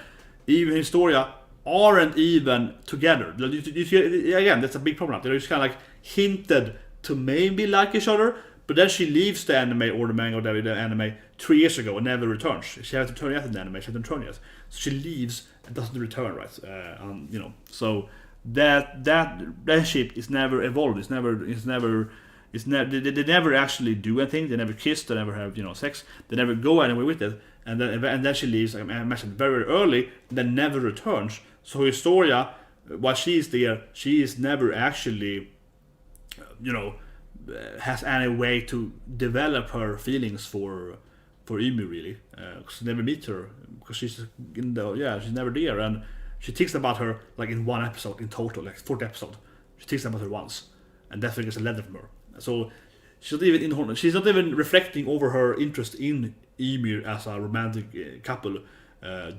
even Historia aren't even together. Again, that's a big problem. They're just kind of like hinted to maybe like each other, but then she leaves the anime or the manga or the anime 3 years ago and never returns. She hasn't returned yet in the anime. She hasn't returned yet. So she leaves and doesn't return, right? So that relationship is never evolved. They never actually do anything. They never kiss. They never have sex. They never go anywhere with it. And then she leaves. I mentioned very early. Then never returns. So Historia, while she is there, she is never actually, has any way to develop her feelings for Emu really. Because never meet her because she's she's never there, and she thinks about her like in one episode in total, like 4th episode. She thinks about her once, and definitely gets a letter from her. So she's not even reflecting over her interest in Ymir as a romantic couple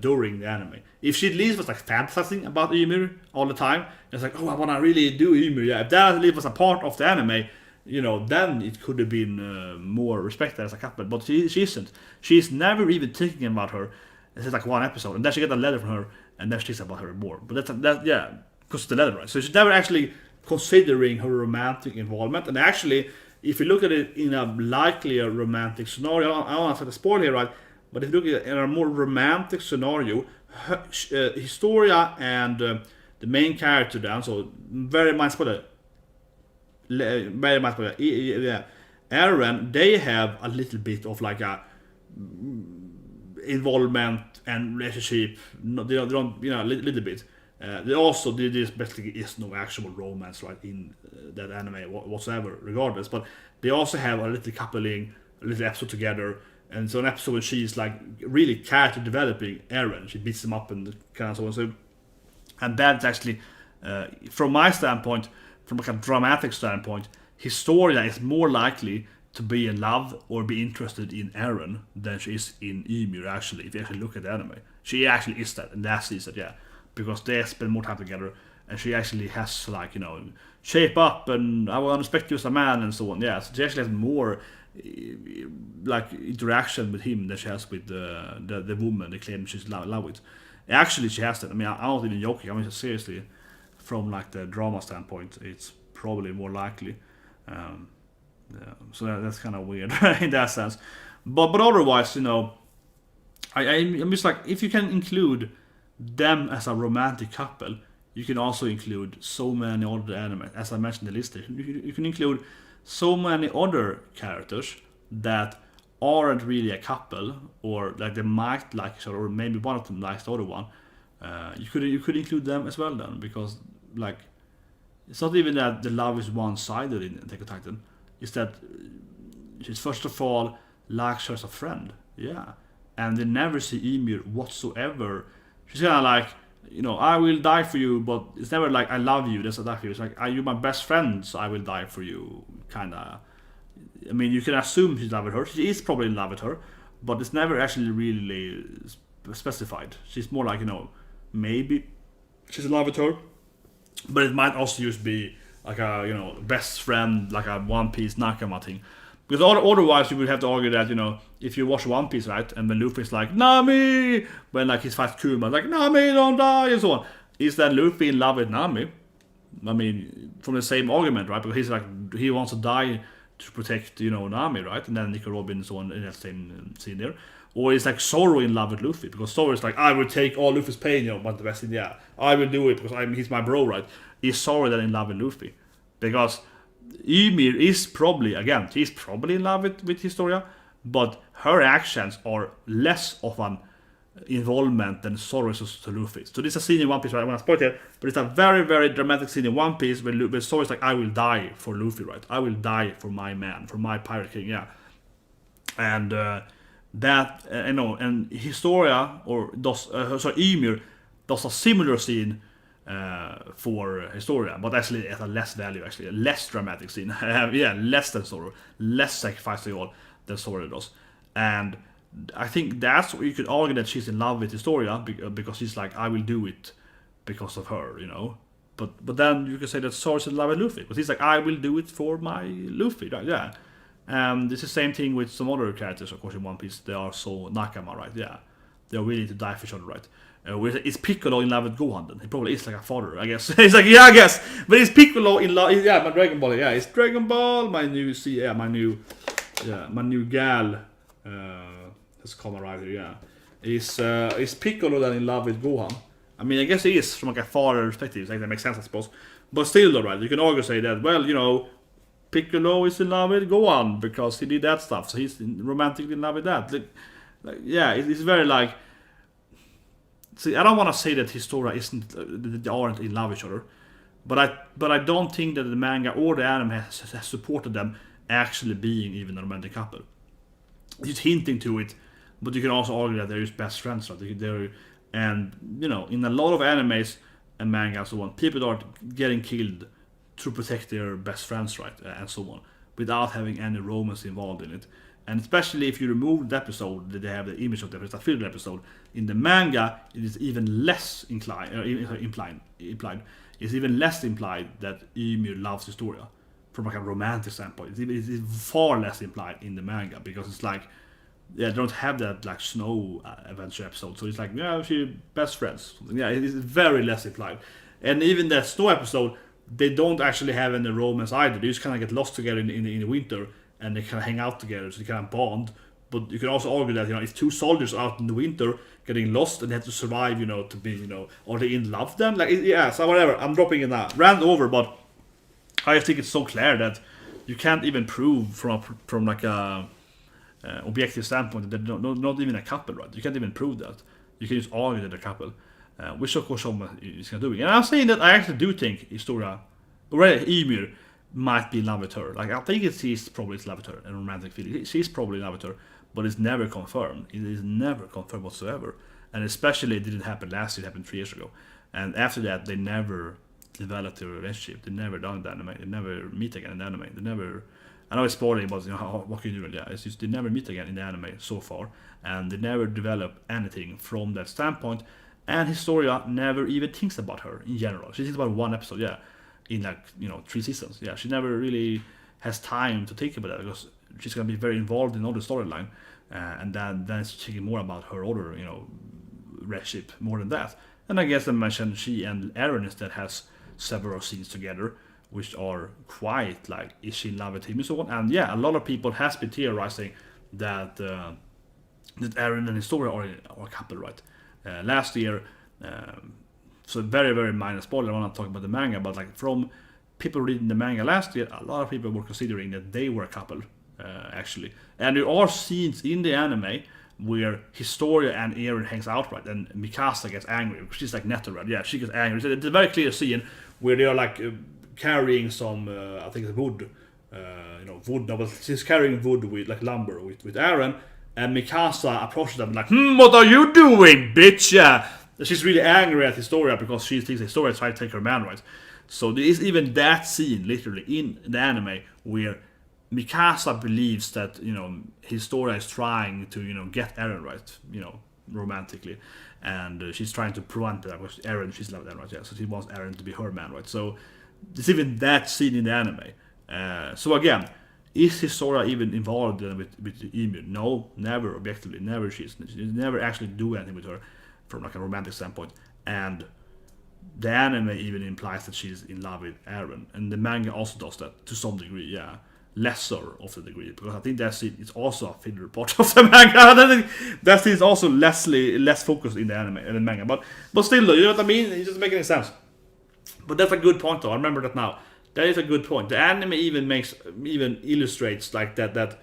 during the anime. If she at least was like fantasizing about Ymir all the time, it's like, oh, I wanna really do Ymir. Yeah, if that at least was a part of the anime, then it could have been more respected as a couple. But she isn't. She's never even thinking about her. It's like one episode, and then she get a letter from her, and then she thinks about her more. But because it's the letter, right? So she's never actually considering her romantic involvement. And actually, if you look at it in a likelier romantic scenario, I don't want to spoil here, right? But if you look at it in a more romantic scenario, Historia and the main character then, so very much for Aaron, they have a little bit of like a involvement and relationship. They don't a little bit. They also this basically is no actual romance, right, in that anime whatsoever, regardless. But they also have a little coupling, a little episode together, and so an episode where she's like really character developing Aaron. She beats him up and kind of so on. So, and that's actually, from my standpoint, from like a dramatic standpoint, Historia is more likely to be in love or be interested in Aaron than she is in Ymir, actually. If you actually look at the anime, she actually is that, and that sees it, yeah, because they spend more time together, and she actually has like shape up, and I will respect you as a man, and so on. Yeah, so she actually has more like interaction with him than she has with the woman they claim she's in love with. Actually, she has that. I mean, I'm not even joking. I mean, seriously, from like the drama standpoint, it's probably more likely. So that's kind of weird in that sense. But otherwise, I'm just like, if you can include them as a romantic couple, you can also include so many other anime. As I mentioned in the list, you can include so many other characters that aren't really a couple, or like they might like each other, or maybe one of them likes the other one. You could include them as well then, because like it's not even that the love is one-sided in Attack on Titan. It's that she's first of all likes her as a friend, yeah, and they never see Ymir whatsoever. She's kind of like, I will die for you, but it's never like I love you. That's exactly. It's like, are you my best friend? So I will die for you, kind of. I mean, you can assume she's in love with her. She is probably in love with her, but it's never actually really specified. She's more like, maybe she's in love with her, but it might also just be like a, best friend, like a One Piece Nakama thing. Because otherwise you would have to argue that, if you watch One Piece, right, and when Luffy's like, Nami, when like his fights Kuma, like, Nami, don't die, and so on, is that Luffy in love with Nami? I mean, from the same argument, right, because he's like, he wants to die to protect, Nami, right, and then Nico Robin and so on in that same scene there. Or is like Zoro in love with Luffy, because Zoro is like, I will take all Luffy's pain, but the best in, yeah, I will do it because he's my bro, right? Is Zoro then in love with Luffy? Because Ymir is probably, again, she's probably in love with Historia, but her actions are less of an involvement than Zoro's to Luffy. So this is a scene in One Piece, right? I want to spoil it, but it's a very, very dramatic scene in One Piece where Zoro's like, I will die for Luffy, right? I will die for my man, for my pirate king, yeah. And that, and Historia, Ymir does a similar scene for Historia, but actually at a less value, actually a less dramatic scene. Yeah, less than Zoro, less sacrifice to all than Zoro does. And I think that's what you could argue, that she's in love with Historia because she's like, I will do it because of her, But then you could say that Zoro's in love with Luffy, but he's like, I will do it for my Luffy, right? Yeah. It's the same thing with some other characters, of course, in One Piece. They are so Nakama, right? Yeah, they're willing to die for each other, right? Is Piccolo in love with Gohan then? He probably is like a father, I guess. He's like, yeah, I guess. But is Piccolo in love? Yeah, my Dragon Ball. Yeah, it's Dragon Ball. My new gal. Let's come right here. Yeah, is Piccolo then in love with Gohan? I mean, I guess he is from like a father perspective. Like that makes sense, I suppose. But still, though, right? You can always say that. Well, Piccolo is in love with Gohan because he did that stuff, so he's romantically in love with that. Yeah, it's very like. See, I don't want to say that Historia they aren't in love with each other, but I don't think that the manga or the anime has supported them actually being even a romantic couple. It's hinting to it, but you can also argue that they're just best friends, right? And in a lot of animes and manga and so on, people are getting killed to protect their best friends, right, and so on, without having any romance involved in it. And especially if you remove the episode, that they have the image of the episode, filled episode. In the manga, it is even less implied. It's even less implied that Ymir loves Historia from like a romantic standpoint. It's far less implied in the manga, because it's like, yeah, they don't have that like snow adventure episode. So it's like, yeah, she's best friends. Yeah, it is very less implied. And even that snow episode, they don't actually have any romance either. They just kind of get lost together in the winter, and they kind of hang out together, so they kind of bond. But you can also argue that, if two soldiers out in the winter getting lost and they have to survive, to be, are they in love then? Like, yeah, so whatever. I'm dropping in that rant over, but I think it's so clear that you can't even prove from like a objective standpoint that they're not even a couple, right? You can't even prove that. You can just argue that they're a couple, which of course someone is going to do. And I'm saying that I actually do think Historia, or Ymir, might be in love with her. Like, I think he's probably in love with her, and romantic feeling. She's probably in love with her, but it's never confirmed. It is never confirmed whatsoever. And especially it didn't happen last year, it happened 3 years ago. And after that, they never developed a relationship. They never done the anime. They never meet again in the anime. They never. I know it's spoiling, but what can you do? Yeah, it's just they never meet again in the anime so far, and they never develop anything from that standpoint. And Historia never even thinks about her in general. She thinks about one episode, yeah, in like 3 seasons. Yeah, she never really has time to think about that, because she's gonna be very involved in other storyline, and then it's thinking more about her other relationship more than that. And I guess I mentioned she and Eren instead has several scenes together, which are quite like, is she in love with him and so on. And yeah, a lot of people has been theorizing that that Eren and Historia are a couple, right? Last year, so very very minor spoiler. I'm not talking about the manga, but like from people reading the manga last year, a lot of people were considering that they were a couple, actually. And there are scenes in the anime where Historia and Eren hangs out, right? And Mikasa gets angry. She's like Netto, right? Yeah, she gets angry. So it's a very clear scene where they are like carrying some, I think it's wood, wood. No, but she's carrying wood with like lumber with Eren, and Mikasa approaches them like, what are you doing, bitch? Yeah. She's really angry at Historia because she thinks Historia is trying to take her man, right? So there is even that scene, literally, in the anime where Mikasa believes that, Historia is trying to, get Eren, right? Romantically. And she's trying to prevent that because Eren, she's loved Eren, right? Yeah, so she wants Eren to be her man, right? So there's even that scene in the anime. So again, is Historia even involved with Ymir? No, never, objectively, never. She never actually do anything with her from like a romantic standpoint. And the anime even implies that she's in love with Eren, and the manga also does that to some degree, yeah, lesser of the degree, because I think that scene is also a filler part of the manga. I think that scene is also less focused in the anime and the manga, but still, though, you know what I mean? It doesn't make any sense. But that's a good point, though. I remember that now. That is a good point. The anime even illustrates like that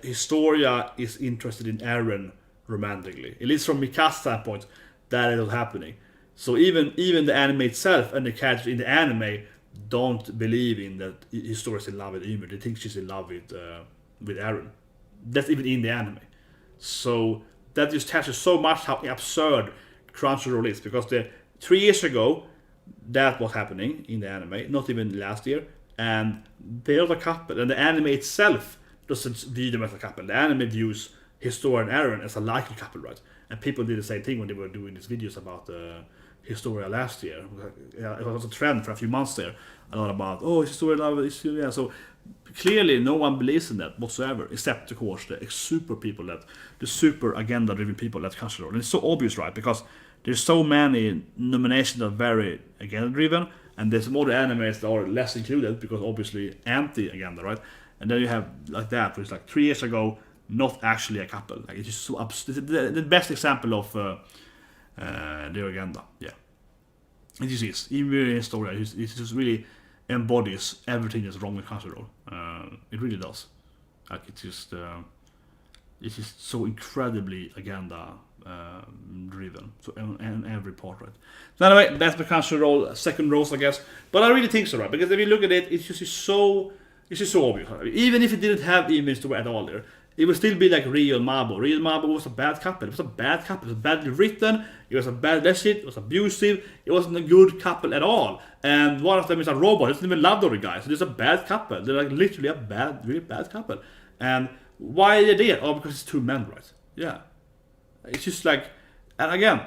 Historia is interested in Eren romantically, at least from Mikasa's standpoint. That is what's happening. So even the anime itself and the characters in the anime don't believe in that Historia is in love with Ymir. They think she's in love with Eren. That's even in the anime. So that just tells you so much how absurd Crunchyroll is, because 3 years ago that was happening in the anime, not even last year, and they're the couple, and the anime itself doesn't view them as a couple. The anime views Historia and Eren as a likely couple, right? And people did the same thing when they were doing these videos about Historia last year. It was a trend for a few months there. A lot about, Historia love Historia. So clearly no one believes in that whatsoever, except of course the super agenda-driven people at Crunchyroll. And it's so obvious, right? Because there's so many nominations that are very agenda-driven, and there's more animes that are less included because obviously anti-agenda, right? And then you have like that, where it's like 3 years ago, not actually a couple. Like, it's just so the best example of their agenda. Yeah, it just is. Even in story, it just really embodies everything that's wrong with Crunchyroll. It really does. Like it's just so incredibly agenda driven. So in every part, right? So anyway, that's the Crunchyroll second rose, I guess. But I really think so, right? Because if you look at it, it's just so obvious. Even if it didn't have even story at all there, it would still be like Rio and Mabo. Rio and Mabo was a bad couple. It was a bad couple. It was badly written. It was a bad shit. It was abusive. It wasn't a good couple at all. And one of them is a robot. He doesn't even love the other guy. So there's a bad couple. They're like literally a really bad couple. And why are they there? Oh, because it's two men, right? Yeah. It's just like, and again,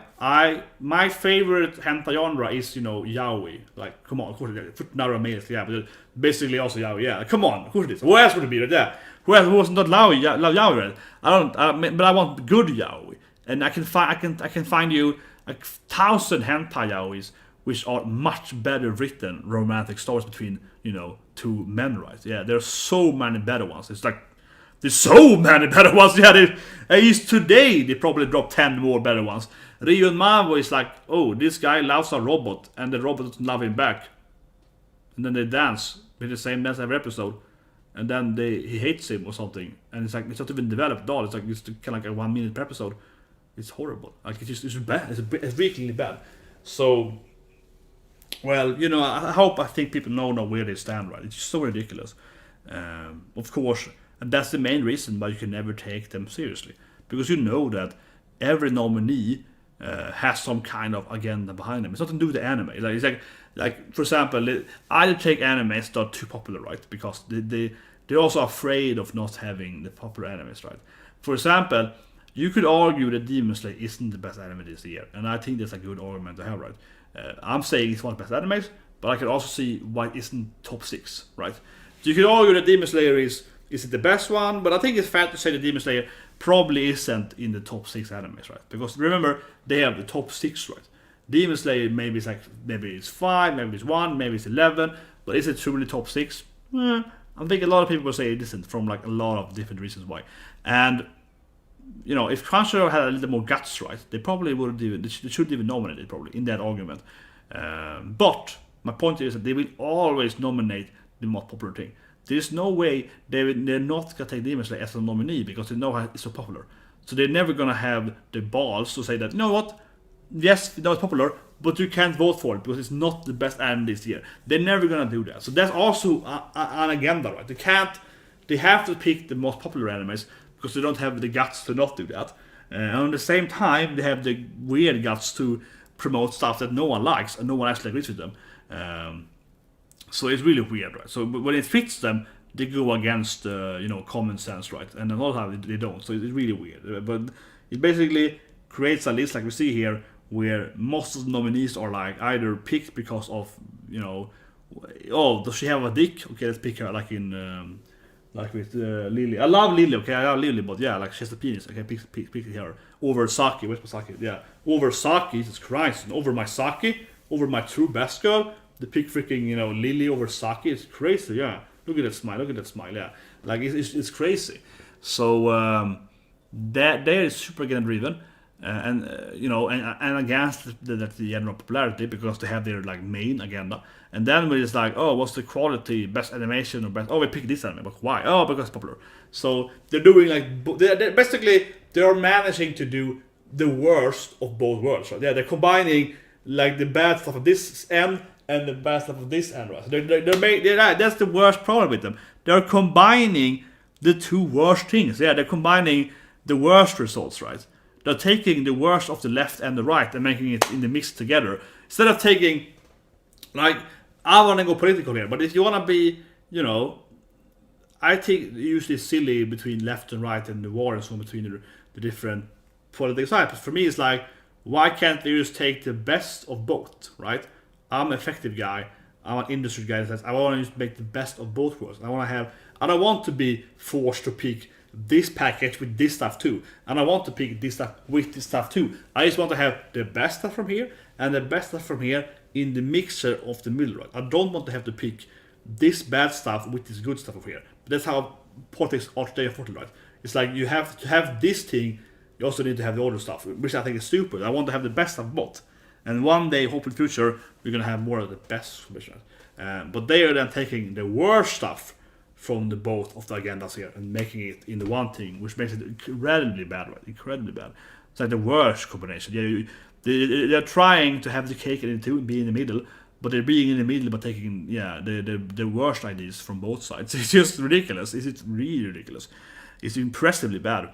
my favorite hentai genre is, yaoi. Like, come on, of course it is. Futnara males, yeah, but basically also yaoi, yeah. Come on, of course it is. Who else would it be, right? Yeah. Who else not love yaoi, right? But I want good yaoi. And I can find you 1,000 hentai yaois which are much better written romantic stories between, two men, right? Yeah, there's so many better ones. It's like, there's so many better ones. Yeah, at least today they probably dropped 10 more better ones. Ryu and Mavo is like, oh, this guy loves a robot, and the robot doesn't love him back. And then they dance with the same dance every episode, and then he hates him or something. And it's like, it's not even developed at all. It's like, it's kind of like a 1 minute per episode. It's horrible. Like, it's bad. It's really bad. So, well, I think people know now where they stand, right? It's just so ridiculous. Of course. And that's the main reason why you can never take them seriously. Because you know that every nominee has some kind of agenda behind them. It's nothing to do with the anime. It's like for example, either take animes that are too popular, right? Because they're also afraid of not having the popular animes, right? For example, you could argue that Demon Slayer isn't the best anime this year. And I think that's a good argument to have, right? I'm saying it's one of the best animes, but I can also see why it isn't top 6, right? So you could argue that Demon Slayer is it the best one? But I think it's fair to say that Demon Slayer probably isn't in the top 6 animes, right? Because remember, they have the top 6, right? Demon Slayer maybe it's 5, maybe it's 1, maybe it's 11, but is it truly top 6? I think a lot of people will say it isn't, from like a lot of different reasons why. And if Crunchyroll had a little more guts, right, they probably would even, they should even nominate it probably in that argument. But my point is that they will always nominate the most popular thing. There's no way they're not gonna take Demon Slayer as a nominee because they know how it's so popular. So they're never gonna have the balls to say that, you know what, yes, we know it's popular, but you can't vote for it because it's not the best anime this year. They're never gonna do that. So that's also an agenda, right? They have to pick the most popular animes because they don't have the guts to not do that. And at the same time, they have the weird guts to promote stuff that no one likes and no one actually agrees with them. So it's really weird, right? So when it fits them, they go against common sense, right? And a lot of times they don't. So it's really weird. But it basically creates a list like we see here, where most of the nominees are like either picked because of oh, does she have a dick? Okay, let's pick her. Like in like with Lily. I love Lily. Okay, I love Lily, but yeah, like she has a penis. Okay, pick her over Saki. Where's my Saki? Yeah, over Saki. Jesus Christ! And over my Saki, over my true best girl. The pick freaking Lily over Saki. It's crazy. Yeah, look at that smile. Look at that smile. Yeah, like it's crazy. So that they are super agenda driven. And against the general popularity because they have their like main agenda, and then when it's like, oh, what's the quality, best animation or best? Oh, we pick this anime, but why? Oh, because it's popular. So they're doing like they're basically they're managing to do the worst of both worlds. Right? Yeah, they're combining like the bad stuff of this end and the bad stuff of this end. Right? So that's the worst problem with them. They're combining the two worst things. Yeah, they're combining the worst results, right? They're taking the worst of the left and the right and making it in the mix together. Instead of taking, like, I want to go political here, but if you want to be, I think usually silly between left and right and the war and so on between the different political sides. But for me, it's like, why can't they just take the best of both, right? I'm an effective guy. I'm an industry guy that says I want to just make the best of both worlds. I don't want to be forced to pick this package with this stuff too, and I want to pick this stuff with this stuff too. I just want to have the best stuff from here and the best stuff from here in the mixer of the middle, right? I don't want to have to pick this bad stuff with this good stuff over here. But that's how politics are today, unfortunately, right? It's like you have to have this thing, you also need to have the other stuff, which I think is stupid. I want to have the best of both, and one day, hopefully, in the future, we're gonna have more of the best combinations. But they are then taking the worst stuff from the both of the agendas here and making it into one thing, which makes it incredibly bad, right? Incredibly bad. It's like the worst combination. Yeah, they're trying to have the cake and be in the middle, but they're being in the middle but taking the worst ideas from both sides. It's just ridiculous. It's really ridiculous. It's impressively bad.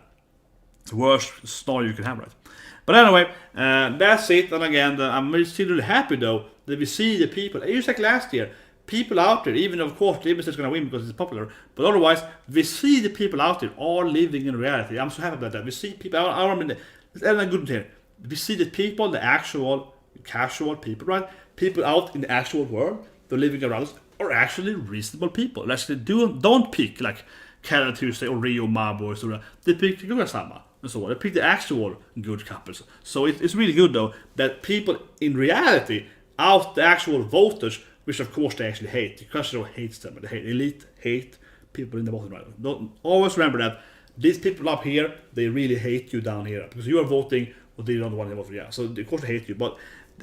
It's the worst story you can have, right? But anyway, that's it. And again, I'm still really happy though that we see the people. Just like last year. People out there, even of course Demon Slayer is going to win because it's popular, but otherwise we see the people out there are living in reality. I'm so happy about that. We see people. I mean, it's good here. We see the people, the actual casual people, right? People out in the actual world, they're living around us, are actually reasonable people. Actually, don't pick like Karen Tuesday or Rio Maboys or they pick Gugasama and so on. They pick the actual good couples. So it's really good though that people in reality, out the actual voters. Which of course they actually hate. Crunchyroll hates them. They hate people in the bottom right. Don't always remember that these people up here, they really hate you down here because you are voting, but they don't want to vote for you. So of course they hate you, but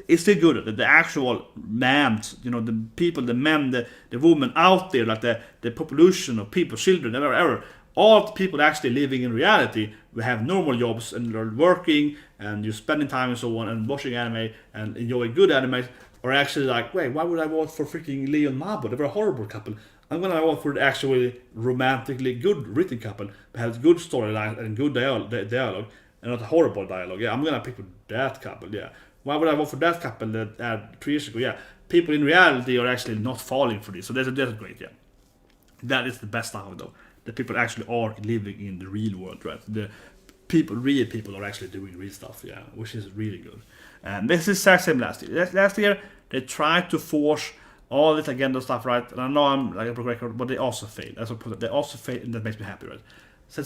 it's still good that the actual man, the people, the men, the women out there, like the population of people, children, all the people actually living in reality, we have normal jobs and are working and you're spending time and so on and watching anime and enjoying good anime. Or actually like, wait, why would I vote for freaking Leo and Mabo? They were a horrible couple. I'm gonna vote for the actually romantically good written couple that has good storyline and good dialogue and not a horrible dialogue. Yeah, I'm gonna pick for that couple. Yeah, why would I vote for that couple that had 3 years ago? Yeah, people in reality are actually not falling for this. So that's great. Yeah, that is the best stuff though. The people actually are living in the real world, right? The real people are actually doing real stuff. Yeah, which is really good. And this is the same last year. Last year, they tried to force all this agenda stuff, right? And I know I'm like a broken record, but they also failed. They also failed, and that makes me happy, right? So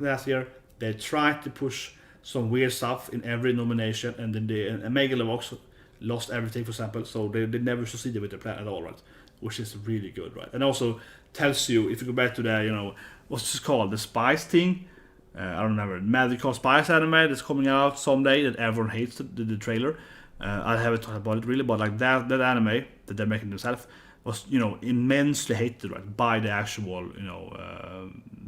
last year, they tried to push some weird stuff in every nomination, and then Megalovox lost everything, for example, so they never succeeded with their plan at all, right? Which is really good, right? And also tells you, if you go back to the, what's this called? The spice thing? I don't remember, Magical Spice anime that's coming out someday that everyone hates the trailer. I haven't talked about it really, but like that anime that they're making themselves was, immensely hated, right, by the actual,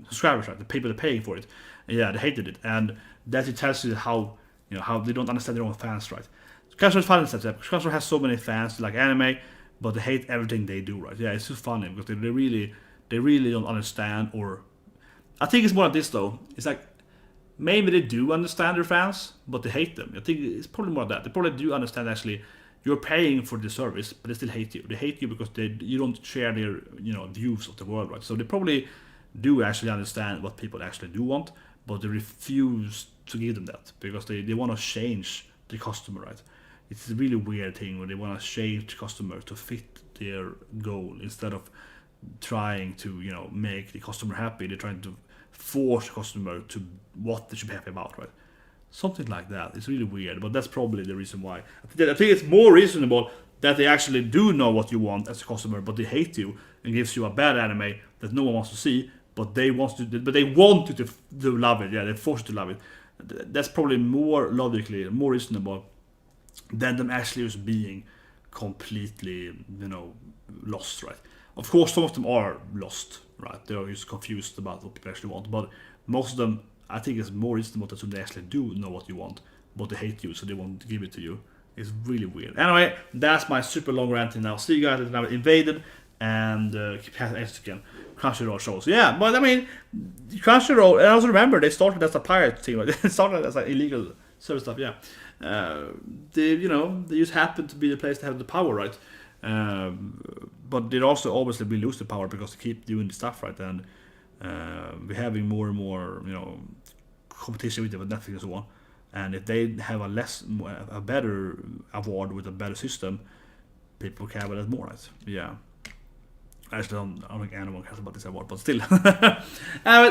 subscribers, right, the people that are paying for it. And yeah, they hated it, and that it tells you how they don't understand their own fans, right? Crunchyroll is funny that Crunchyroll has so many fans like anime, but they hate everything they do, right? Yeah, it's just funny because they really don't understand. Or I think it's more like this though. It's like maybe they do understand their fans, but they hate them. I think it's probably more that they probably do understand actually. You're paying for the service, but they still hate you. They hate you because you don't share their views of the world, right? So they probably do actually understand what people actually do want, but they refuse to give them that because they want to change the customer, right? It's a really weird thing where they want to change the customer to fit their goal instead of trying to make the customer happy. They're trying to force the customer to what they should be happy about, right? Something like that. It's really weird, but that's probably the reason why. I think it's more reasonable that they actually do know what you want as a customer, but they hate you and gives you a bad anime that no one wants to see, but they want you to love it. Yeah, they force you to love it. That's probably more logically, more reasonable than them actually just being completely, lost, right? Of course, some of them are lost, right? They are just confused about what people actually want, but most of them, I think it's more reasonable that they actually do know what you want, but they hate you, so they won't give it to you. It's really weird. Anyway, that's my super long rant now. See you guys later. Now invaded and keep again. Crunchyroll shows. Yeah, but I mean, Crunchyroll. And I also remember they started as a pirate thing. Right? They started as like illegal service stuff. Yeah, they just happened to be the place that have the power, right? But they also obviously will lose the power because they keep doing the stuff, right? And we're having more and more, competition with them with Netflix and so on. And if they have a better award with a better system, people care about it more, right? Yeah. I don't think anyone cares about this award, but still.